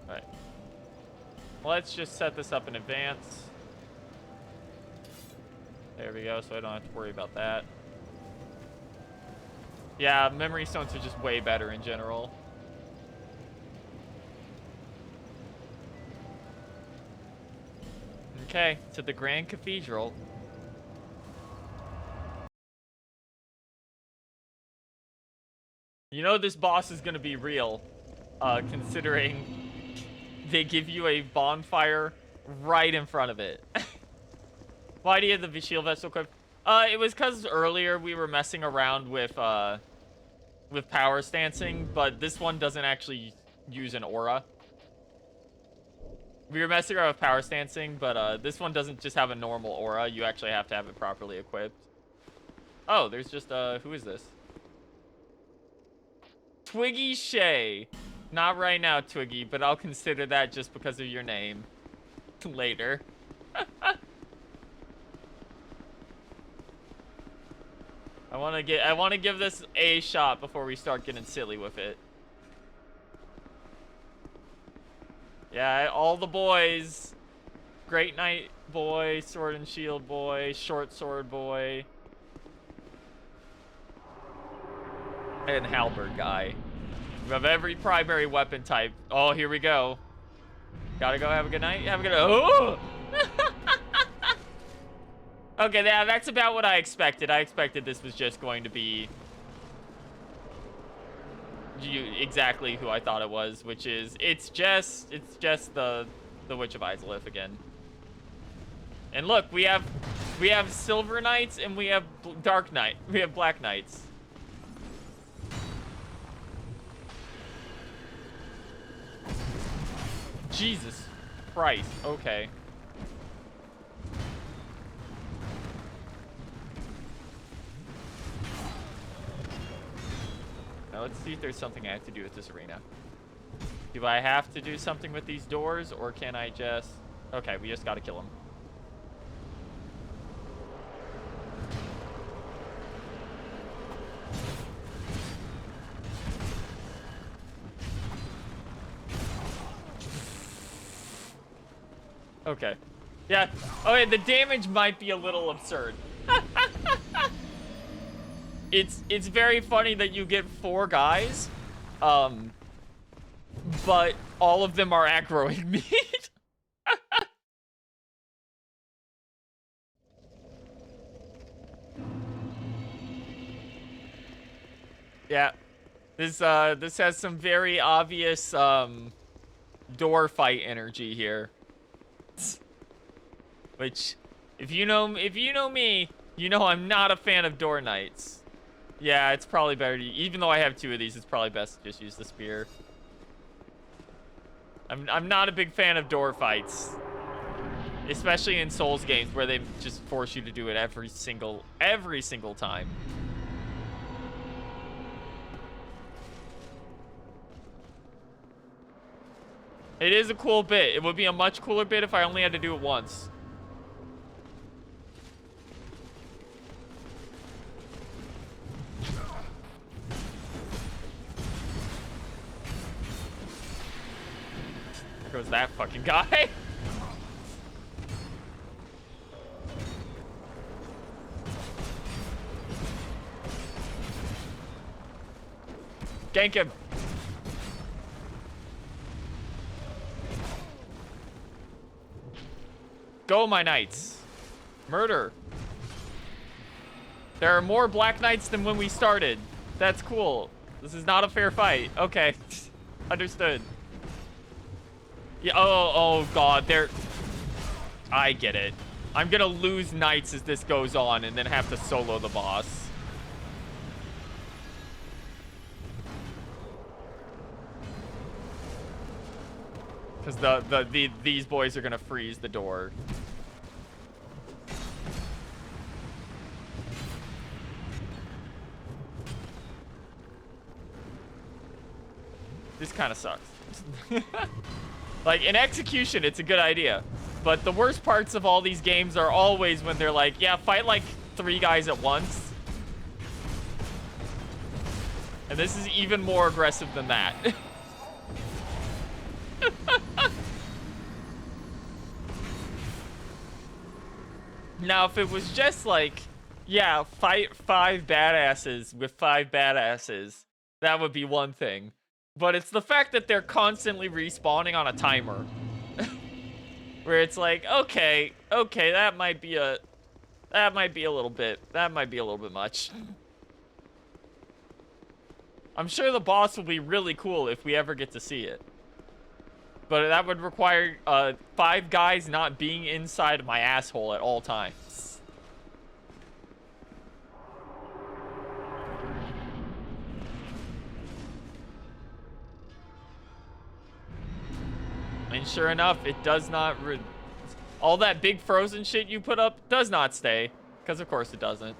Alright. Let's just set this up in advance. There we go, so I don't have to worry about that. Yeah, memory stones are just way better in general. Okay, to the Grand Cathedral. You know this boss is gonna be real, considering they give you a bonfire right in front of it. Why do you have the shield vessel equipped? It was because earlier we were messing around with power stancing, but this one doesn't actually use an aura. We were messing around with power stancing, but this one doesn't just have a normal aura. You actually have to have it properly equipped. Oh, there's just, who is this? Twiggy Shay. Not right now, Twiggy, but I'll consider that just because of your name. Later. I want to give this a shot before we start getting silly with it. Yeah, all the boys. Great Knight boy, Sword and Shield boy, Short Sword boy. And Halberd guy. We have every primary weapon type. Oh, here we go. Gotta go have a good night. Have a good... Oh! Okay, yeah, that's about what I expected. I expected this was just going to be exactly who I thought it was, which is it's just the Witch of Izalith again. And look, we have Silver Knights and we have Dark Knight. We have Black Knights. Jesus Christ. Okay. Now let's see if there's something I have to do with this arena. Do I have to do something with these doors, or can I just... Okay, we just gotta kill him. Okay. Yeah. Okay, the damage might be a little absurd. It's very funny that you get 4 guys, but all of them are aggroing me. Yeah. This has some very obvious door fight energy here. Which, if you know me, you know I'm not a fan of door knights. Yeah, it's probably better to, even though I have 2 of these, it's probably best to just use the spear. I'm not a big fan of door fights. Especially in Souls games where they just force you to do it every single time. It is a cool bit. It would be a much cooler bit if I only had to do it once. There goes that fucking guy. Gank him. Go, my knights. Murder. There are more Black Knights than when we started. That's cool. This is not a fair fight. Okay. Understood. Yeah, oh god, I get it. I'm gonna lose knights as this goes on and then have to solo the boss. Because these boys are gonna freeze the door. This kind of sucks. Like, in execution, it's a good idea. But the worst parts of all these games are always when they're like, yeah, fight like 3 guys at once. And this is even more aggressive than that. Now, if it was just like, yeah, fight 5 badasses with 5 badasses, that would be one thing. But it's the fact that they're constantly respawning on a timer. Where it's like, okay, that might be a little bit much. I'm sure the boss will be really cool if we ever get to see it. But that would require 5 guys not being inside my asshole at all times. And sure enough, it does not... all that big frozen shit you put up does not stay. Because of course it doesn't.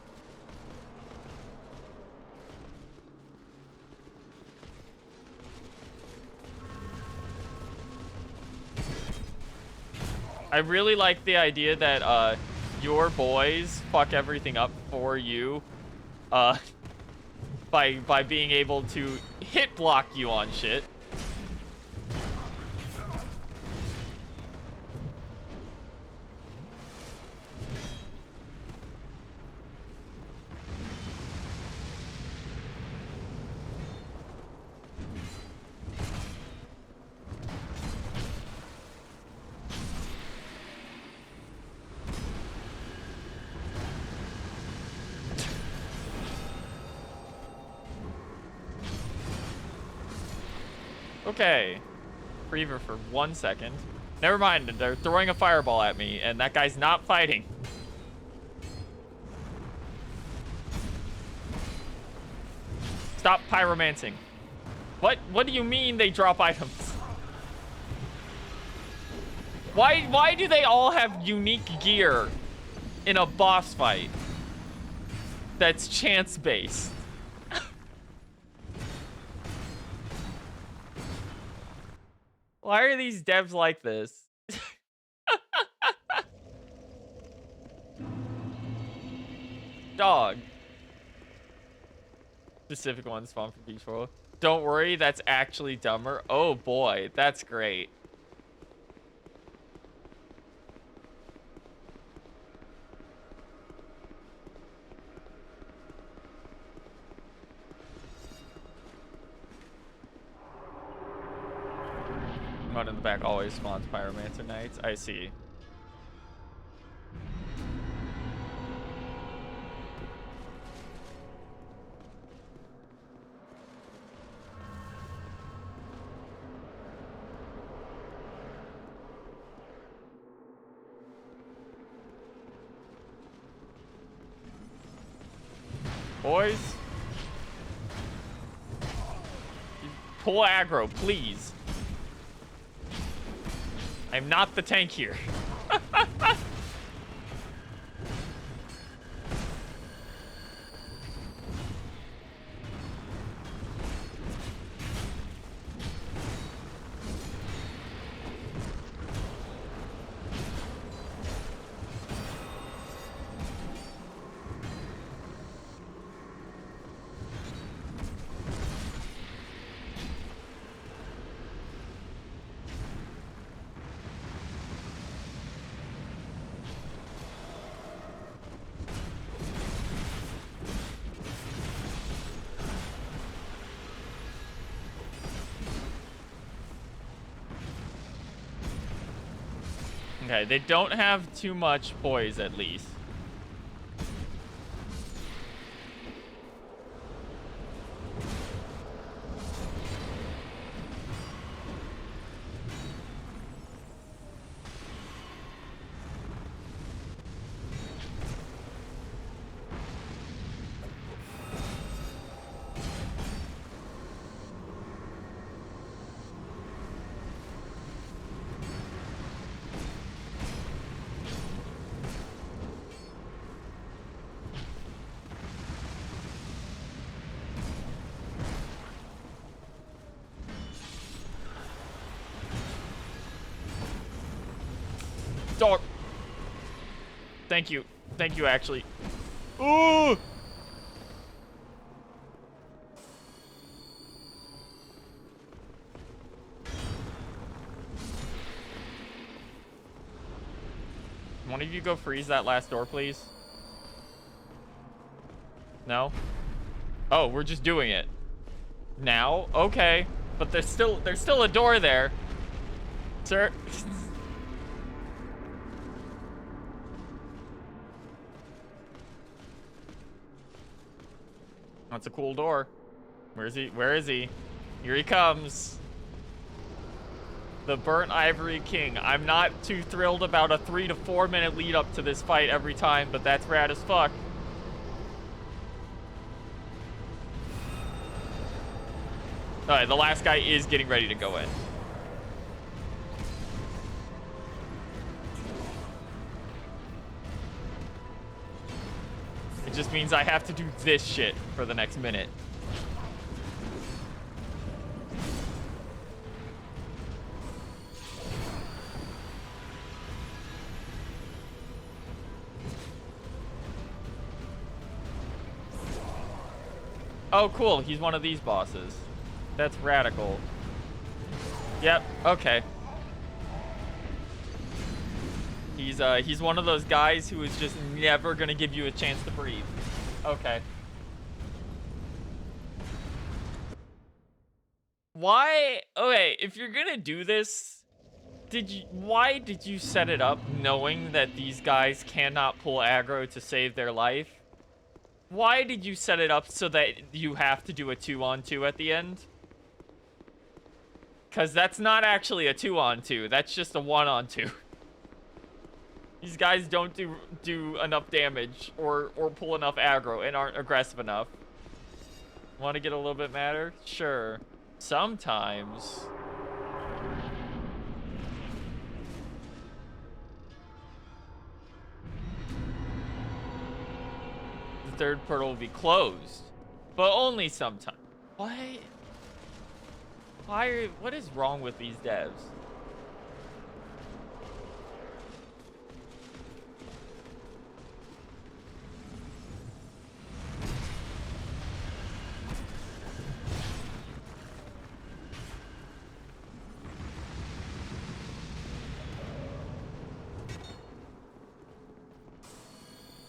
I really like the idea that your boys fuck everything up for you by being able to hit block you on shit. Okay. Prever for 1 second. Never mind, they're throwing a fireball at me, and that guy's not fighting. Stop pyromancing. What do you mean they drop items? Why do they all have unique gear in a boss fight that's chance-based? Why are these devs like this? Dog. Specific ones spawn for Beach World. Don't worry, that's actually dumber. Oh boy, that's great. Mud in the back always spawns Pyromancer Knights. I see. Boys. Pull aggro, please. I'm not the tank here. Okay, they don't have too much poise, at least. Dog. Thank you. Thank you, actually. Ooh! One of you go freeze that last door, please. No? Oh, we're just doing it. Now? Okay. But there's still a door there. Sir. That's a cool door. Where is he? Where is he? Here he comes. The Burnt Ivory King. I'm not too thrilled about a 3 to 4 minute lead up to this fight every time, but that's rad as fuck. Alright, the last guy is getting ready to go in. It just means I have to do this shit for the next minute. Oh, cool. He's one of these bosses. That's radical. Yep. Okay. He's one of those guys who is just never gonna give you a chance to breathe. Okay. Why? Okay, if you're gonna do this, why did you set it up knowing that these guys cannot pull aggro to save their life? Why did you set it up so that you have to do a 2-on-2 at the end? Because that's not actually a 2-on-2. That's just a 1-on-2. These guys don't do enough damage or pull enough aggro and aren't aggressive enough. Want to get a little bit madder? Sure. Sometimes. The third portal will be closed. But only sometimes. What? What is wrong with these devs?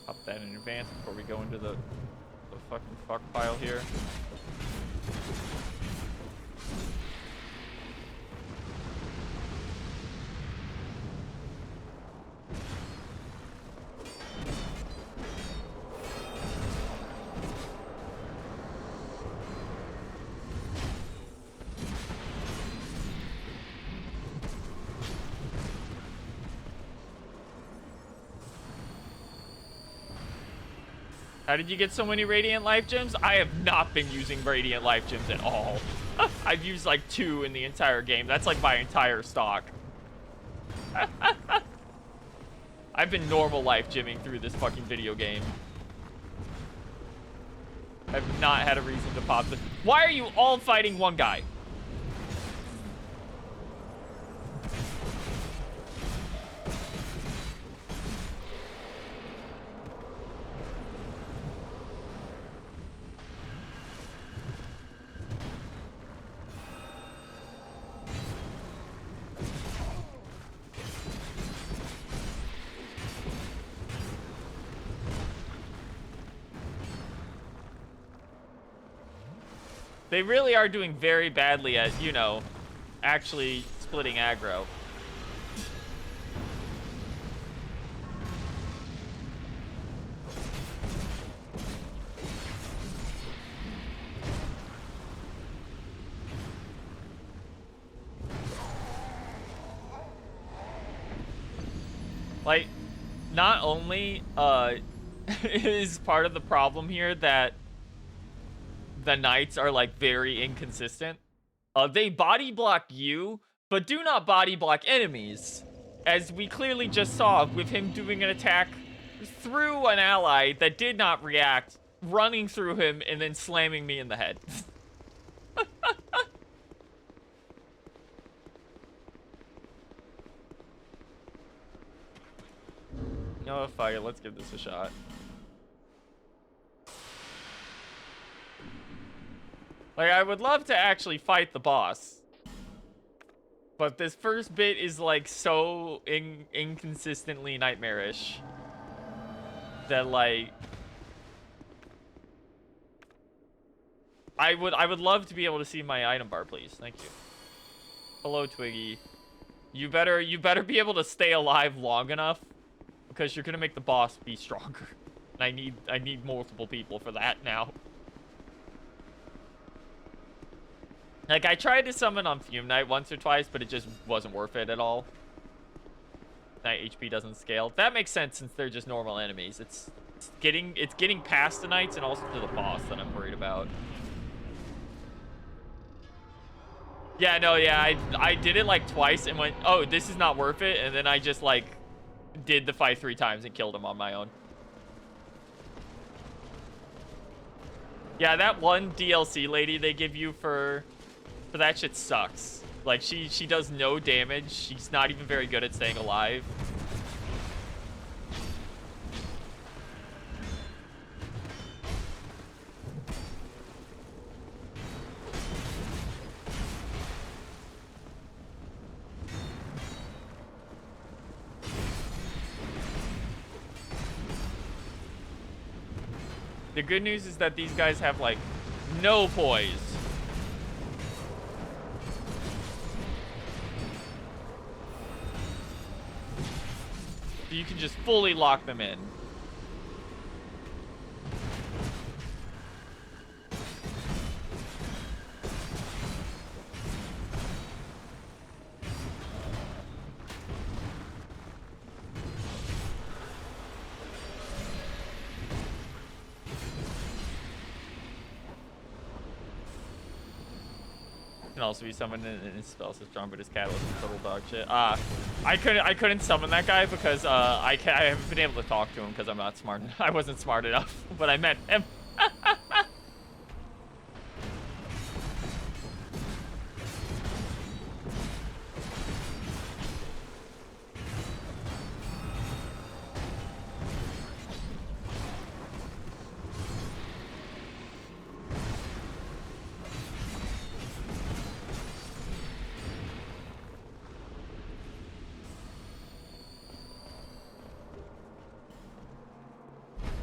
Pop that in advance before we go into the fucking fuck pile here. How did you get so many Radiant Life Gems? I have not been using Radiant Life Gems at all. I've used like 2 in the entire game. That's like my entire stock. I've been normal life gemming through this fucking video game. I've not had a reason to pop this. Why are you all fighting one guy? They really are doing very badly at, you know, actually splitting aggro. Like, not only is part of the problem here that the knights are like very inconsistent. They body block you, but do not body block enemies. As we clearly just saw with him doing an attack through an ally that did not react, running through him and then slamming me in the head. No, fuck it, let's give this a shot. Like, I would love to actually fight the boss. But this first bit is, like, so inconsistently nightmarish. That, like... I would love to be able to see my item bar, please. Thank you. Hello, Twiggy. You better be able to stay alive long enough. Because you're gonna make the boss be stronger. And I need multiple people for that now. Like, I tried to summon on Fume Knight once or twice, but it just wasn't worth it at all. Knight HP doesn't scale. That makes sense since they're just normal enemies. It's getting past the knights and also to the boss that I'm worried about. Yeah, no, yeah, I did it like twice and went, oh, this is not worth it, and then I just like did the fight 3 times and killed him on my own. Yeah, that one DLC lady they give you for that shit sucks. Like, she does no damage. She's not even very good at staying alive. The good news is that these guys have, like, no poise. So you can just fully lock them in. can also be summoned in his spell so strong, but his catalyst is total dog shit. I couldn't summon that guy because I haven't been able to talk to him because I'm not smart. I wasn't smart enough, but I met him.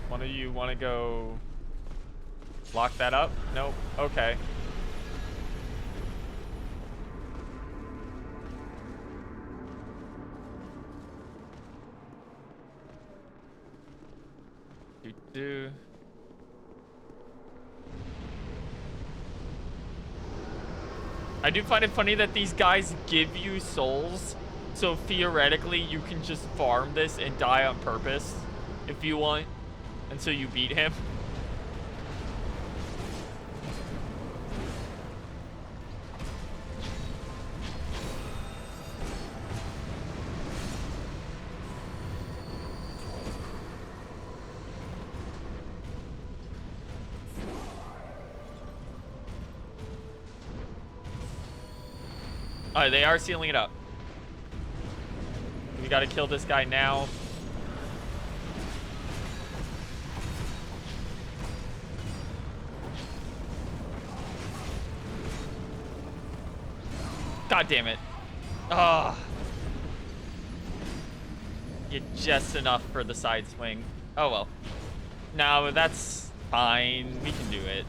One of you want to go lock that up? Nope. Okay. Do. I do find it funny that these guys give you souls, so theoretically you can just farm this and die on purpose if you want, until you beat him. Alright, they are sealing it up. We gotta kill this guy now. God damn it. Ah. You're just enough for the side swing. Oh well. No, that's fine. We can do it.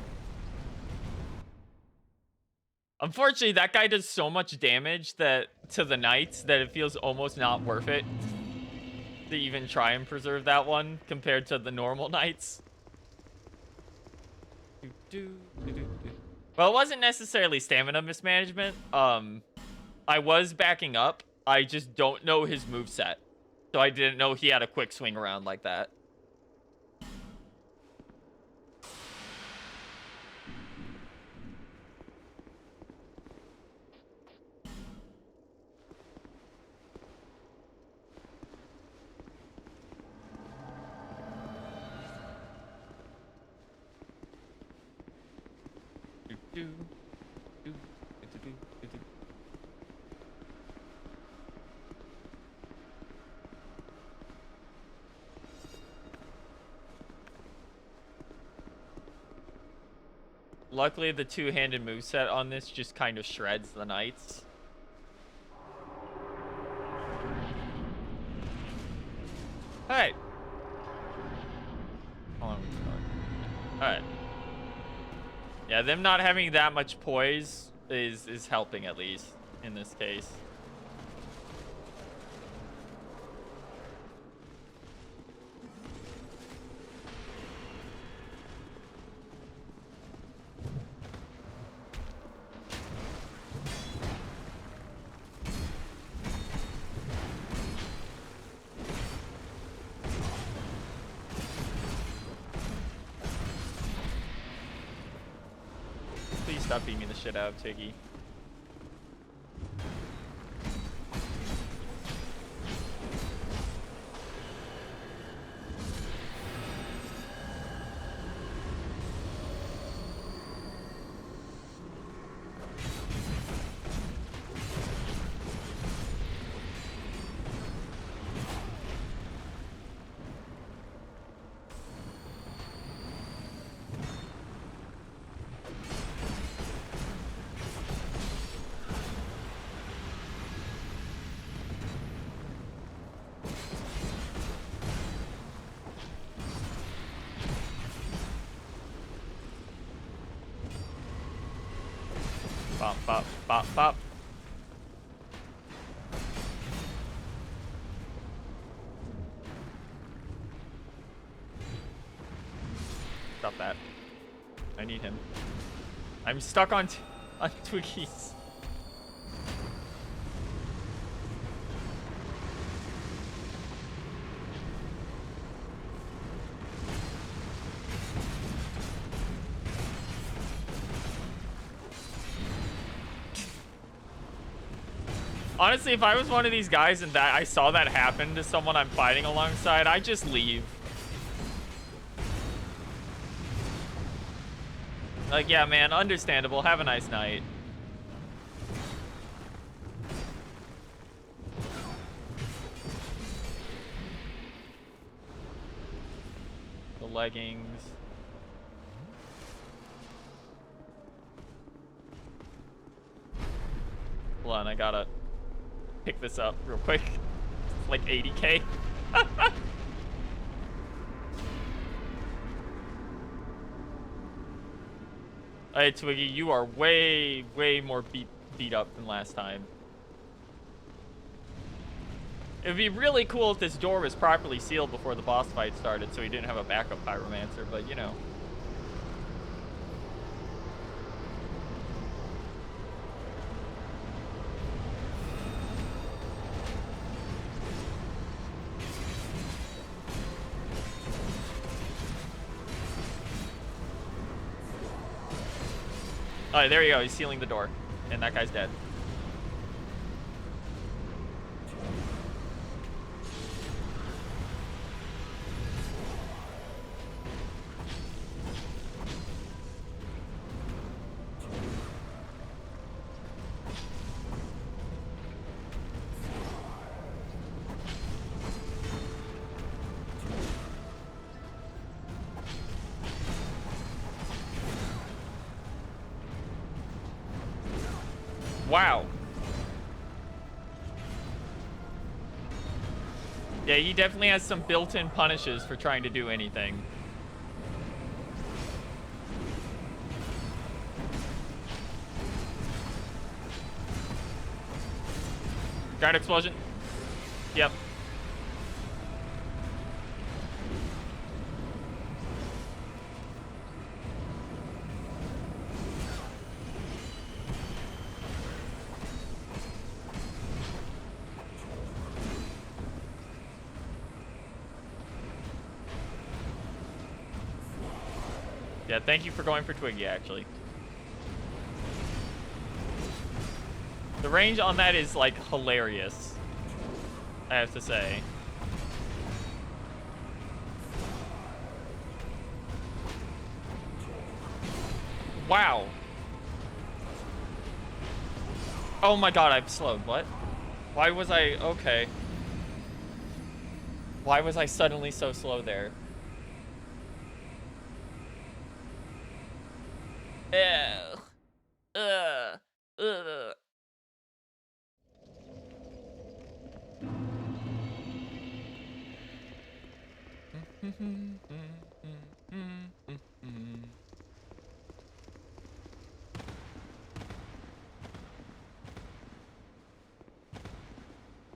Unfortunately, that guy does so much damage that to the knights that it feels almost not worth it to even try and preserve that one compared to the normal knights. Well, it wasn't necessarily stamina mismanagement. I was backing up. I just don't know his moveset. So I didn't know he had a quick swing around like that. Luckily, the two-handed moveset on this just kind of shreds the knights. Hey. Alright. Yeah, them not having that much poise is helping, at least, in this case. Please stop beating the shit out of Tiggy. Bop, bop, bop, bop. Stop that. I need him. I'm stuck on Twiggies. Honestly, if I was one of these guys and that I saw that happen to someone I'm fighting alongside, I'd just leave. Like, yeah, man, understandable. Have a nice night. The leggings. Hold on, I gotta pick this up real quick. It's like 80K. Hey, Twiggy, you are way, way more beat up than last time. It would be really cool if this door was properly sealed before the boss fight started, so he didn't have a backup pyromancer, but you know. Oh, there you go. He's sealing the door. And that guy's dead. Wow. Yeah, he definitely has some built-in punishes for trying to do anything. Giant explosion. Yep. Yeah, thank you for going for Twiggy, actually. The range on that is, like, hilarious, I have to say. Wow. Oh my god, I've slowed. What? Why was I... Okay. Why was I suddenly so slow there? Ugh. Ugh. Ugh.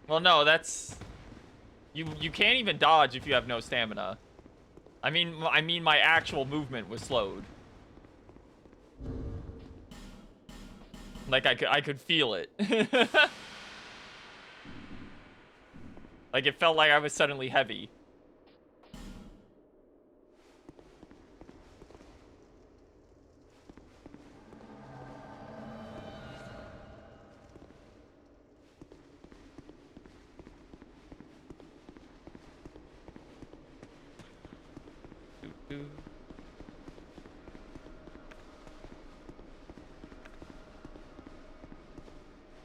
Well, no, that's... You can't even dodge if you have no stamina. I mean my actual movement was slowed. Like, I could feel it. Like, it felt like I was suddenly heavy.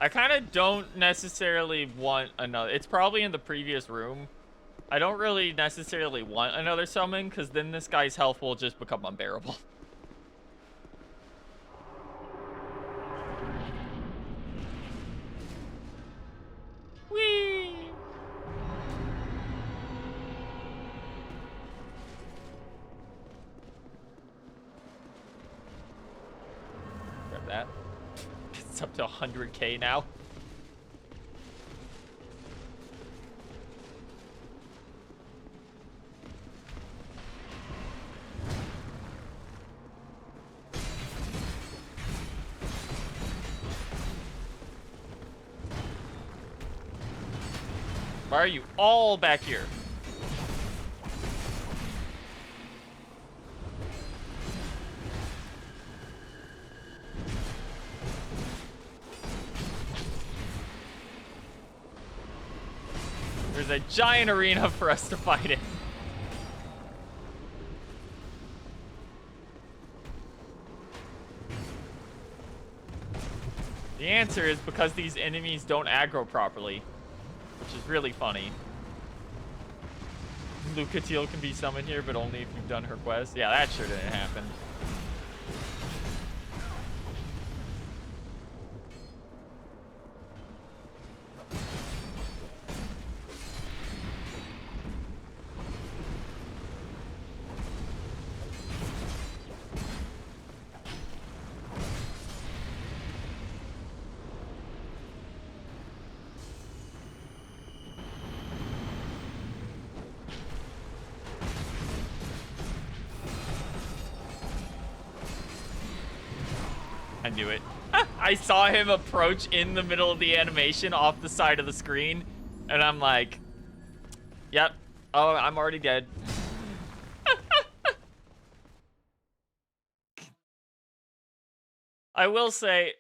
I kind of don't necessarily want another... It's probably in the previous room. I don't really necessarily want another summon, because then this guy's health will just become unbearable. Whee! Grab that. It's up to 100K now. Why are you all back here? a giant arena for us to fight in. The answer is because these enemies don't aggro properly, which is really funny. Lucatiel can be summoned here, but only if you've done her quest. Yeah, that sure didn't happen. I knew it. I saw him approach in the middle of the animation off the side of the screen, and I'm like, yep. Oh, I'm already dead. I will say,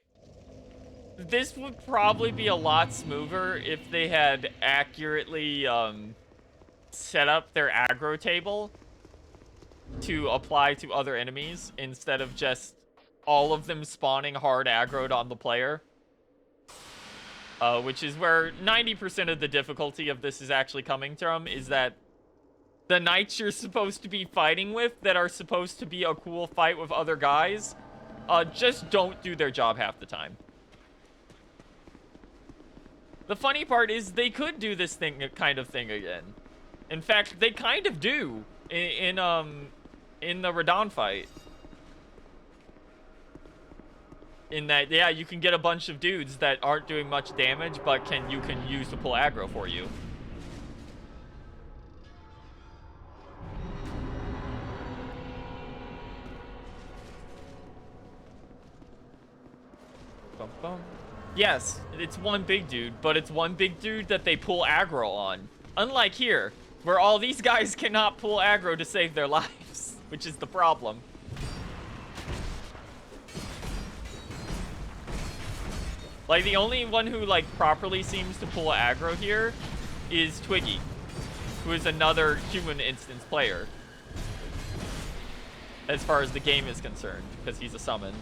this would probably be a lot smoother if they had accurately set up their aggro table to apply to other enemies instead of just all of them spawning hard aggroed on the player. Which is where 90% of the difficulty of this is actually coming from, is that the knights you're supposed to be fighting with that are supposed to be a cool fight with other guys, just don't do their job half the time. The funny part is they could do this kind of thing again. In fact, they kind of do in the Radon fight. In that, yeah, you can get a bunch of dudes that aren't doing much damage, but you can use to pull aggro for you. Bum, bum. Yes, it's one big dude, but it's one big dude that they pull aggro on. Unlike here, where all these guys cannot pull aggro to save their lives, which is the problem. Like, the only one who, like, properly seems to pull aggro here is Twiggy, who is another human instance player, as far as the game is concerned, because he's a summon.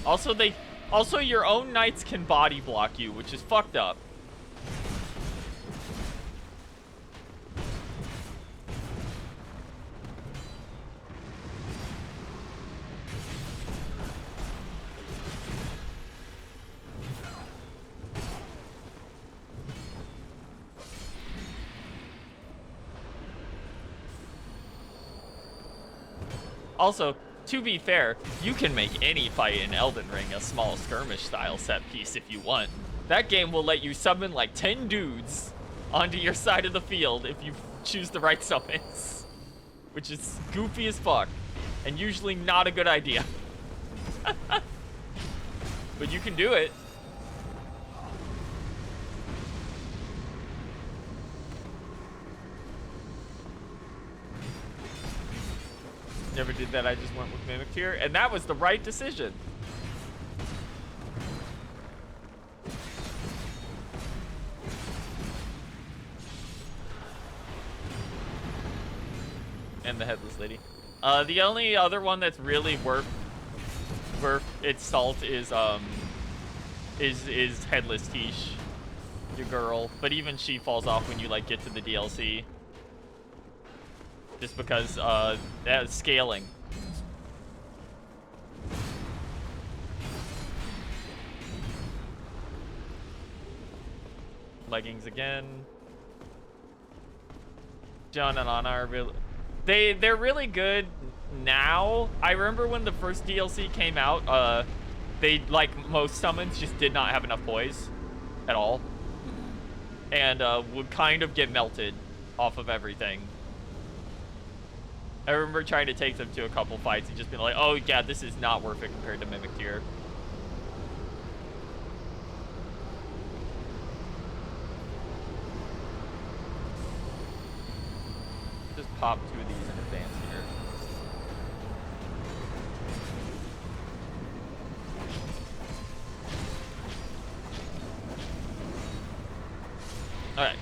Also, your own knights can body block you, which is fucked up. Also, to be fair, you can make any fight in Elden Ring a small skirmish-style set piece if you want. That game will let you summon like 10 dudes onto your side of the field if you choose the right summons. Which is goofy as fuck, and usually not a good idea. But you can do it. Never did that, I just went with Mimic Tier, and that was the right decision. And the Headless Lady. The only other one that's really worth its salt is Headless Tish, your girl. But even she falls off when you like get to the DLC. Just because that scaling. Leggings again. John and Anna are really they're really good now. I remember when the first DLC came out, they, like most summons, just did not have enough poise at all. And would kind of get melted off of everything. I remember trying to take them to a couple fights and just being like, oh yeah, this is not worth it compared to Mimic Tier. pop 2 of these in advance here. Alright.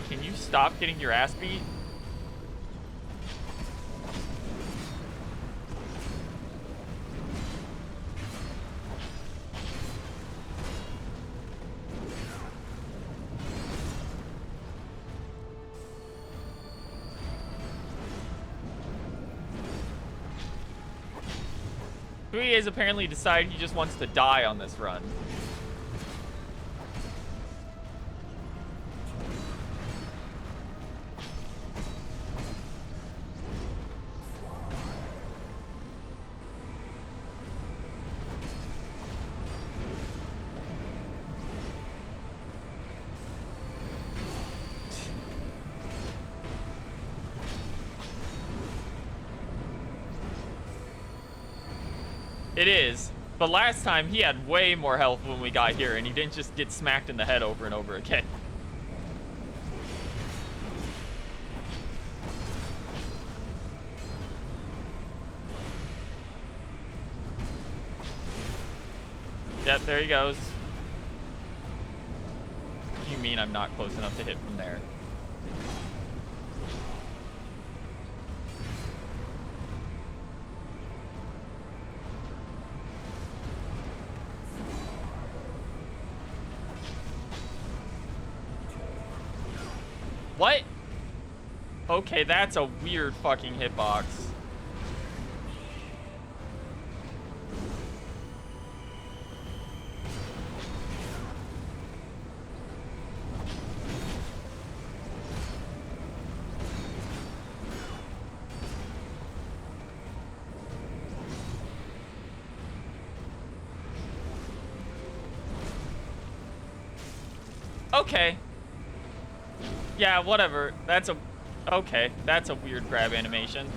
Can you stop getting your ass beat? Hui has apparently decided he just wants to die on this run. It is, but last time he had way more health when we got here, and he didn't just get smacked in the head over and over again. Yep, there he goes. What do you mean I'm not close enough to hit from there? What? Okay, that's a weird fucking hitbox. Okay. Yeah, whatever. That's a... Okay, that's a weird grab animation.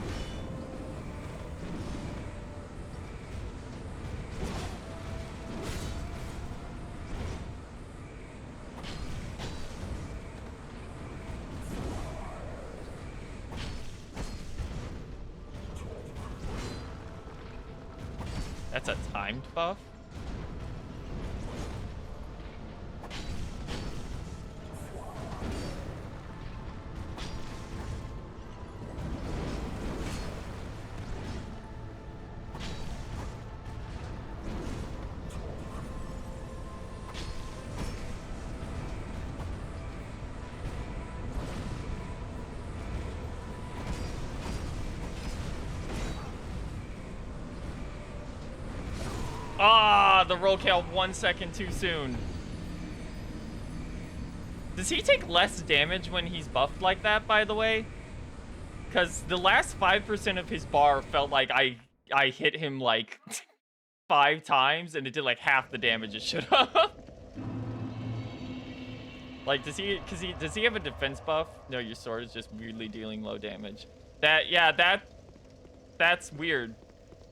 That's a timed buff? Ah, the roll kill 1 second too soon. Does he take less damage when he's buffed like that, by the way? Because the last 5% of his bar felt like I hit him like 5 times and it did like half the damage it should have. Like, does he have a defense buff? No, your sword is just weirdly dealing low damage. That's weird.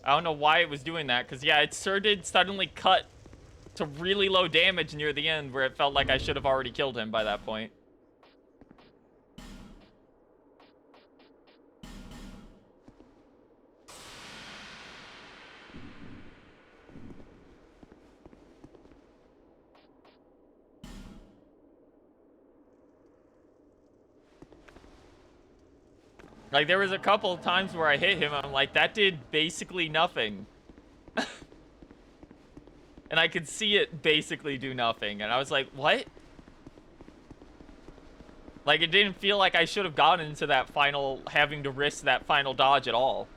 I don't know why it was doing that, because yeah, it sure did suddenly cut to really low damage near the end where it felt like I should have already killed him by that point. Like, there was a couple of times where I hit him, I'm like, that did basically nothing. And I could see it basically do nothing, and I was like, what? Like, it didn't feel like I should have gotten into that final, having to risk that final dodge at all.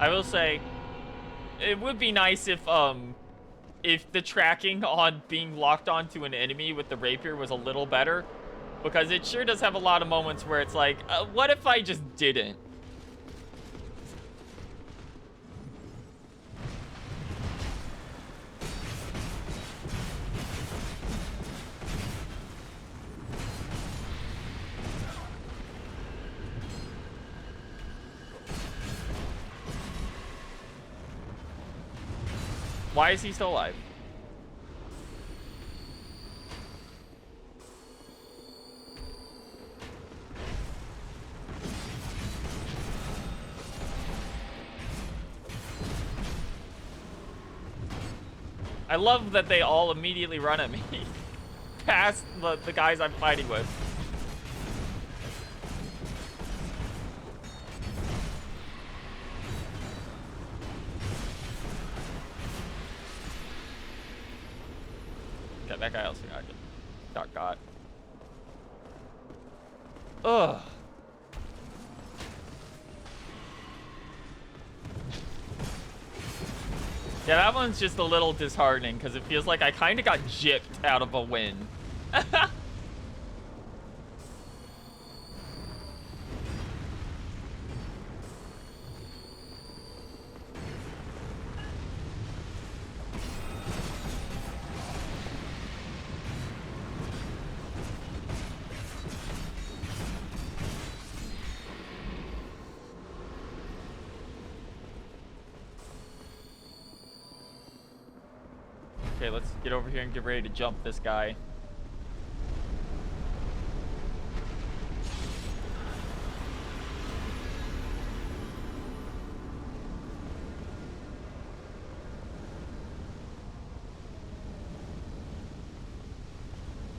I will say, it would be nice if the tracking on being locked onto an enemy with the rapier was a little better. Because it sure does have a lot of moments where it's like, what if I just didn't? Why is he still alive? I love that they all immediately run at me. Past the guys I'm fighting with. Yeah, that guy also got. Ugh. Yeah, that one's just a little disheartening because it feels like I kind of got gypped out of a win. Okay, let's get over here and get ready to jump this guy.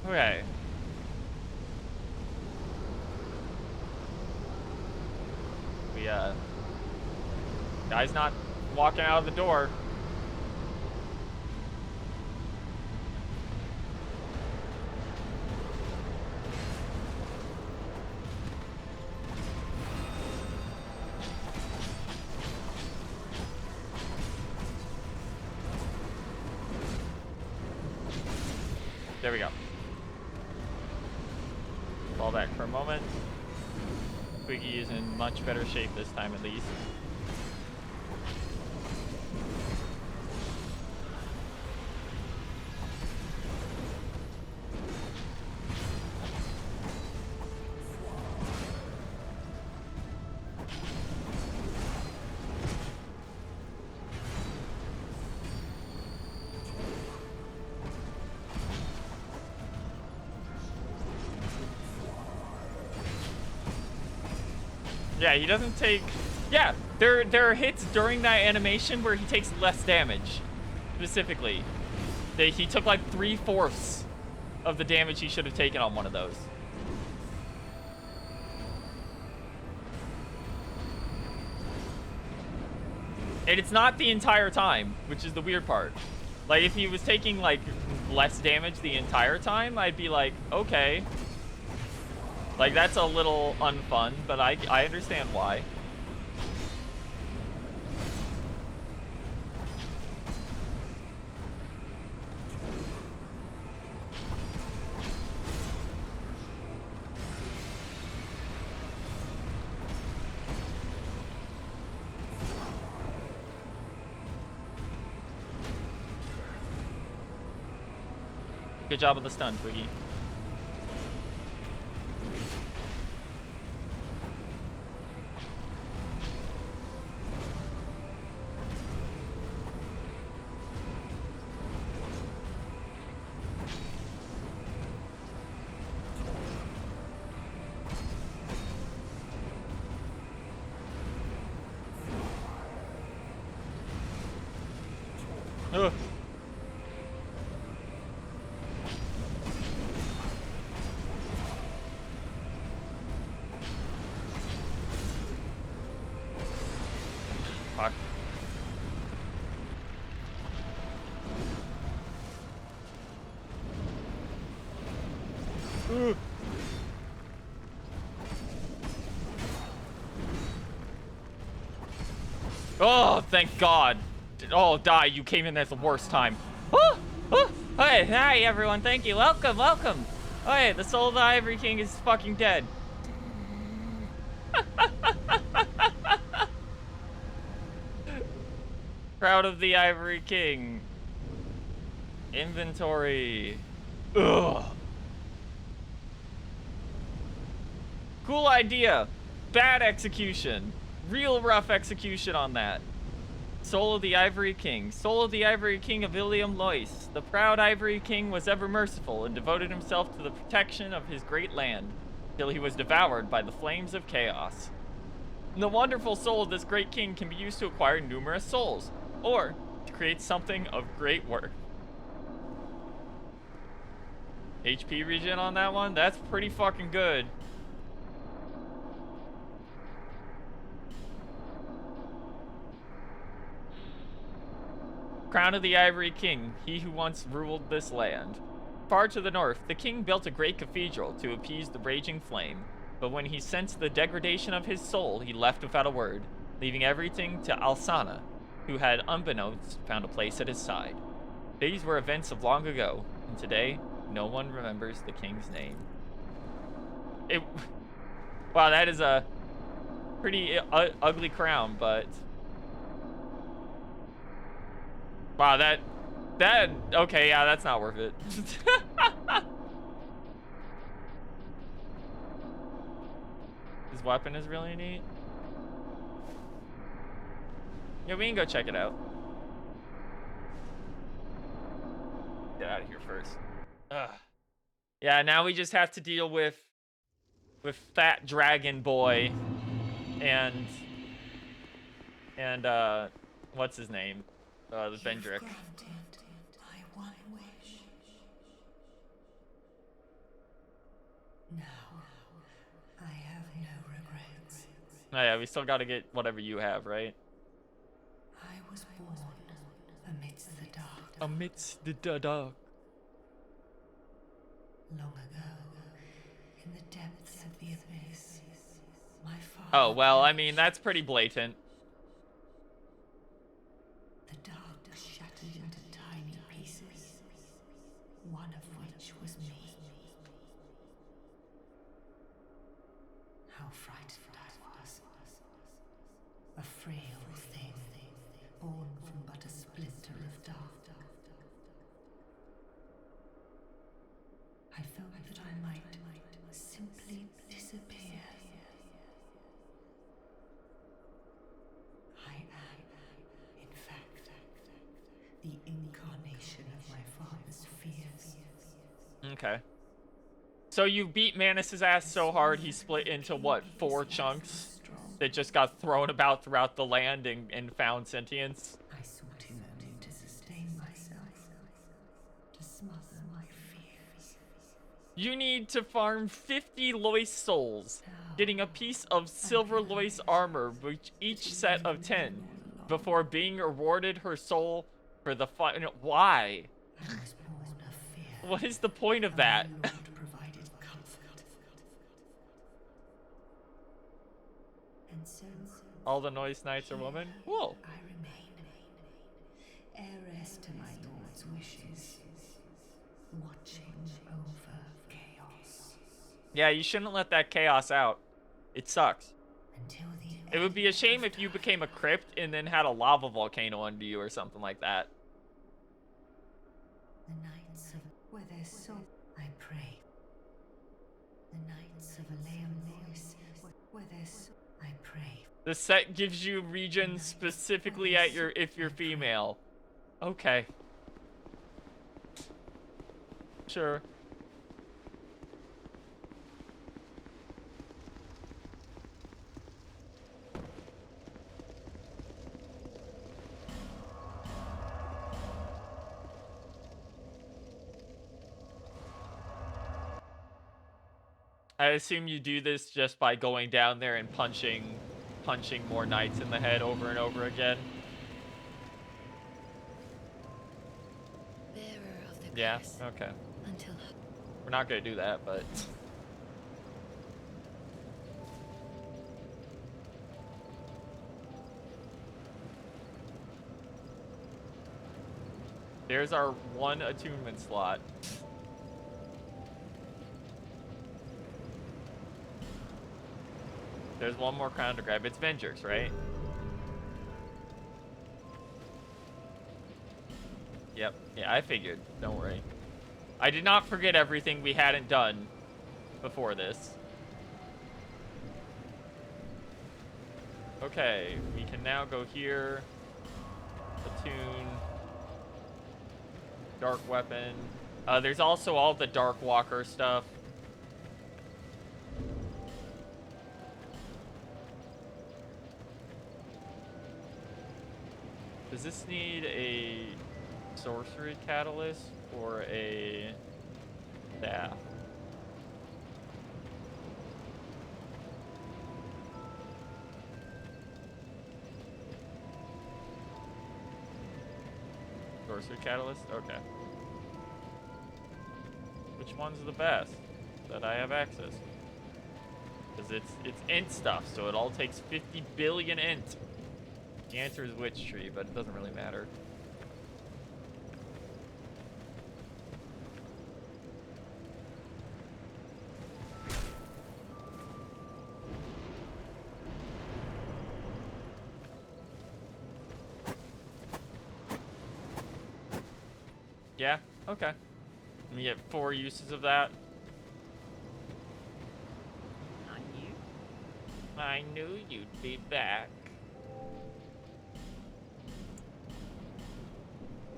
Okay. Guy's not walking out of the door. There we go. Fall back for a moment. Twiggy is in much better shape this time, at least. Yeah, he doesn't take... Yeah, there are hits during that animation where he takes less damage. Specifically. He took like 3/4 of the damage he should have taken on one of those. And it's not the entire time, which is the weird part. Like, if he was taking, like, less damage the entire time, I'd be like, okay. Like, that's a little unfun, but I understand why. Good job with the stun, Twiggy. Ugh. Fuck. Ugh. Oh, thank God. Oh, die. You came in at the worst time. Oh, oh. Hey, hi, everyone. Thank you. Welcome, welcome. Oh, hey, the soul of the Ivory King is fucking dead. Proud of the Ivory King. Inventory. Ugh. Cool idea. Bad execution. Real rough execution on that. Soul of the Ivory King. Soul of the Ivory King of Ilium Lois. The proud Ivory King was ever merciful and devoted himself to the protection of his great land, till he was devoured by the flames of chaos. The wonderful soul of this great king can be used to acquire numerous souls, or to create something of great worth. HP regen on that one? That's pretty fucking good. Crown of the Ivory King, he who once ruled this land. Far to the north, the king built a great cathedral to appease the raging flame, but when he sensed the degradation of his soul, he left without a word, leaving everything to Alsana, who had unbeknownst found a place at his side. These were events of long ago, and today, no one remembers the king's name. Wow, that is a pretty ugly crown, but... Wow, okay, yeah, that's not worth it. His weapon is really neat. Yeah, we can go check it out. Get out of here first. Ugh. Yeah, now we just have to deal with Fat Dragon Boy and what's his name? The Vendrick. My one wish. Now, I have no regrets. Oh yeah, we still gotta get whatever you have, right? I was born amidst the dark. Amidst the dark. Long ago, in the depths of the abyss, my father... Oh, well, I mean, that's pretty blatant. The dark shattered into tiny pieces, one of which was me. How frightened I was. A frail thing, born from but a splinter of dark. I felt that I might simply disappear. I am, in fact, the incarnation of my father's fears. Okay. So you beat Manus's ass so hard he split into, what, 4 chunks that just got thrown about throughout the land and found sentience? I sought him only to sustain myself, to smother my fears. You need to farm 50 Lois souls, getting a piece of silver Lois armor with each set of 10, before being awarded her soul for the final. Why? I was born of fear. What is the point of that? My Lord provided comfort. And so All the Noise Knights are women? Cool. I remain, heiress to my Lord's wishes, watching over chaos. Yeah, you shouldn't let that chaos out. It sucks. Until the It would be a shame if you became a crypt and then had a lava volcano under you or something like that. The nights of where their soul I pray. The nights of Aleum Lois, where their soul I pray. The set gives you regions specifically at if you're female. Okay. Sure. I assume you do this just by going down there and punching more knights in the head over and over again. Bearer of the Yeah, curse. okay. Until We're not gonna do that, but... There's our one attunement slot. There's one more crown to grab. It's Vengers, right? Yep. Yeah, I figured. Don't worry. I did not forget everything we hadn't done before this. Okay, we can now go here. Dark weapon. There's also all the Dark Walker stuff. Does this need a sorcery catalyst or a staff? Sorcery catalyst? Okay. Which one's the best that I have access? Because it's int stuff, so it all takes 50 billion int. The answer is Witch Tree, but it doesn't really matter. Yeah, okay. We get 4 uses of that. I knew you'd be back.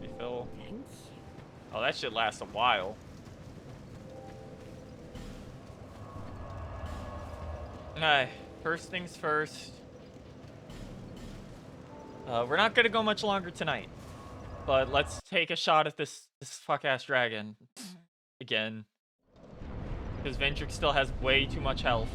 Refill. Thanks. Oh, that shit lasts a while. Alright, first things first. We're not gonna go much longer tonight. But let's take a shot at this fuck-ass dragon. Again. Because Vendrick still has way too much health.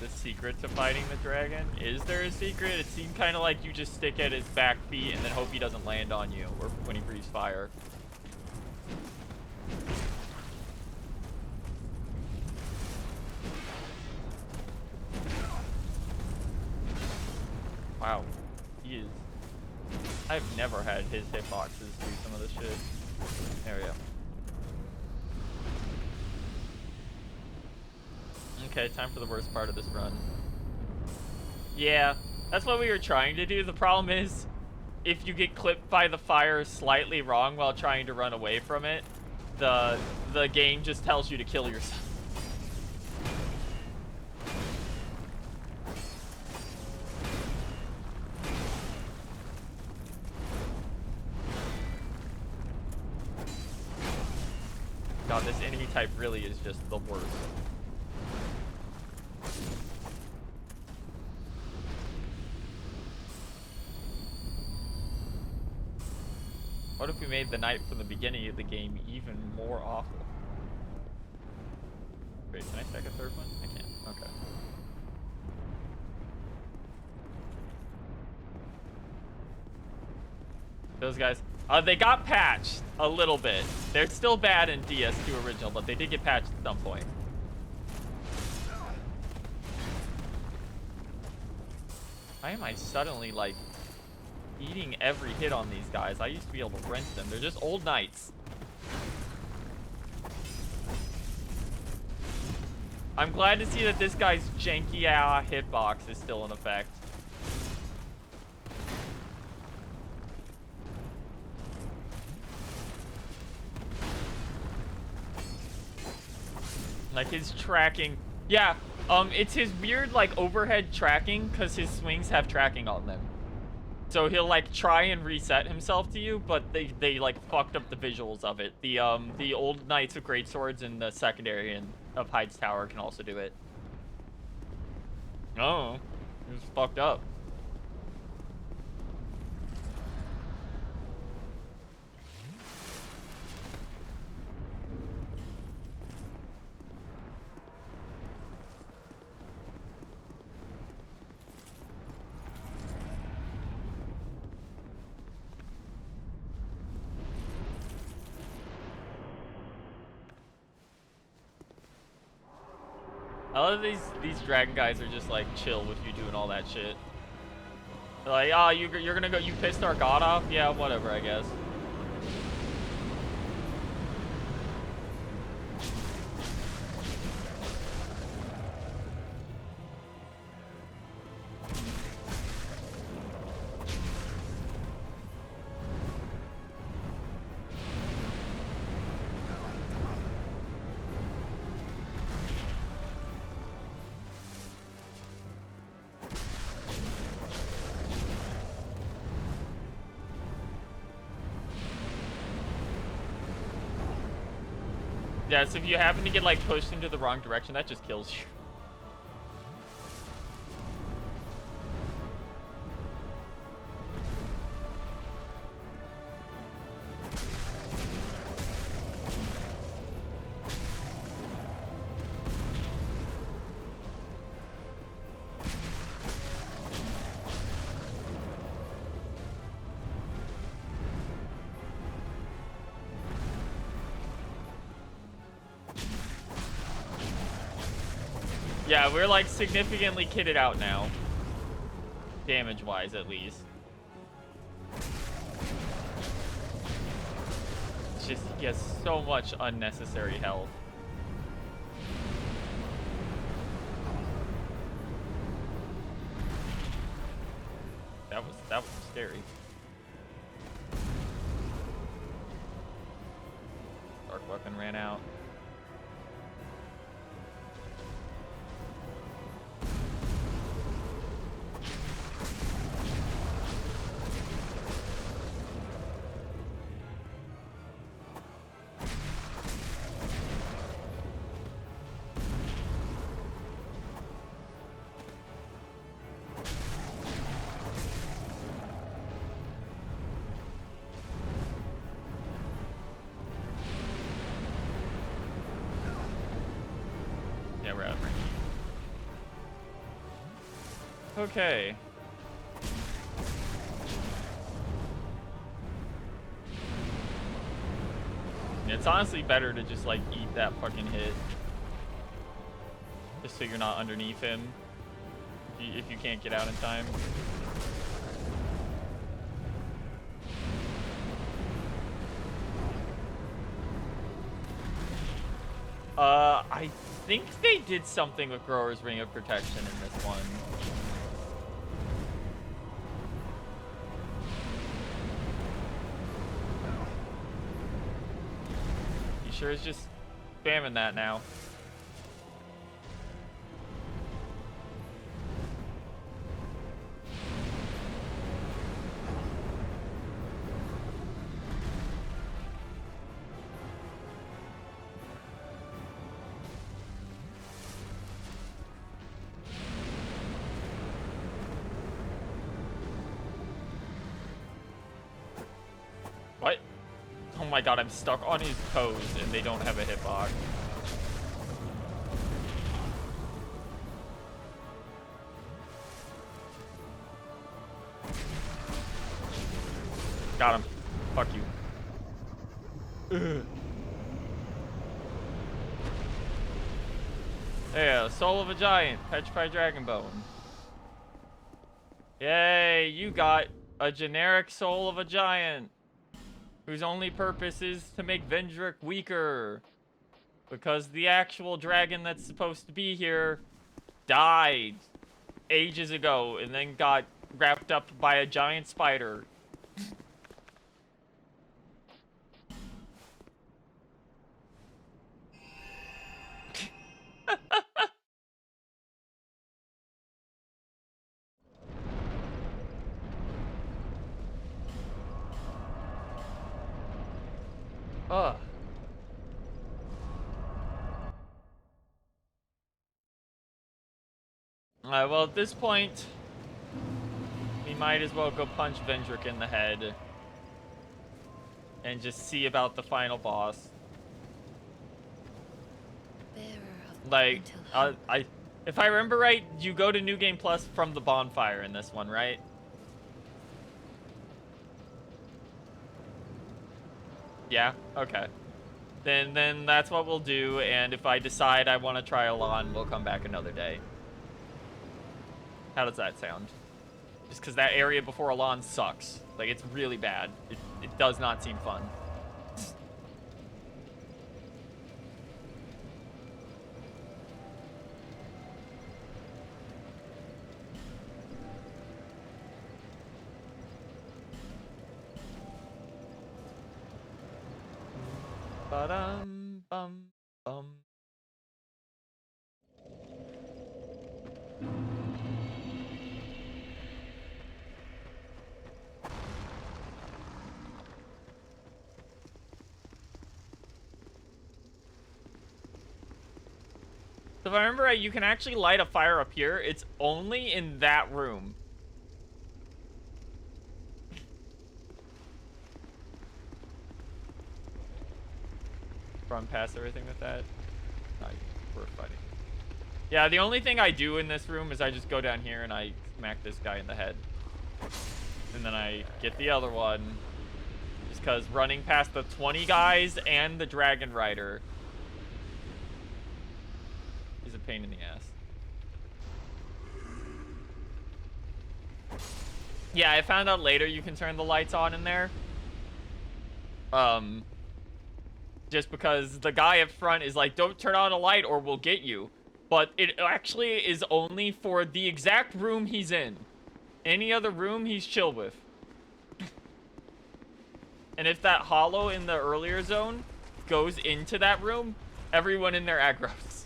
The secret to fighting the dragon? Is there a secret? It seemed kind of like you just stick at his back feet and then hope he doesn't land on you or when he breathes fire. Wow. He is... I've never had his hitboxes do some of this shit. There we go. Okay, time for the worst part of this run. Yeah, that's what we were trying to do. The problem is, if you get clipped by the fire slightly wrong while trying to run away from it, the game just tells you to kill yourself. God, this enemy type really is just the worst. What if we made the night from the beginning of the game even more awful? Wait, can I stack a third one? I can't. Okay. Those guys, they got patched a little bit. They're still bad in DS2 original, but they did get patched at some point. Why am I suddenly, like, eating every hit on these guys? I used to be able to rinse them. They're just old knights. I'm glad to see that this guy's janky hitbox is still in effect. Like his tracking. Yeah, it's his weird like overhead tracking because his swings have tracking on them. So he'll like try and reset himself to you, but they like fucked up the visuals of it. The old knights with great swords in the secondary and of Hyde's Tower can also do it. Oh, it was fucked up. A lot of these dragon guys are just like chill with you doing all that shit. They're like, oh, you're gonna go, you pissed our god off? Yeah, whatever, I guess. Yeah, so if you happen to get, like, pushed into the wrong direction, that just kills you. Yeah, we're, like, significantly kitted out now. Damage-wise, at least. It's just, he has so much unnecessary health. That was scary. Dark weapon ran out. Yeah, we're out of range. Okay. It's honestly better to just, like, eat that fucking hit. Just so you're not underneath him. If you can't get out in time. I think they did something with Grower's Ring of Protection in this one. He sure is just spamming that now. What? Oh my god, I'm stuck on his toes and they don't have a hitbox. Got him. Fuck you. Ugh. Yeah, Soul of a Giant, Petrified Dragon Bone. Yay, you got a generic Soul of a Giant, whose only purpose is to make Vendrick weaker. Because the actual dragon that's supposed to be here died ages ago and then got wrapped up by a giant spider. Ugh. Well, at this point, we might as well go punch Vendrick in the head and just see about the final boss. Like, if I remember right, you go to New Game Plus from the bonfire in this one, right? Yeah? Okay. Then that's what we'll do, and if I decide I want to try Alon, we'll come back another day. How does that sound? Just because that area before Alon sucks. Like, it's really bad. It does not seem fun. Ba-dum, bum, bum. So if I remember right, you can actually light a fire up here. It's only in that room. Run past everything with that. Nice. We're fighting. Yeah, the only thing I do in this room is I just go down here and I smack this guy in the head. And then I get the other one. Just because running past the 20 guys and the Dragon Rider is a pain in the ass. Yeah, I found out later you can turn the lights on in there. Just because the guy up front is like, don't turn on a light or we'll get you. But it actually is only for the exact room he's in. Any other room he's chill with. And if that hollow in the earlier zone goes into that room, everyone in there aggros.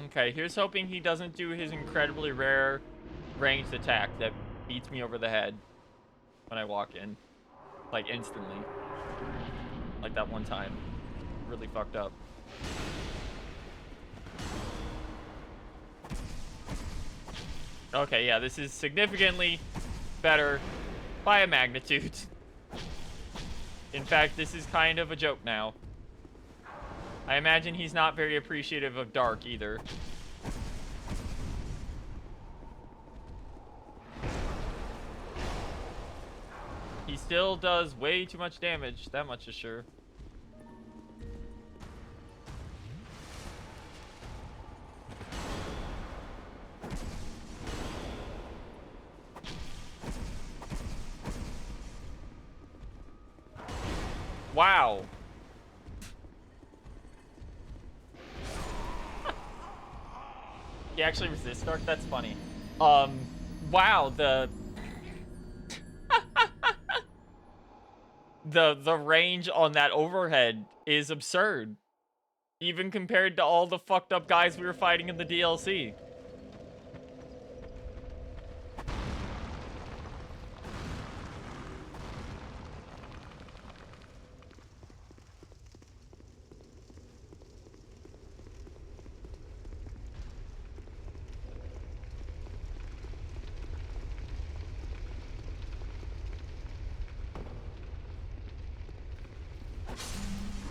Okay, here's hoping he doesn't do his incredibly rare ranged attack that beats me over the head when I walk in. Like, instantly. Like that one time. Really fucked up. Okay, yeah, this is significantly better by a magnitude. In fact, this is kind of a joke now. I imagine he's not very appreciative of dark either. He still does way too much damage, that much is sure. Wow. He actually resists dark? That's funny. Wow, the range on that overhead is absurd. Even compared to all the fucked up guys we were fighting in the DLC.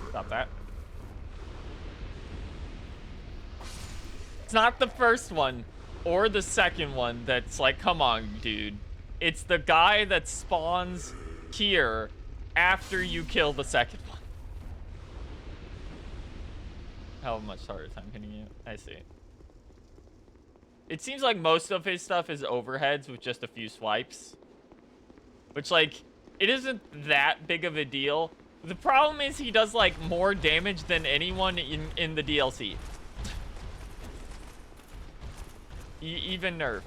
Stop that. It's not the first one or the second one that's like, come on, dude. It's the guy that spawns here after you kill the second one. How much harder time hitting you? I see. It seems like most of his stuff is overheads with just a few swipes. Which, like, it isn't that big of a deal. The problem is he does, like, more damage than anyone in the DLC. Even nerfed.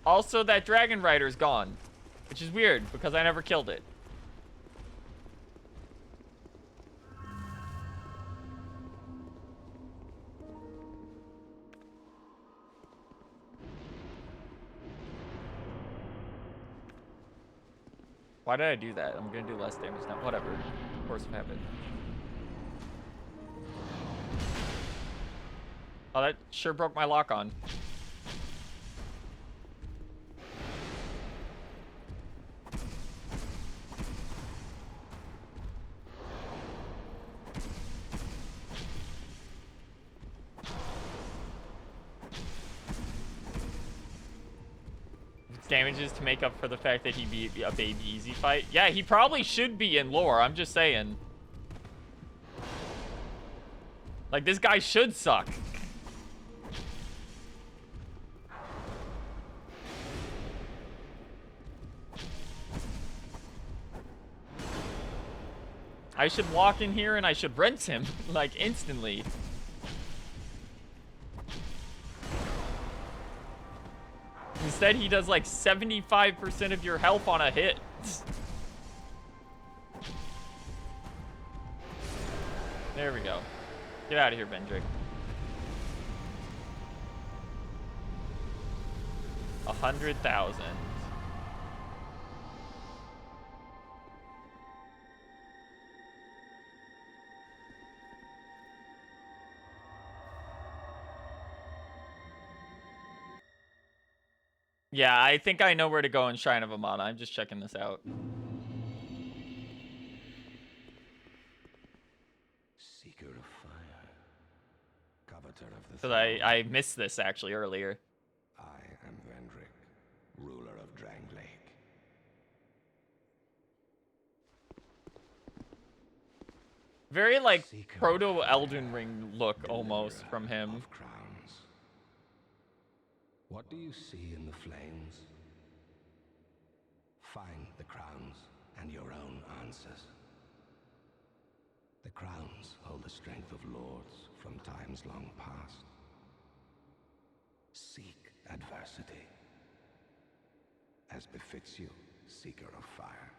Also, that Dragon Rider's gone. Which is weird, because I never killed it. Why did I do that? I'm gonna do less damage now. Whatever. Course of habit. Oh, that sure broke my lock on. Damages to make up for the fact that he'd be a baby easy fight. Yeah, he probably should be in lore. I'm just saying. Like, this guy should suck. I should walk in here and I should rinse him, like, instantly. Instead, he does like 75% of your health on a hit. There we go. Get out of here, Vendrick. 100,000. Yeah, I think I know where to go in Shrine of Amana. I'm just checking this out. Seeker of fire, coveter of the Because throne. I missed this actually earlier. I am Vendrick, ruler of Drang Lake. Very like Seeker of proto fire, Elden Ring look almost deliverer from him. of crowns. What do you see in the flames? Find the crowns and your own answers. The crowns hold the strength of lords from times long past. Seek adversity. As befits you, seeker of fire,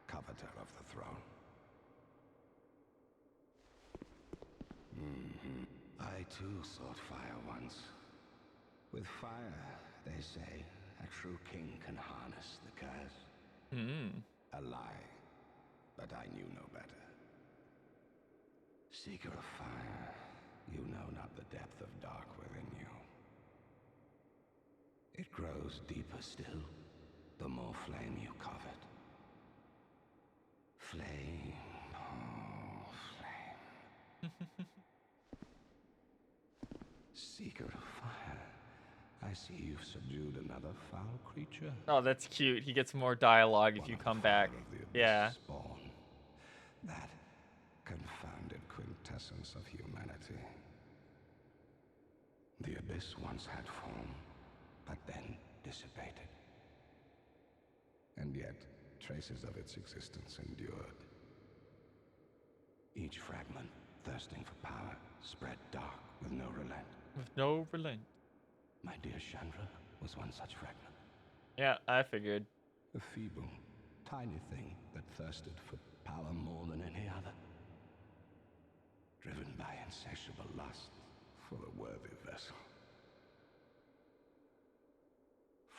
coveter of the throne. I too sought fire once. With fire, they say, a true king can harness the curse. A lie, but I knew no better. Seeker of fire, you know not the depth of dark within you. It grows deeper still, the more flame you covet. Flame, oh, flame. Seeker of fire, I see you've subdued another foul creature. Oh, that's cute. He gets more dialogue if One you of the come back. father of the abyss Yeah. Spawn. That confounded quintessence of humanity. The abyss once had form, but then dissipated. And yet, traces of its existence endured. Each fragment, thirsting for power, spread dark with no relent. With no relent. My dear Chandra was one such fragment. Yeah, I figured. A feeble, tiny thing that thirsted for power more than any other. Driven by insatiable lust for a worthy vessel.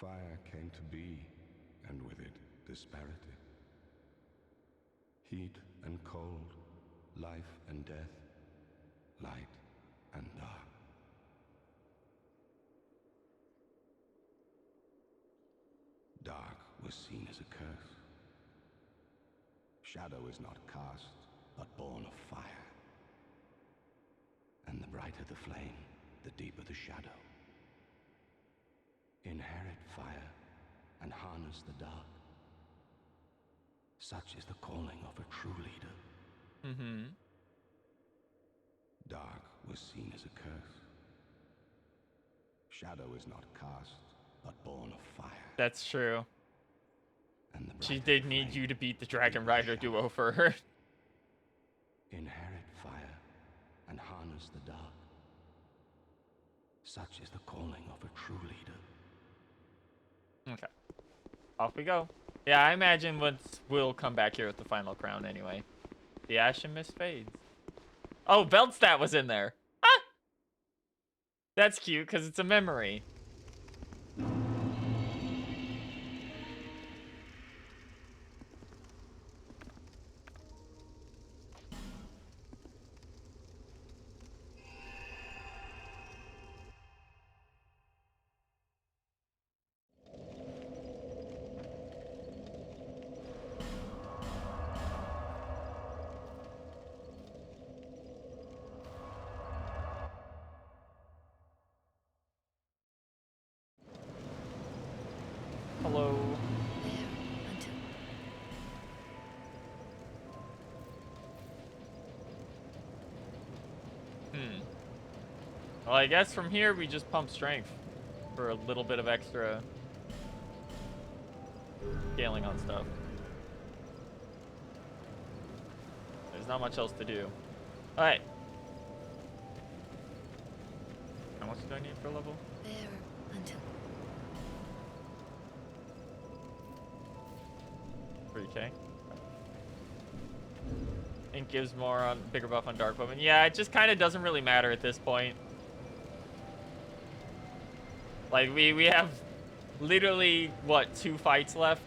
Fire came to be, and with it, disparity. Heat and cold, life and death, light and dark. Dark was seen as a curse. Shadow is not cast, but born of fire. And the brighter the flame, the deeper the shadow. Inherit fire and harness the dark. Such is the calling of a true leader. Dark was seen as a curse. Shadow is not cast, but born of fire. That's true. And the She brighter did the need flame, you to beat the the Dragon deeper the Rider shadow. duo for her. Inherit fire and harness the dark. Such is the calling of a true leader. Okay. Off we go. Yeah, I imagine we'll come back here with the final crown anyway. The Ashen Mist fades. Oh, Beltstat was in there. Ah! That's cute, because it's a memory. Hello. Well, I guess from here we just pump strength for a little bit of extra scaling on stuff. There's not much else to do. Alright. How much do I need for level? There until 3K. and gives more on bigger buff on Dark Woman. Yeah, it just kind of doesn't really matter at this point. Like we have literally what, 2 fights left?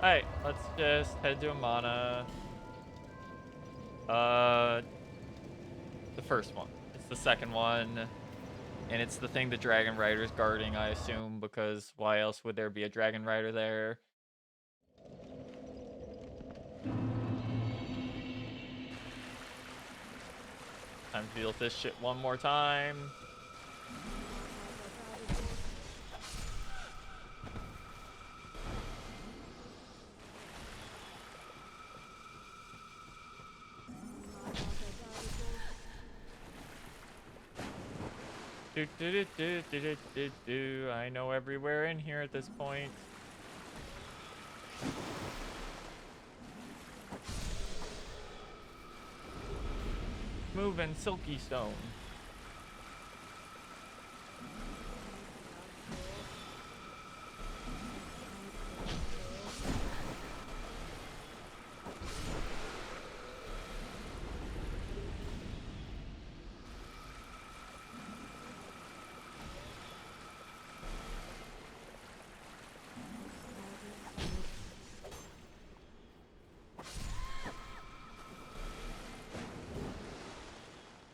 Alright, let's just head to Amana. The first one. It's the second one. And it's the thing the Dragon Rider's guarding, I assume, because why else would there be a Dragon Rider there? Time to deal with this shit one more time. I know everywhere in here at this point. Moving Silky Stone.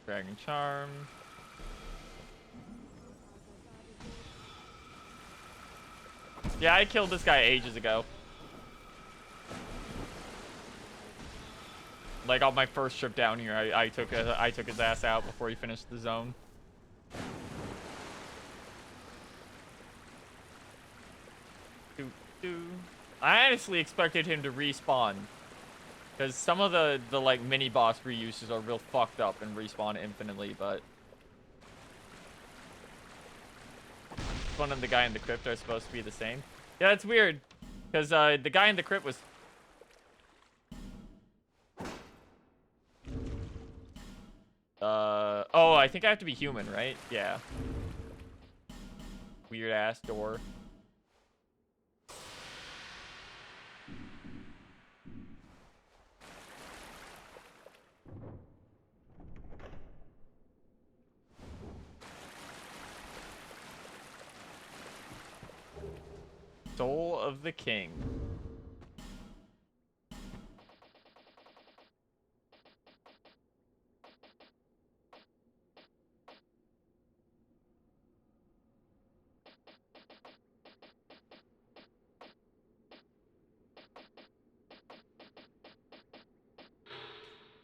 Dragon Charm. Yeah, I killed this guy ages ago. Like on my first trip down here, I took his ass out before he finished the zone. I honestly expected him to respawn. Because some of the like mini boss reuses are real fucked up and respawn infinitely, but one of the guy in the crypt are supposed to be the same. Yeah, that's weird. Because the guy in the crypt was oh, I think I have to be human, right? Yeah. Weird ass door. Soul of the King.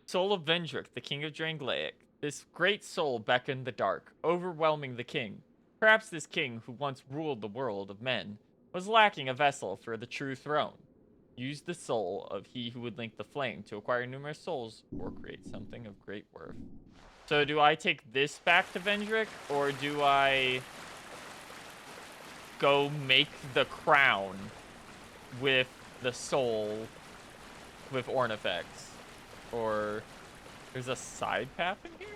Soul of Vendrick, the king of Drangleic. This great soul beckoned the dark, overwhelming the king. Perhaps this king, who once ruled the world of men, was lacking a vessel for the true throne. Use the soul of he who would link the flame to acquire numerous souls or create something of great worth. So do I take this back to Vendrick, or do I go make the crown with the soul with Ornifex? Or there's a side path in here?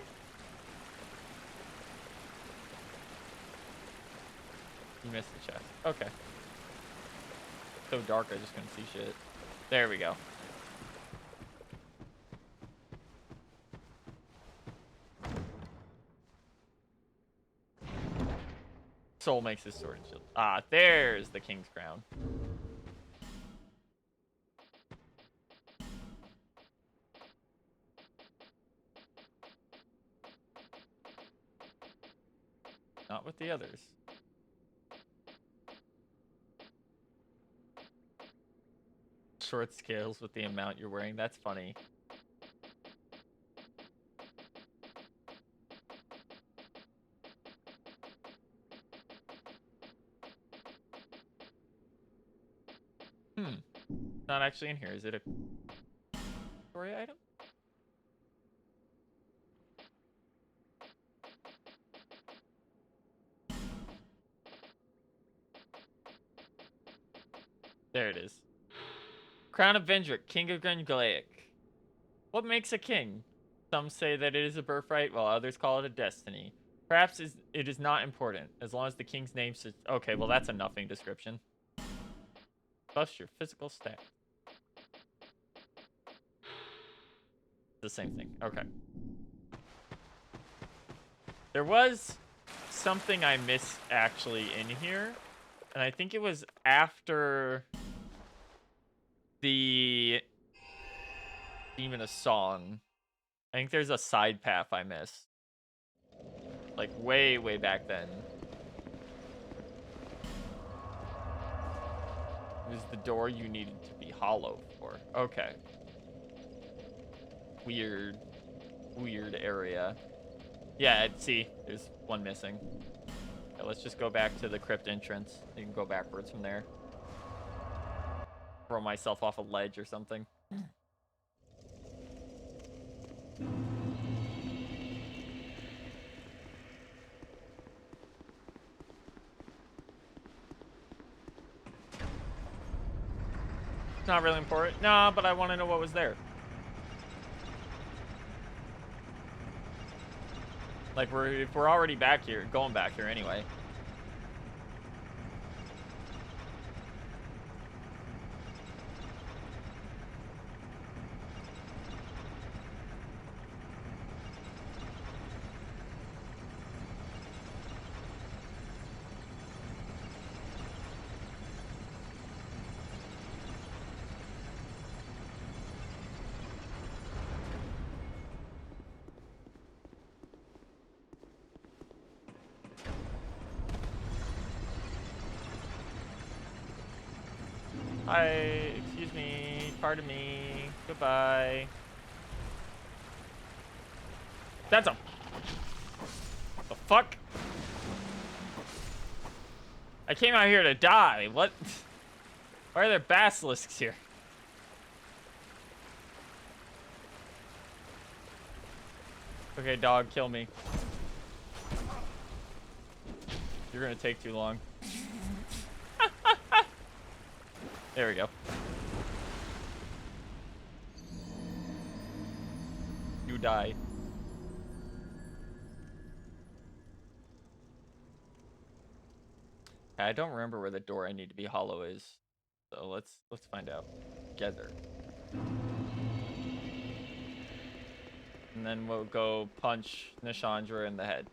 You missed the chest. Okay. So dark, I just couldn't see shit. There we go. Soul makes his sword and shield. Ah, there's the king's crown. Not with the others. Short scales with the amount you're wearing. That's funny. Not actually in here. Is it a story item? There it is. Crown of Vendrick, King of Grenglaic. What makes a king? Some say that it is a birthright, while others call it a destiny. Perhaps it is not important, as long as the king's name says... Okay, well that's a nothing description. Buffs your physical stat. The same thing. Okay. There was something I missed actually in here, and I think it was after the Demon of Song. I think there's a side path I missed. Like way, way back then. It was the door you needed to be hollow for. Okay. Weird area. Yeah, see, there's one missing. Okay, let's just go back to the crypt entrance. You can go backwards from there. Throw myself off a ledge or something. Not really important. Nah, but I want to know what was there. Like, if we're already back here, going back here anyway. Hi, excuse me, pardon me, goodbye. That's a... The fuck? I came out here to die, what? Why are there basilisks here? Okay, dog, kill me. You're gonna take too long. There we go. You die. I don't remember where the door I need to be hollow is. So let's find out together. And then we'll go punch Nishandra in the head.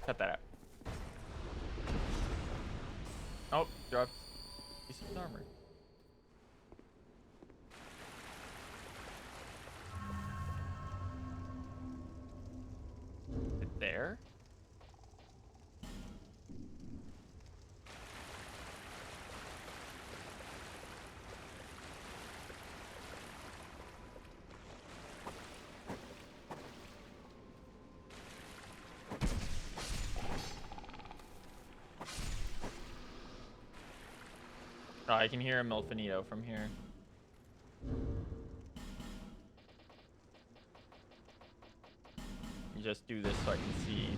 Cut that out. Oh, dropped a piece of armor. Is it there? Oh, I can hear a Milfinito from here. You just do this so I can see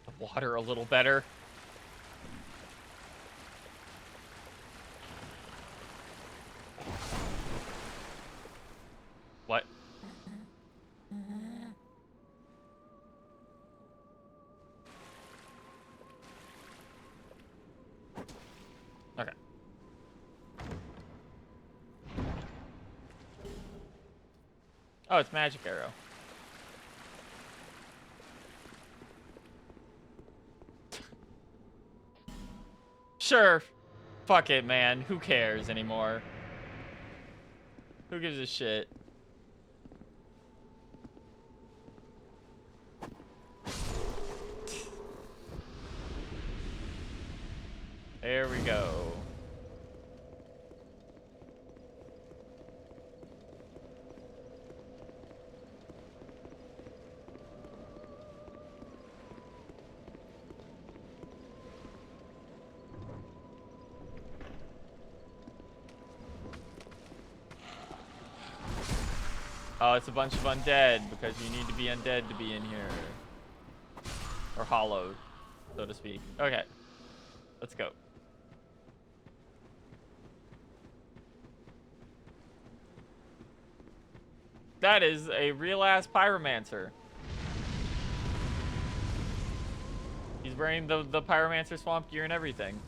the water a little better. What? Okay. Oh, it's magic arrow. Sure. Fuck it, man. Who cares anymore? Who gives a shit? There we go. Oh, it's a bunch of undead because you need to be undead to be in here. Or hollowed, so to speak. Okay. Let's go. That is a real-ass pyromancer. He's wearing the pyromancer swamp gear and everything.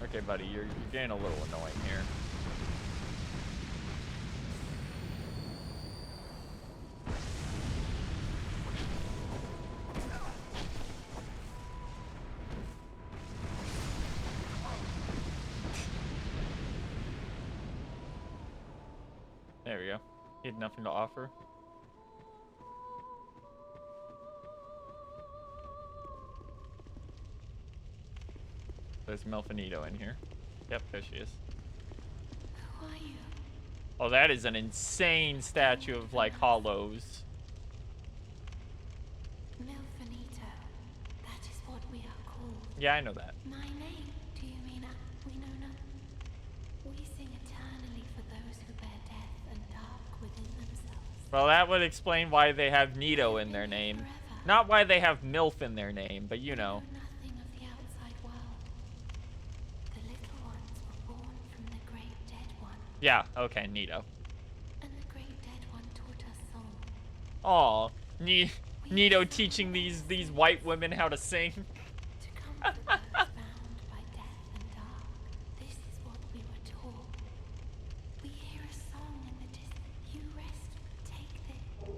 Okay, buddy, you're getting a little annoying here. There we go. He had nothing to offer. There's Melfinito in here. Yep, there she is. Who are you? Oh, that is an insane statue of, like, hollows. Milfinito. That is what we are called. Yeah, I know that. My name, do you mean we know not? We sing eternally for those who bear death and dark within themselves. Well, that would explain why they have Nito in their Live name. forever. Not why they have MILF in their name, but you know. Nothing of the outside world. The little ones were born from the great dead one, Yeah, okay, Nito. and the great dead one taught us song. Aw, Nito teaching these white women how to sing. To comfort those bound by death and dark, this is what we were taught. We hear a song in the distance. You rest, take this.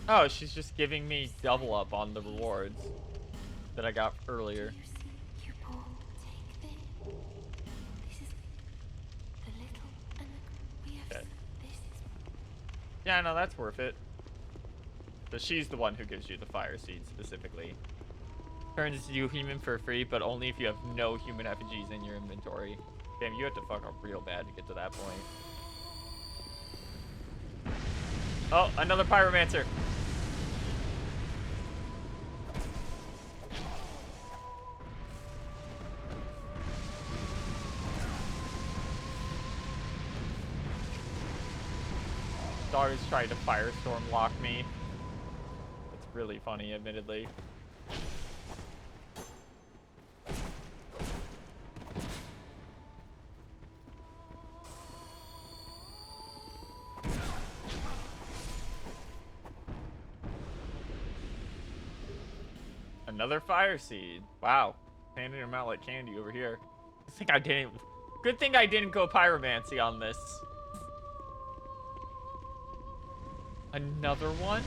Oh, she's just giving me double up on the rewards that I got earlier. You see, you poor, take this. This is the little and the, we have. Okay. This is Yeah, no, that's worth it. But she's the one who gives you the fire seed specifically. Turns you human for free, but only if you have no human effigies in your inventory. Damn, you have to fuck up real bad to get to that point. Oh, another pyromancer. Dog's trying to firestorm lock me. It's really funny, admittedly. Another fire seed. Wow. Handing them out like candy over here. Good thing I didn't go pyromancy on this. Another one?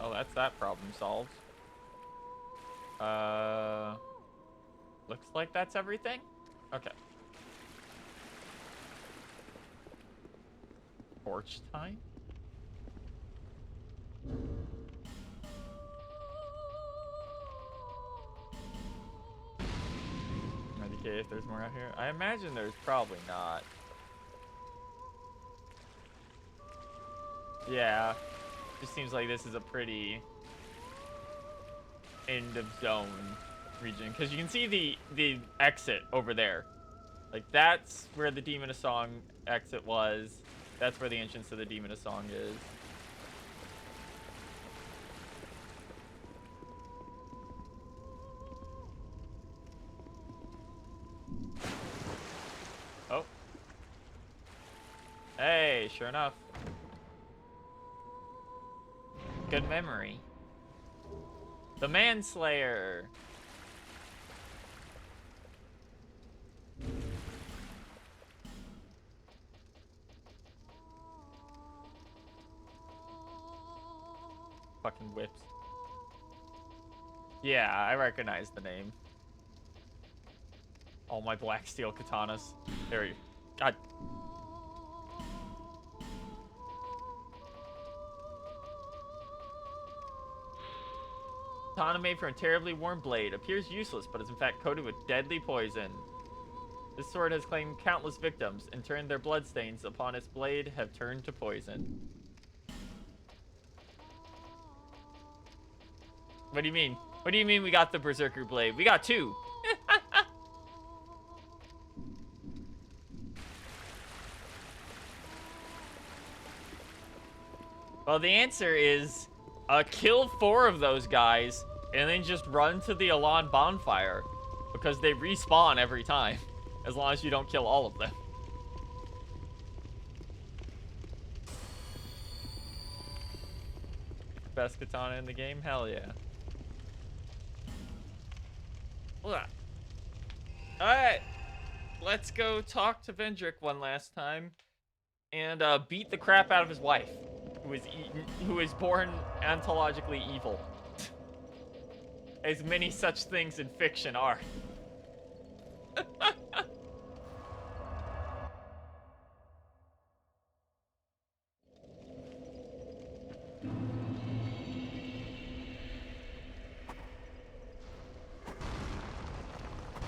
Oh, that's that problem solved. Looks like that's everything? Okay. Torch time? Okay, if there's more out here. I imagine there's probably not. Yeah. Just seems like this is a pretty end of zone region, because you can see the exit over there. Like, that's where the Demon of Song exit was. That's where the entrance to the Demon of Song is. Oh. Hey, sure enough. Good memory. The Manslayer. Fucking whips. Yeah, I recognize the name. All my black steel katanas. There you. God. Katana made from a terribly worn blade appears useless, but is in fact coated with deadly poison. This sword has claimed countless victims, and turned their bloodstains upon its blade have turned to poison. What do you mean? What do you mean we got the Berserker blade? We got two. Well, the answer is kill 4 of those guys and then just run to the Elan bonfire because they respawn every time as long as you don't kill all of them. Best katana in the game? Hell yeah. Alright. Let's go talk to Vendrick one last time and beat the crap out of his wife, who is born ontologically evil. As many such things in fiction are.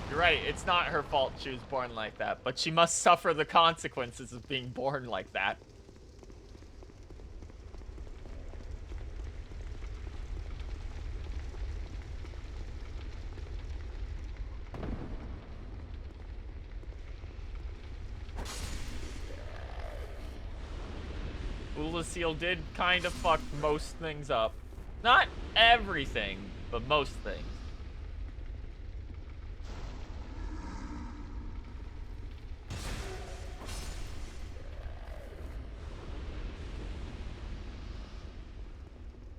You're right, it's not her fault she was born like that, but she must suffer the consequences of being born like that. Ulasil did kind of fuck most things up. Not everything, but most things.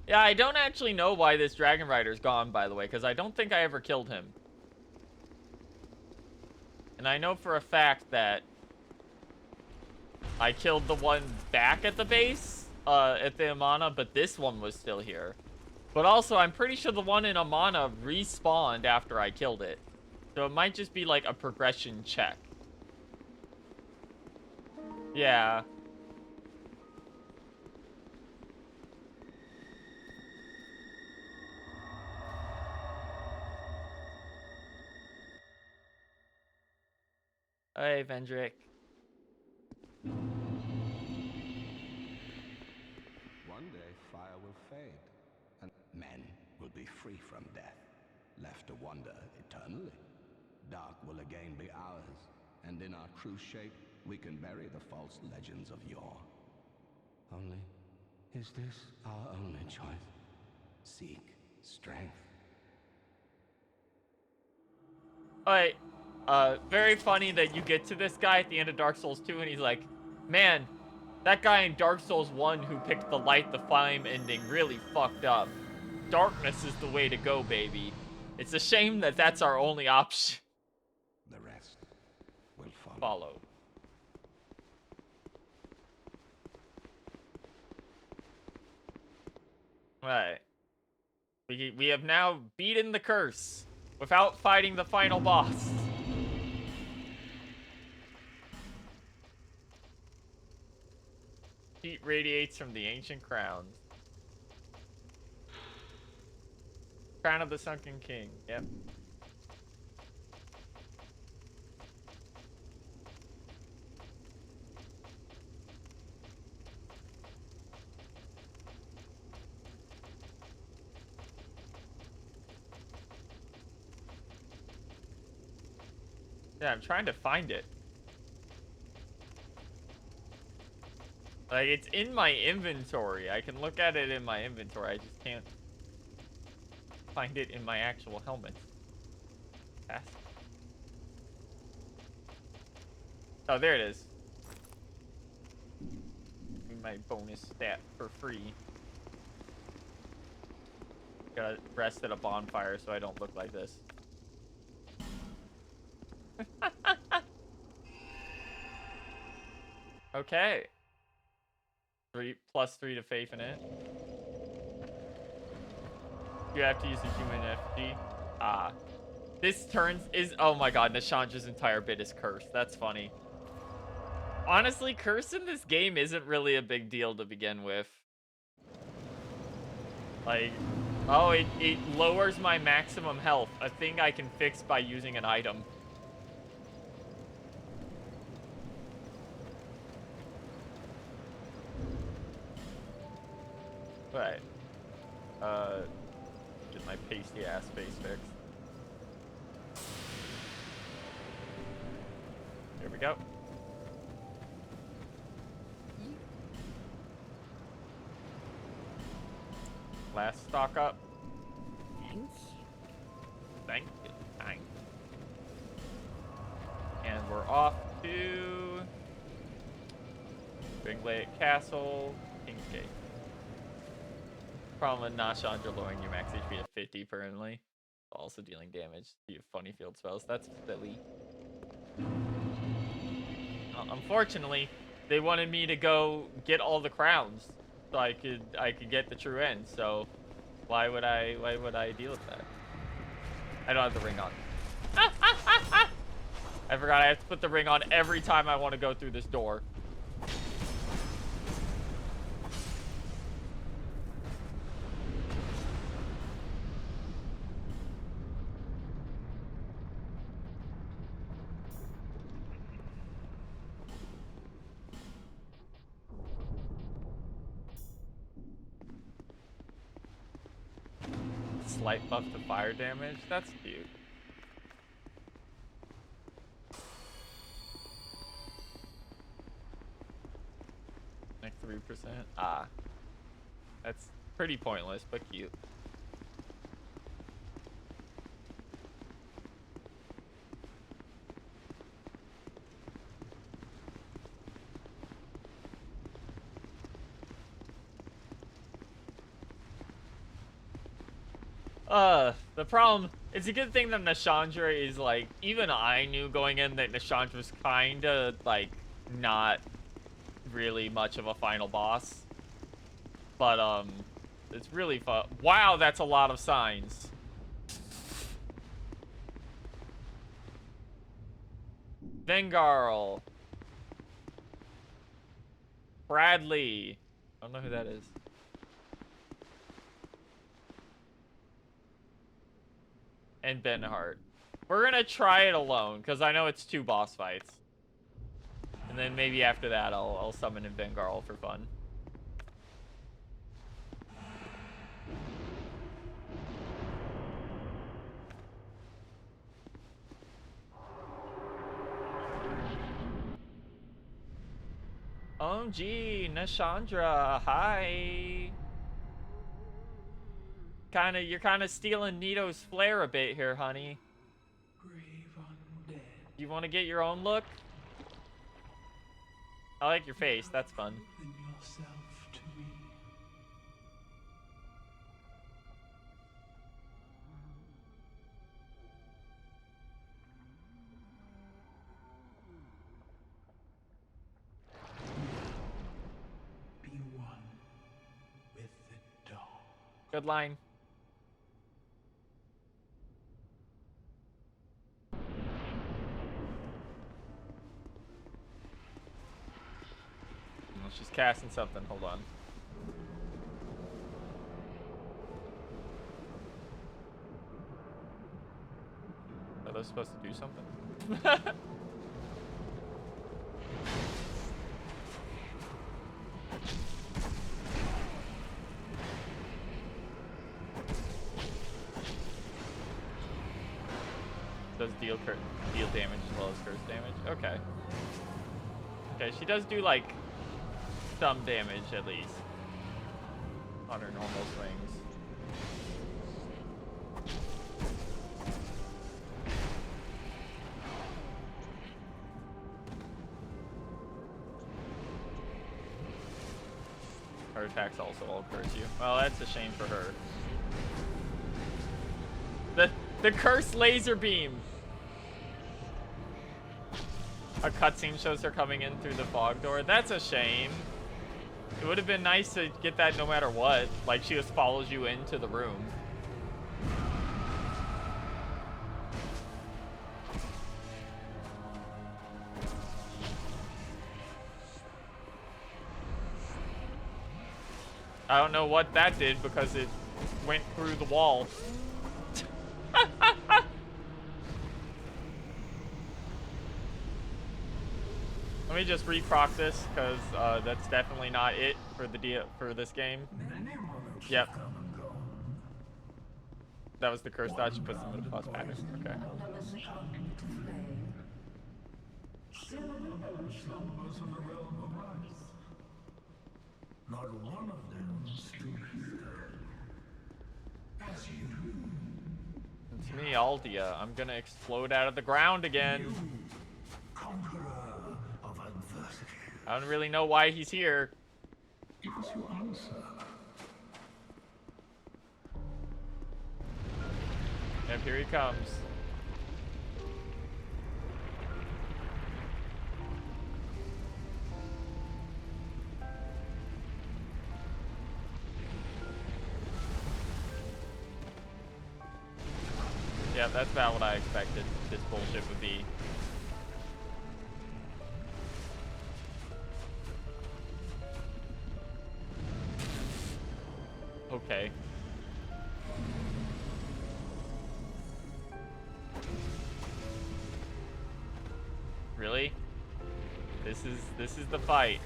Yeah, I don't actually know why this Dragon Rider's gone, by the way, because I don't think I ever killed him. And I know for a fact that I killed the one back at the base, at the Amana, but this one was still here. But also, I'm pretty sure the one in Amana respawned after I killed it. So it might just be like a progression check. Yeah. Hey, Vendrick. One day, fire will fade, and men will be free from death, left to wander eternally. Dark will again be ours, and in our true shape, we can bury the false legends of yore. Only, is this our only choice? Seek strength. Alright, very funny that you get to this guy at the end of Dark Souls 2 and he's like, man, that guy in Dark Souls 1 who picked the light the flame ending really fucked up. Darkness is the way to go, baby. It's a shame that that's our only option. The rest will Follow. Alright. We have now beaten the curse without fighting the final boss. Heat radiates from the ancient crowns. Crown of the Sunken King. Yep. Yeah, I'm trying to find it. Like, it's in my inventory. I can look at it in my inventory. I just can't find it in my actual helmet. Yes. Oh, there it is. My bonus stat for free. Gotta rest at a bonfire so I don't look like this. Okay. 3 + 3 to faith in it. You have to use the human FG. Ah. This turns is oh my god, Nashandra's entire bit is cursed. That's funny. Honestly, curse in this game isn't really a big deal to begin with. Like, oh, it lowers my maximum health, a thing I can fix by using an item. Right. Get my pasty ass face fixed. Here we go. Last stock up. Thanks. Thank you. Thank you. And we're off to Ringlet Castle, King's Gate. Problem with Nashandra lowering your max HP to 50 permanently. Also dealing damage. You have funny field spells. That's silly. Unfortunately, they wanted me to go get all the crowns so I could get the true end. So why would I deal with that? I don't have the ring on. I forgot I have to put the ring on every time I want to go through this door. Slight buff to fire damage. That's cute. Like 3%. Ah. That's pretty pointless, but cute. The problem, it's a good thing that Nashandra is like, even I knew going in that Nashandra was kinda like not really much of a final boss. But it's really fun. Wow, that's a lot of signs. Vengarl. Bradley. I don't know who that is. And Benhart. We're gonna try it alone, because I know it's 2 boss fights. And then maybe after that, I'll summon in Vengarl for fun. OMG, Nashandra, hi. You're kinda stealing Nito's flair a bit here, honey. You want to get your own look? I like your face. That's fun. Be one with the dog. Good line. She's casting something. Hold on. Are those supposed to do something? Does deal damage as well as curse damage. Okay. Okay, she does do like some damage at least on her normal swings. Her attacks also all curse you. Well, that's a shame for her. The cursed laser beam. A cutscene shows her coming in through the fog door. That's a shame. It would have been nice to get that no matter what. Like she just follows you into the room. I don't know what that did because it went through the wall. Let me just reproc this because that's definitely not it for this game. Yep. That was the curse dodge. She puts them in the plus pattern. Okay. Not one of them stood here. As you do. It's me, Aldia. I'm gonna explode out of the ground again. Conqueror of adversity. I don't really know why he's here. Give us your answer. Yep, here he comes. Yeah, that's about what I expected this bullshit would be. Okay. Really? This is the fight.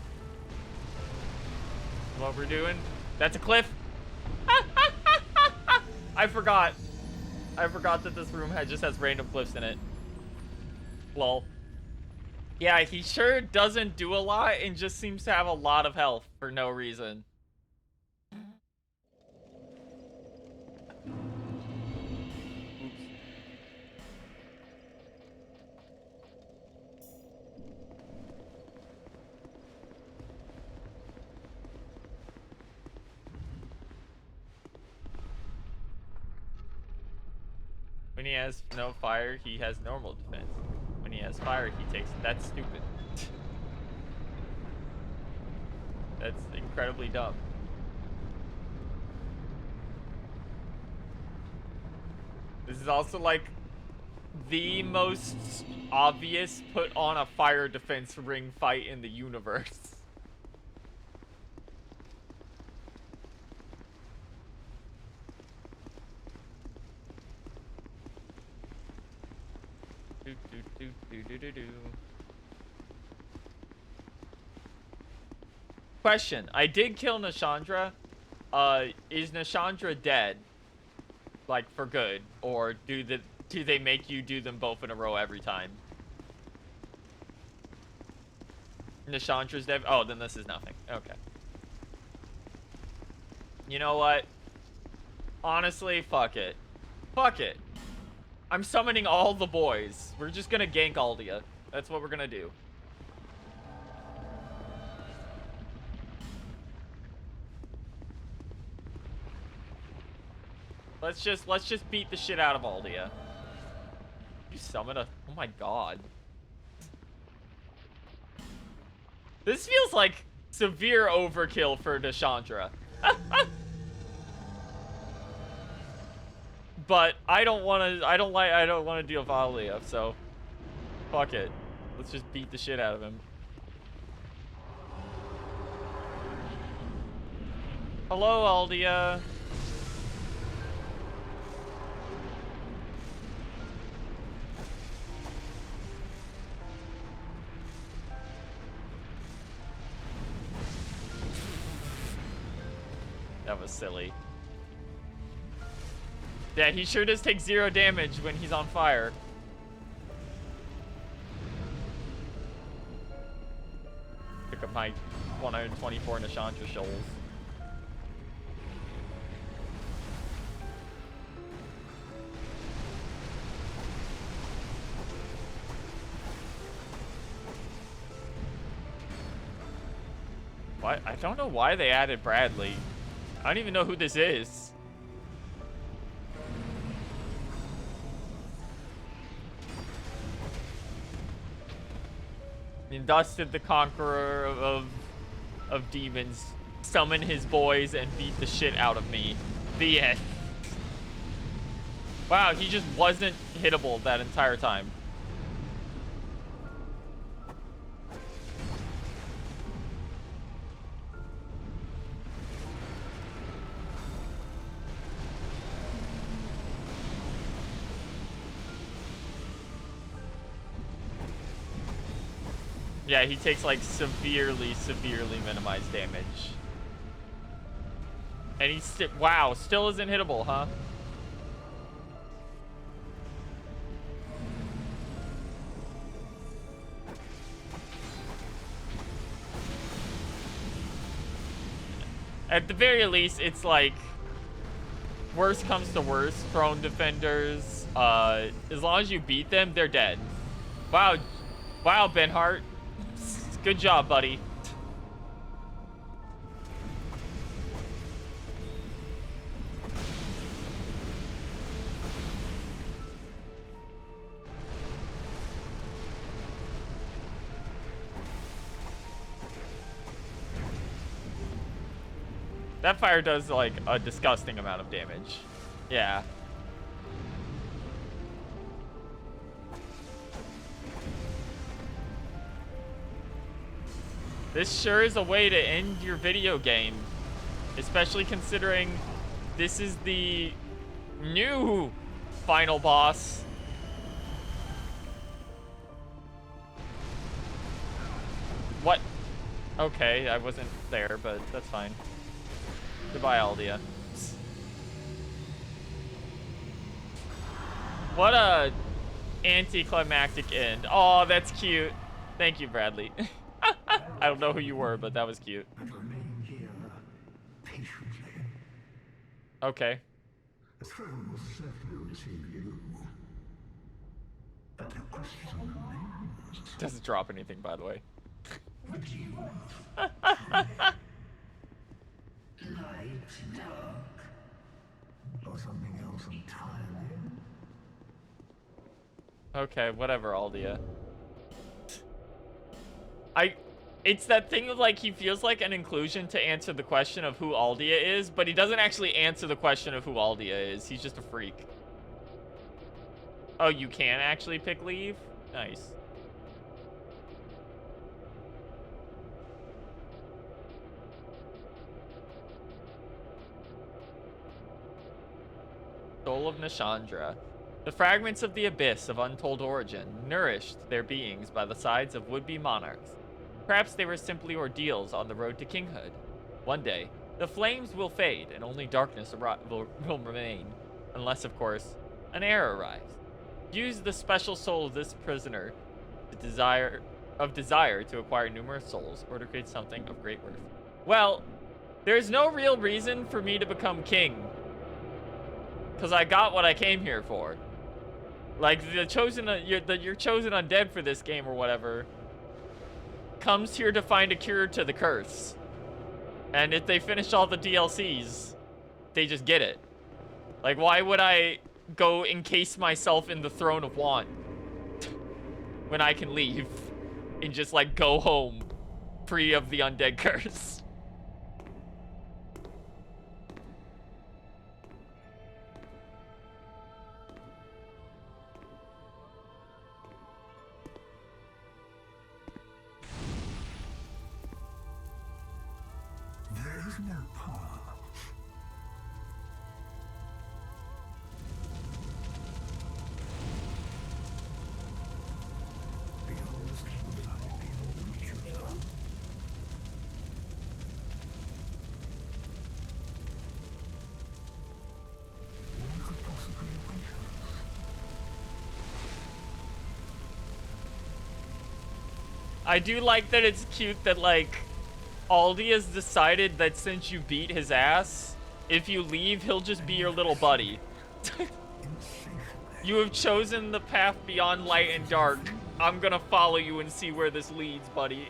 What we're doing? That's a cliff. I forgot that this room just has random cliffs in it. Lol. Yeah, he sure doesn't do a lot and just seems to have a lot of health for no reason. When he has no fire, he has normal defense. When he has fire, he takes... That's stupid. That's incredibly dumb. This is also like the most obvious put on a fire defense ring fight in the universe. Question. I did kill Nashandra. Is Nashandra dead? Like, for good? Or do they make you do them both in a row every time? Nashandra's dead? Oh, then this is nothing. Okay. You know what? Honestly, fuck it. Fuck it. I'm summoning all the boys. We're just gonna gank Aldia. That's what we're gonna do. Let's just beat the shit out of Aldia. You summon a... Oh my god. This feels like severe overkill for Nashandra. But I don't want to deal with Aldia, so fuck it. Let's just beat the shit out of him. Hello, Aldia. That was silly. Yeah, he sure does take 0 damage when he's on fire. Pick up my 124 Nishandra shoals. What? I don't know why they added Bradley. I don't even know who this is. And thus did the conqueror of demons summon his boys and beat the shit out of me. The end. Wow, he just wasn't hittable that entire time. Yeah, he takes like severely minimized damage. And he's wow, still isn't hittable, huh? At the very least, it's like worst comes to worst, throne defenders. As long as you beat them, they're dead. Wow, wow, Benhart. Good job, buddy. That fire does like a disgusting amount of damage. Yeah. This sure is a way to end your video game. Especially considering this is the new final boss. What? Okay, I wasn't there, but that's fine. Goodbye, Aldia. What a anticlimactic end. Oh, that's cute. Thank you, Bradley. I don't know who you were, but that was cute. And remain here patiently. Okay. The throne will certainly receive you. But the question remains. Doesn't drop anything, by the way. What do you want? Light, dark, or something else entirely? Okay, whatever, Aldia. It's that thing of like he feels like an inclusion to answer the question of who Aldia is, but he doesn't actually answer the question of who Aldia is. He's just a freak. Oh, you can actually pick leave? Nice. Soul of Nishandra. The fragments of the abyss of untold origin nourished their beings by the sides of would-be monarchs. Perhaps they were simply ordeals on the road to kinghood. One day, the flames will fade and only darkness will remain. Unless, of course, an heir arrives. Use the special soul of this prisoner, the desire to acquire numerous souls or to create something of great worth. Well, there's no real reason for me to become king. Because I got what I came here for. Like, you're chosen undead for this game or whatever comes here to find a cure to the curse. And if they finish all the DLCs, they just get it. Like, why would I go encase myself in the throne of want when I can leave and just, like, go home free of the undead curse? There is no path. Behold the light, behold the future. What could possibly await us? I do like that it's cute that, like, Aldi has decided that since you beat his ass, if you leave, he'll just be your little buddy. You have chosen the path beyond light and dark. I'm gonna follow you and see where this leads, buddy.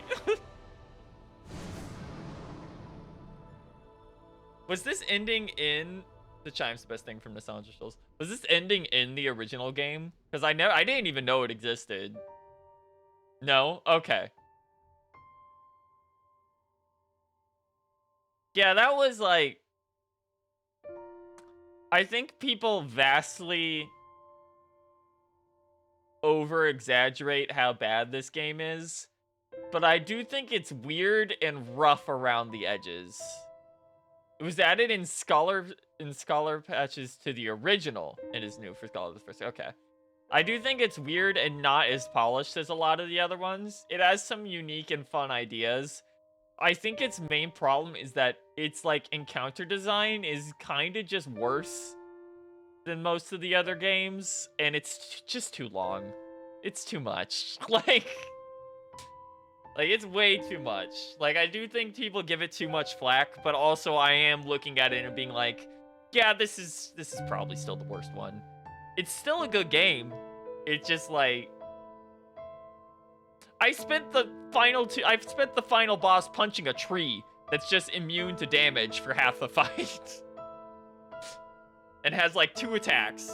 Was this ending in... The chime's the best thing from Nostalgia Shoals. Was this ending in the original game? Because I didn't even know it existed. No? Okay. Yeah, that was like... I think people vastly over-exaggerate how bad this game is. But I do think it's weird and rough around the edges. It was added in Scholar patches to the original. It is new for Scholar the first. Okay. I do think it's weird and not as polished as a lot of the other ones. It has some unique and fun ideas. I think its main problem is that its like encounter design is kind of just worse than most of the other games, and it's just too long. It's too much. Like, it's way too much. Like, I do think people give it too much flack, but also I am looking at it and being like, yeah, this is probably still the worst one. It's still a good game. It's just like... I've spent the final boss punching a tree that's just immune to damage for half the fight. And has like 2 attacks.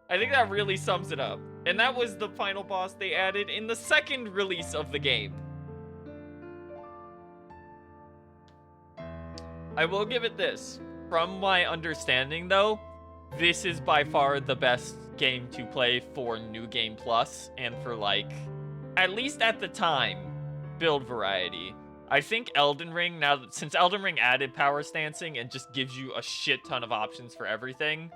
I think that really sums it up. And that was the final boss they added in the second release of the game. I will give it this. From my understanding, though, this is by far the best game to play for New Game Plus and for, like, at least at the time, build variety. I think Elden Ring, since Elden Ring added power stancing and just gives you a shit ton of options for everything,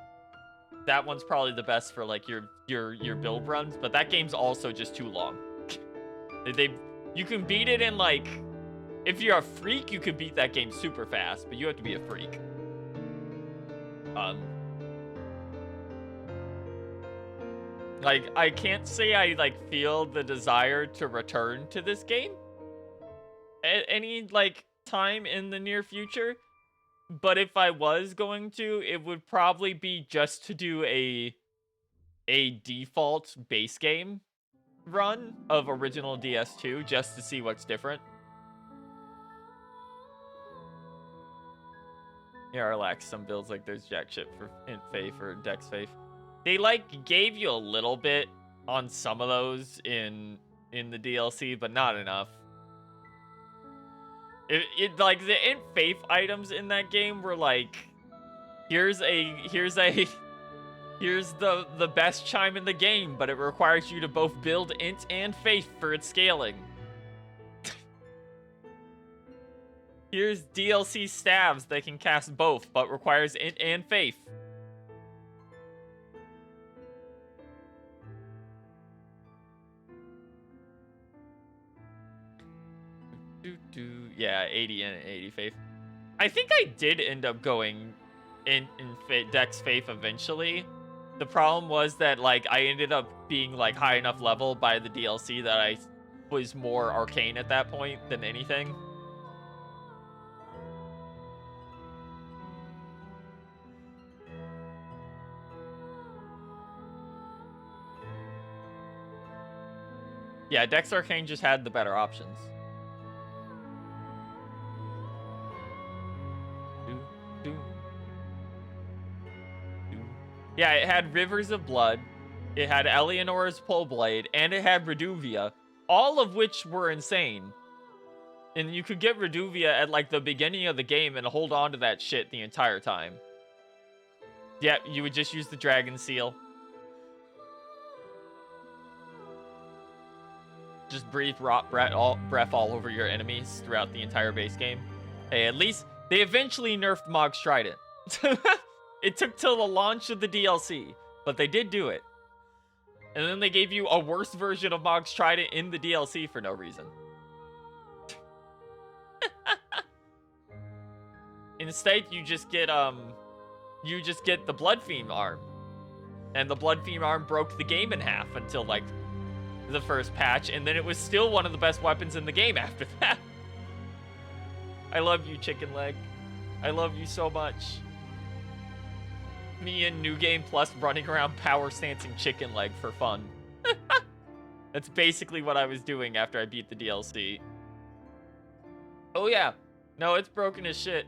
that one's probably the best for, like, your build runs, but that game's also just too long. You can beat it in, like... If you're a freak, you could beat that game super fast, but you have to be a freak. Like, I can't say I, like, feel the desire to return to this game at any, like, time in the near future. But if I was going to, it would probably be just to do a default base game run of original DS2, just to see what's different. Yeah, relax. Some builds like there's jack shit for Int Faith or Dex Faith. They like gave you a little bit on some of those in the DLC, but not enough. It like the Int Faith items in that game were like, here's the best chime in the game, but it requires you to both build Int and Faith for its scaling. Here's DLC stabs that can cast both, but requires Int and Faith. Yeah, 80 and 80 Faith. I think I did end up going in Dex Faith eventually. The problem was that, like, I ended up being, like, high enough level by the DLC that I was more arcane at that point than anything. Yeah, Dex Arcane just had the better options. Yeah, it had Rivers of Blood, it had Eleanor's Pull Blade, and it had Reduvia, all of which were insane. And you could get Reduvia at, like, the beginning of the game and hold on to that shit the entire time. Yeah, you would just use the Dragon Seal. Just breathe breath all over your enemies throughout the entire base game. Hey, at least they eventually nerfed Mog's Trident. It took till the launch of the DLC, but they did do it. And then they gave you a worse version of Mog's Trident in the DLC for no reason. Instead, you just get the Blood Fiend arm. And the Blood Fiend arm broke the game in half until, like, the first patch, and then it was still one of the best weapons in the game after that. I love you, Chicken Leg. I love you so much. Me and New Game Plus running around power stancing Chicken Leg for fun. That's basically what I was doing after I beat the DLC. Oh yeah. No, it's broken as shit.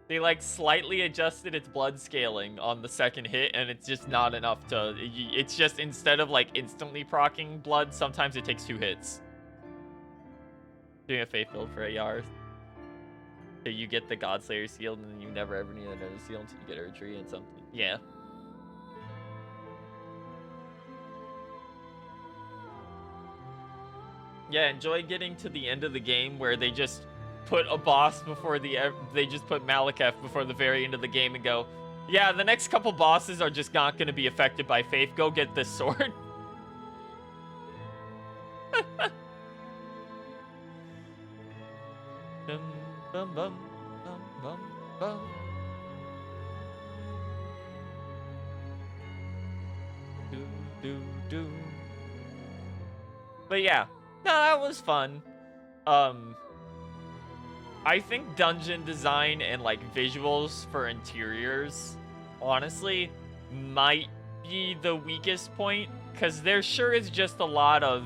They like slightly adjusted its blood scaling on the second hit, and it's just not enough to... It's just, instead of like instantly procking blood, sometimes it takes 2 hits. Doing a faith build for 8 hours. So you get the Godslayer seal, and then you never ever need another seal until you get a retreat and something. Yeah. Yeah, enjoy getting to the end of the game where they just put a boss before they just put Malekith before the very end of the game and go, yeah, the next couple bosses are just not going to be affected by faith. Go get this sword. Dum, bum, bum, bum, bum, bum. Do, do, do. But yeah, no, that was fun. I think dungeon design and like visuals for interiors, honestly, might be the weakest point, because there sure is just a lot of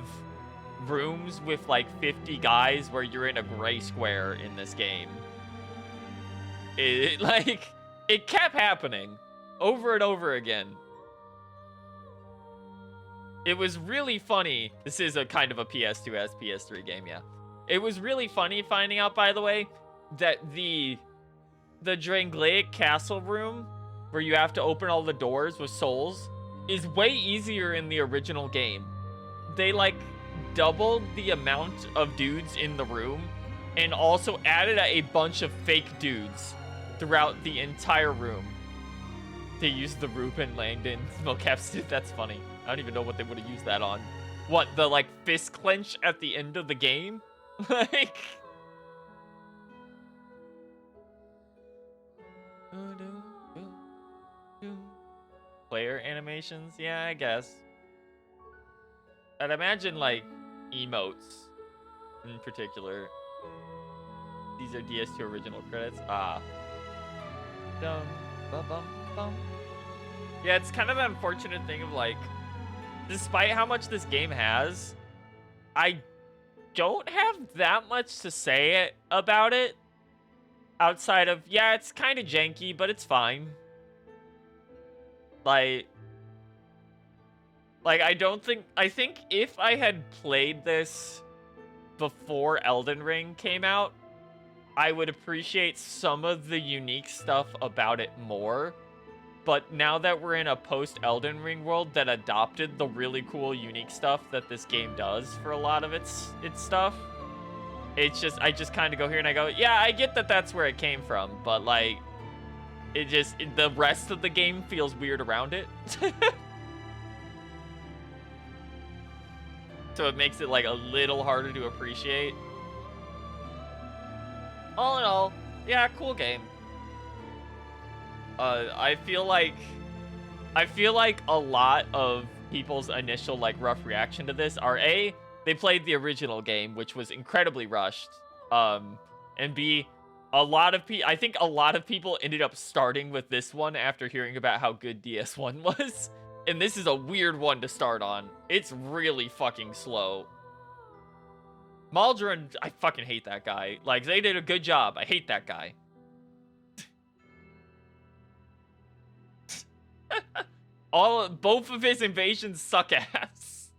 rooms with like 50 guys where you're in a gray square in this game. It kept happening over and over again. It was really funny. This is a kind of a PS2s, PS3 game, yeah. It was really funny finding out, by the way, that the Drangleic Castle room, where you have to open all the doors with souls, is way easier in the original game. They, like, doubled the amount of dudes in the room, and also added a bunch of fake dudes throughout the entire room. They used the Reuben Langdon mocap suit. That's funny. I don't even know what they would have used that on. What, the, like, fist clench at the end of the game? Like... Player animations? Yeah, I guess. I'd imagine, like, emotes in particular. These are DS2 original credits. Ah. Dum, bum, bum, bum. Yeah, it's kind of an unfortunate thing of, like, despite how much this game has, I don't have that much to say about it. Outside of, yeah, it's kind of janky, but it's fine. Like, I think if I had played this before Elden Ring came out, I would appreciate some of the unique stuff about it more. But now that we're in a post-Elden Ring world that adopted the really cool, unique stuff that this game does for a lot of its stuff, it's just, I just kind of go here and I go, yeah, I get that that's where it came from, but, like, the rest of the game feels weird around it. So it makes it, like, a little harder to appreciate. All in all, yeah, cool game. I feel like a lot of people's initial, like, rough reaction to this are A, they played the original game, which was incredibly rushed. And B, I think a lot of people ended up starting with this one after hearing about how good DS1 was. And this is a weird one to start on. It's really fucking slow. Maldron, I fucking hate that guy. Like, they did a good job. I hate that guy. Both of his invasions suck ass.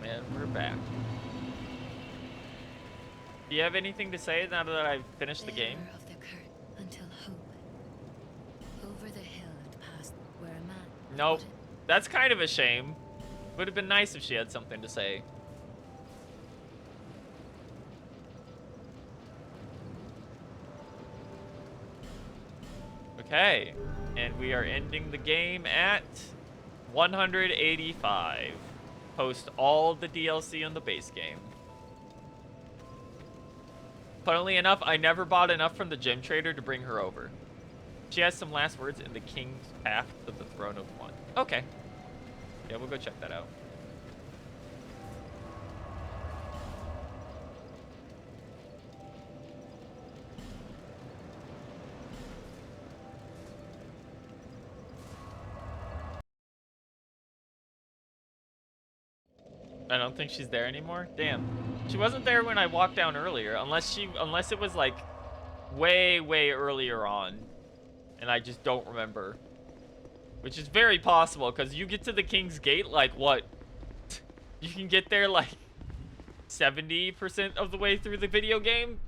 And we're back. Do you have anything to say now that I've finished the game? Of the curtain until hope. Over the hill and past where a man. Nope. That's kind of a shame. Would have been nice if she had something to say. Okay. And we are ending the game at 185. Post all the DLC in the base game. Funnily enough, I never bought enough from the gem trader to bring her over. She has some last words in the king's path to the throne of one. Okay. Yeah, we'll go check that out. I don't think she's there anymore. Damn. She wasn't there when I walked down earlier, unless it was like way earlier on and I just don't remember. Which is very possible cuz you get to the King's Gate like what? You can get there like 70% of the way through the video game.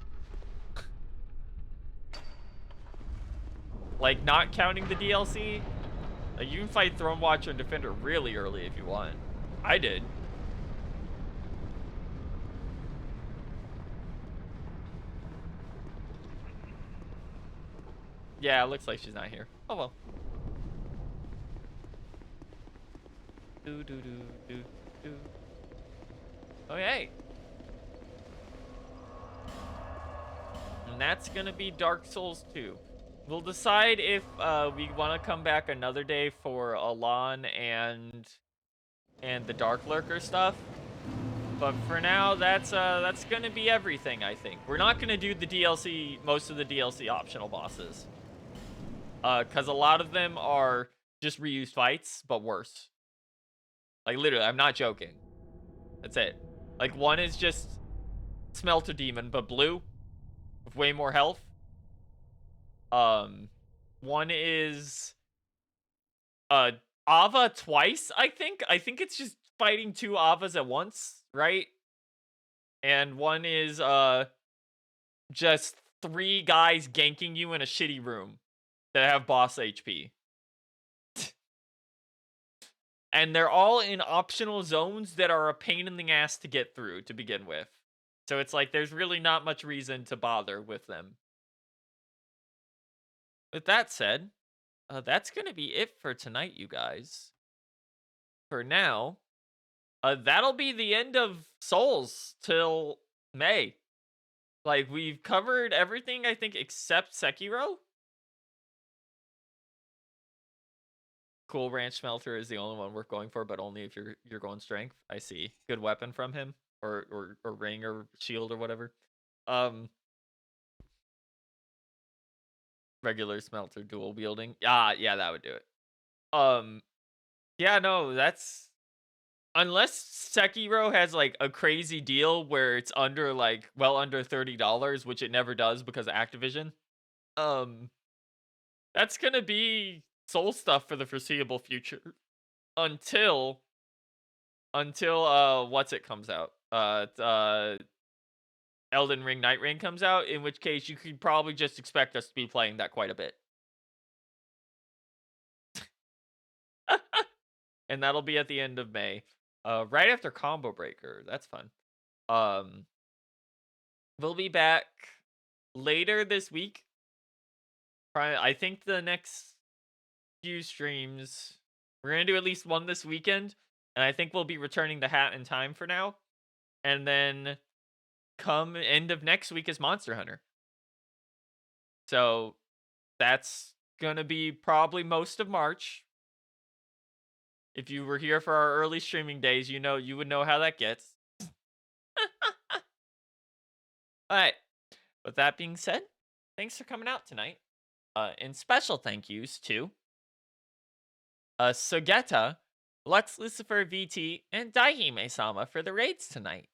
Like not counting the DLC. Like you can fight Throne Watcher and Defender really early if you want. I did. Yeah, it looks like she's not here. Oh well. Do do do do do. Okay. And that's gonna be Dark Souls 2. We'll decide if we want to come back another day for Alon and the Dark Lurker stuff. But for now, that's gonna be everything, I think. We're not gonna do the DLC, most of the DLC optional bosses. Cause a lot of them are just reused fights, but worse. Like literally, I'm not joking. That's it. Like one is just Smelter Demon, but blue, with way more health. One is Ava twice, I think. I think it's just fighting two Avas at once, right? And one is just 3 guys ganking you in a shitty room that have boss HP. And they're all in optional zones that are a pain in the ass to get through to begin with. So it's like there's really not much reason to bother with them. With that said, that's going to be it for tonight, you guys. For now, that'll be the end of Souls till May. Like, we've covered everything, I think, except Sekiro. Cool Ranch Smelter is the only one worth going for, but only if you're going strength. I see. Good weapon from him. Or ring or shield or whatever. Regular Smelter dual wielding. Yeah, that would do it. Yeah, no, that's... Unless Sekiro has, like, a crazy deal where it's under, like, well under $30, which it never does because of Activision. That's gonna be Soul stuff for the foreseeable future. Until, what's it comes out? Elden Ring Night Rain comes out, in which case you could probably just expect us to be playing that quite a bit. And that'll be at the end of May. Right after Combo Breaker. That's fun. We'll be back later this week. Probably, I think the next few streams, we're going to do at least one this weekend. And I think we'll be returning the hat in time for now. And then come end of next week is Monster Hunter. So that's going to be probably most of March. If you were here for our early streaming days, you would know how that gets. Alright. With that being said, thanks for coming out tonight. And special thank yous to Sugeta, Lux Lucifer VT, and Daihime-sama for the raids tonight.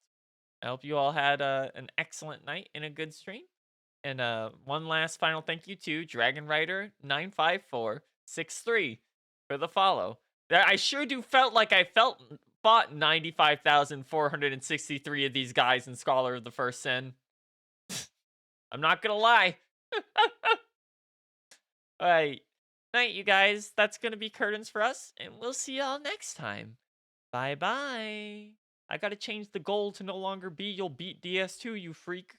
I hope you all had an excellent night and a good stream. And one last final thank you to Dragon Rider 95463 for the follow. That I sure do felt like I fought 95,463 of these guys in Scholar of the First Sin. I'm not gonna lie. Alright. Night, you guys. That's gonna be curtains for us, and we'll see y'all next time. Bye-bye. I gotta change the goal to no longer be you'll beat DS2, you freak.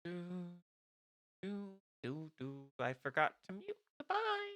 Do, do, do, do. I forgot to mute. Goodbye.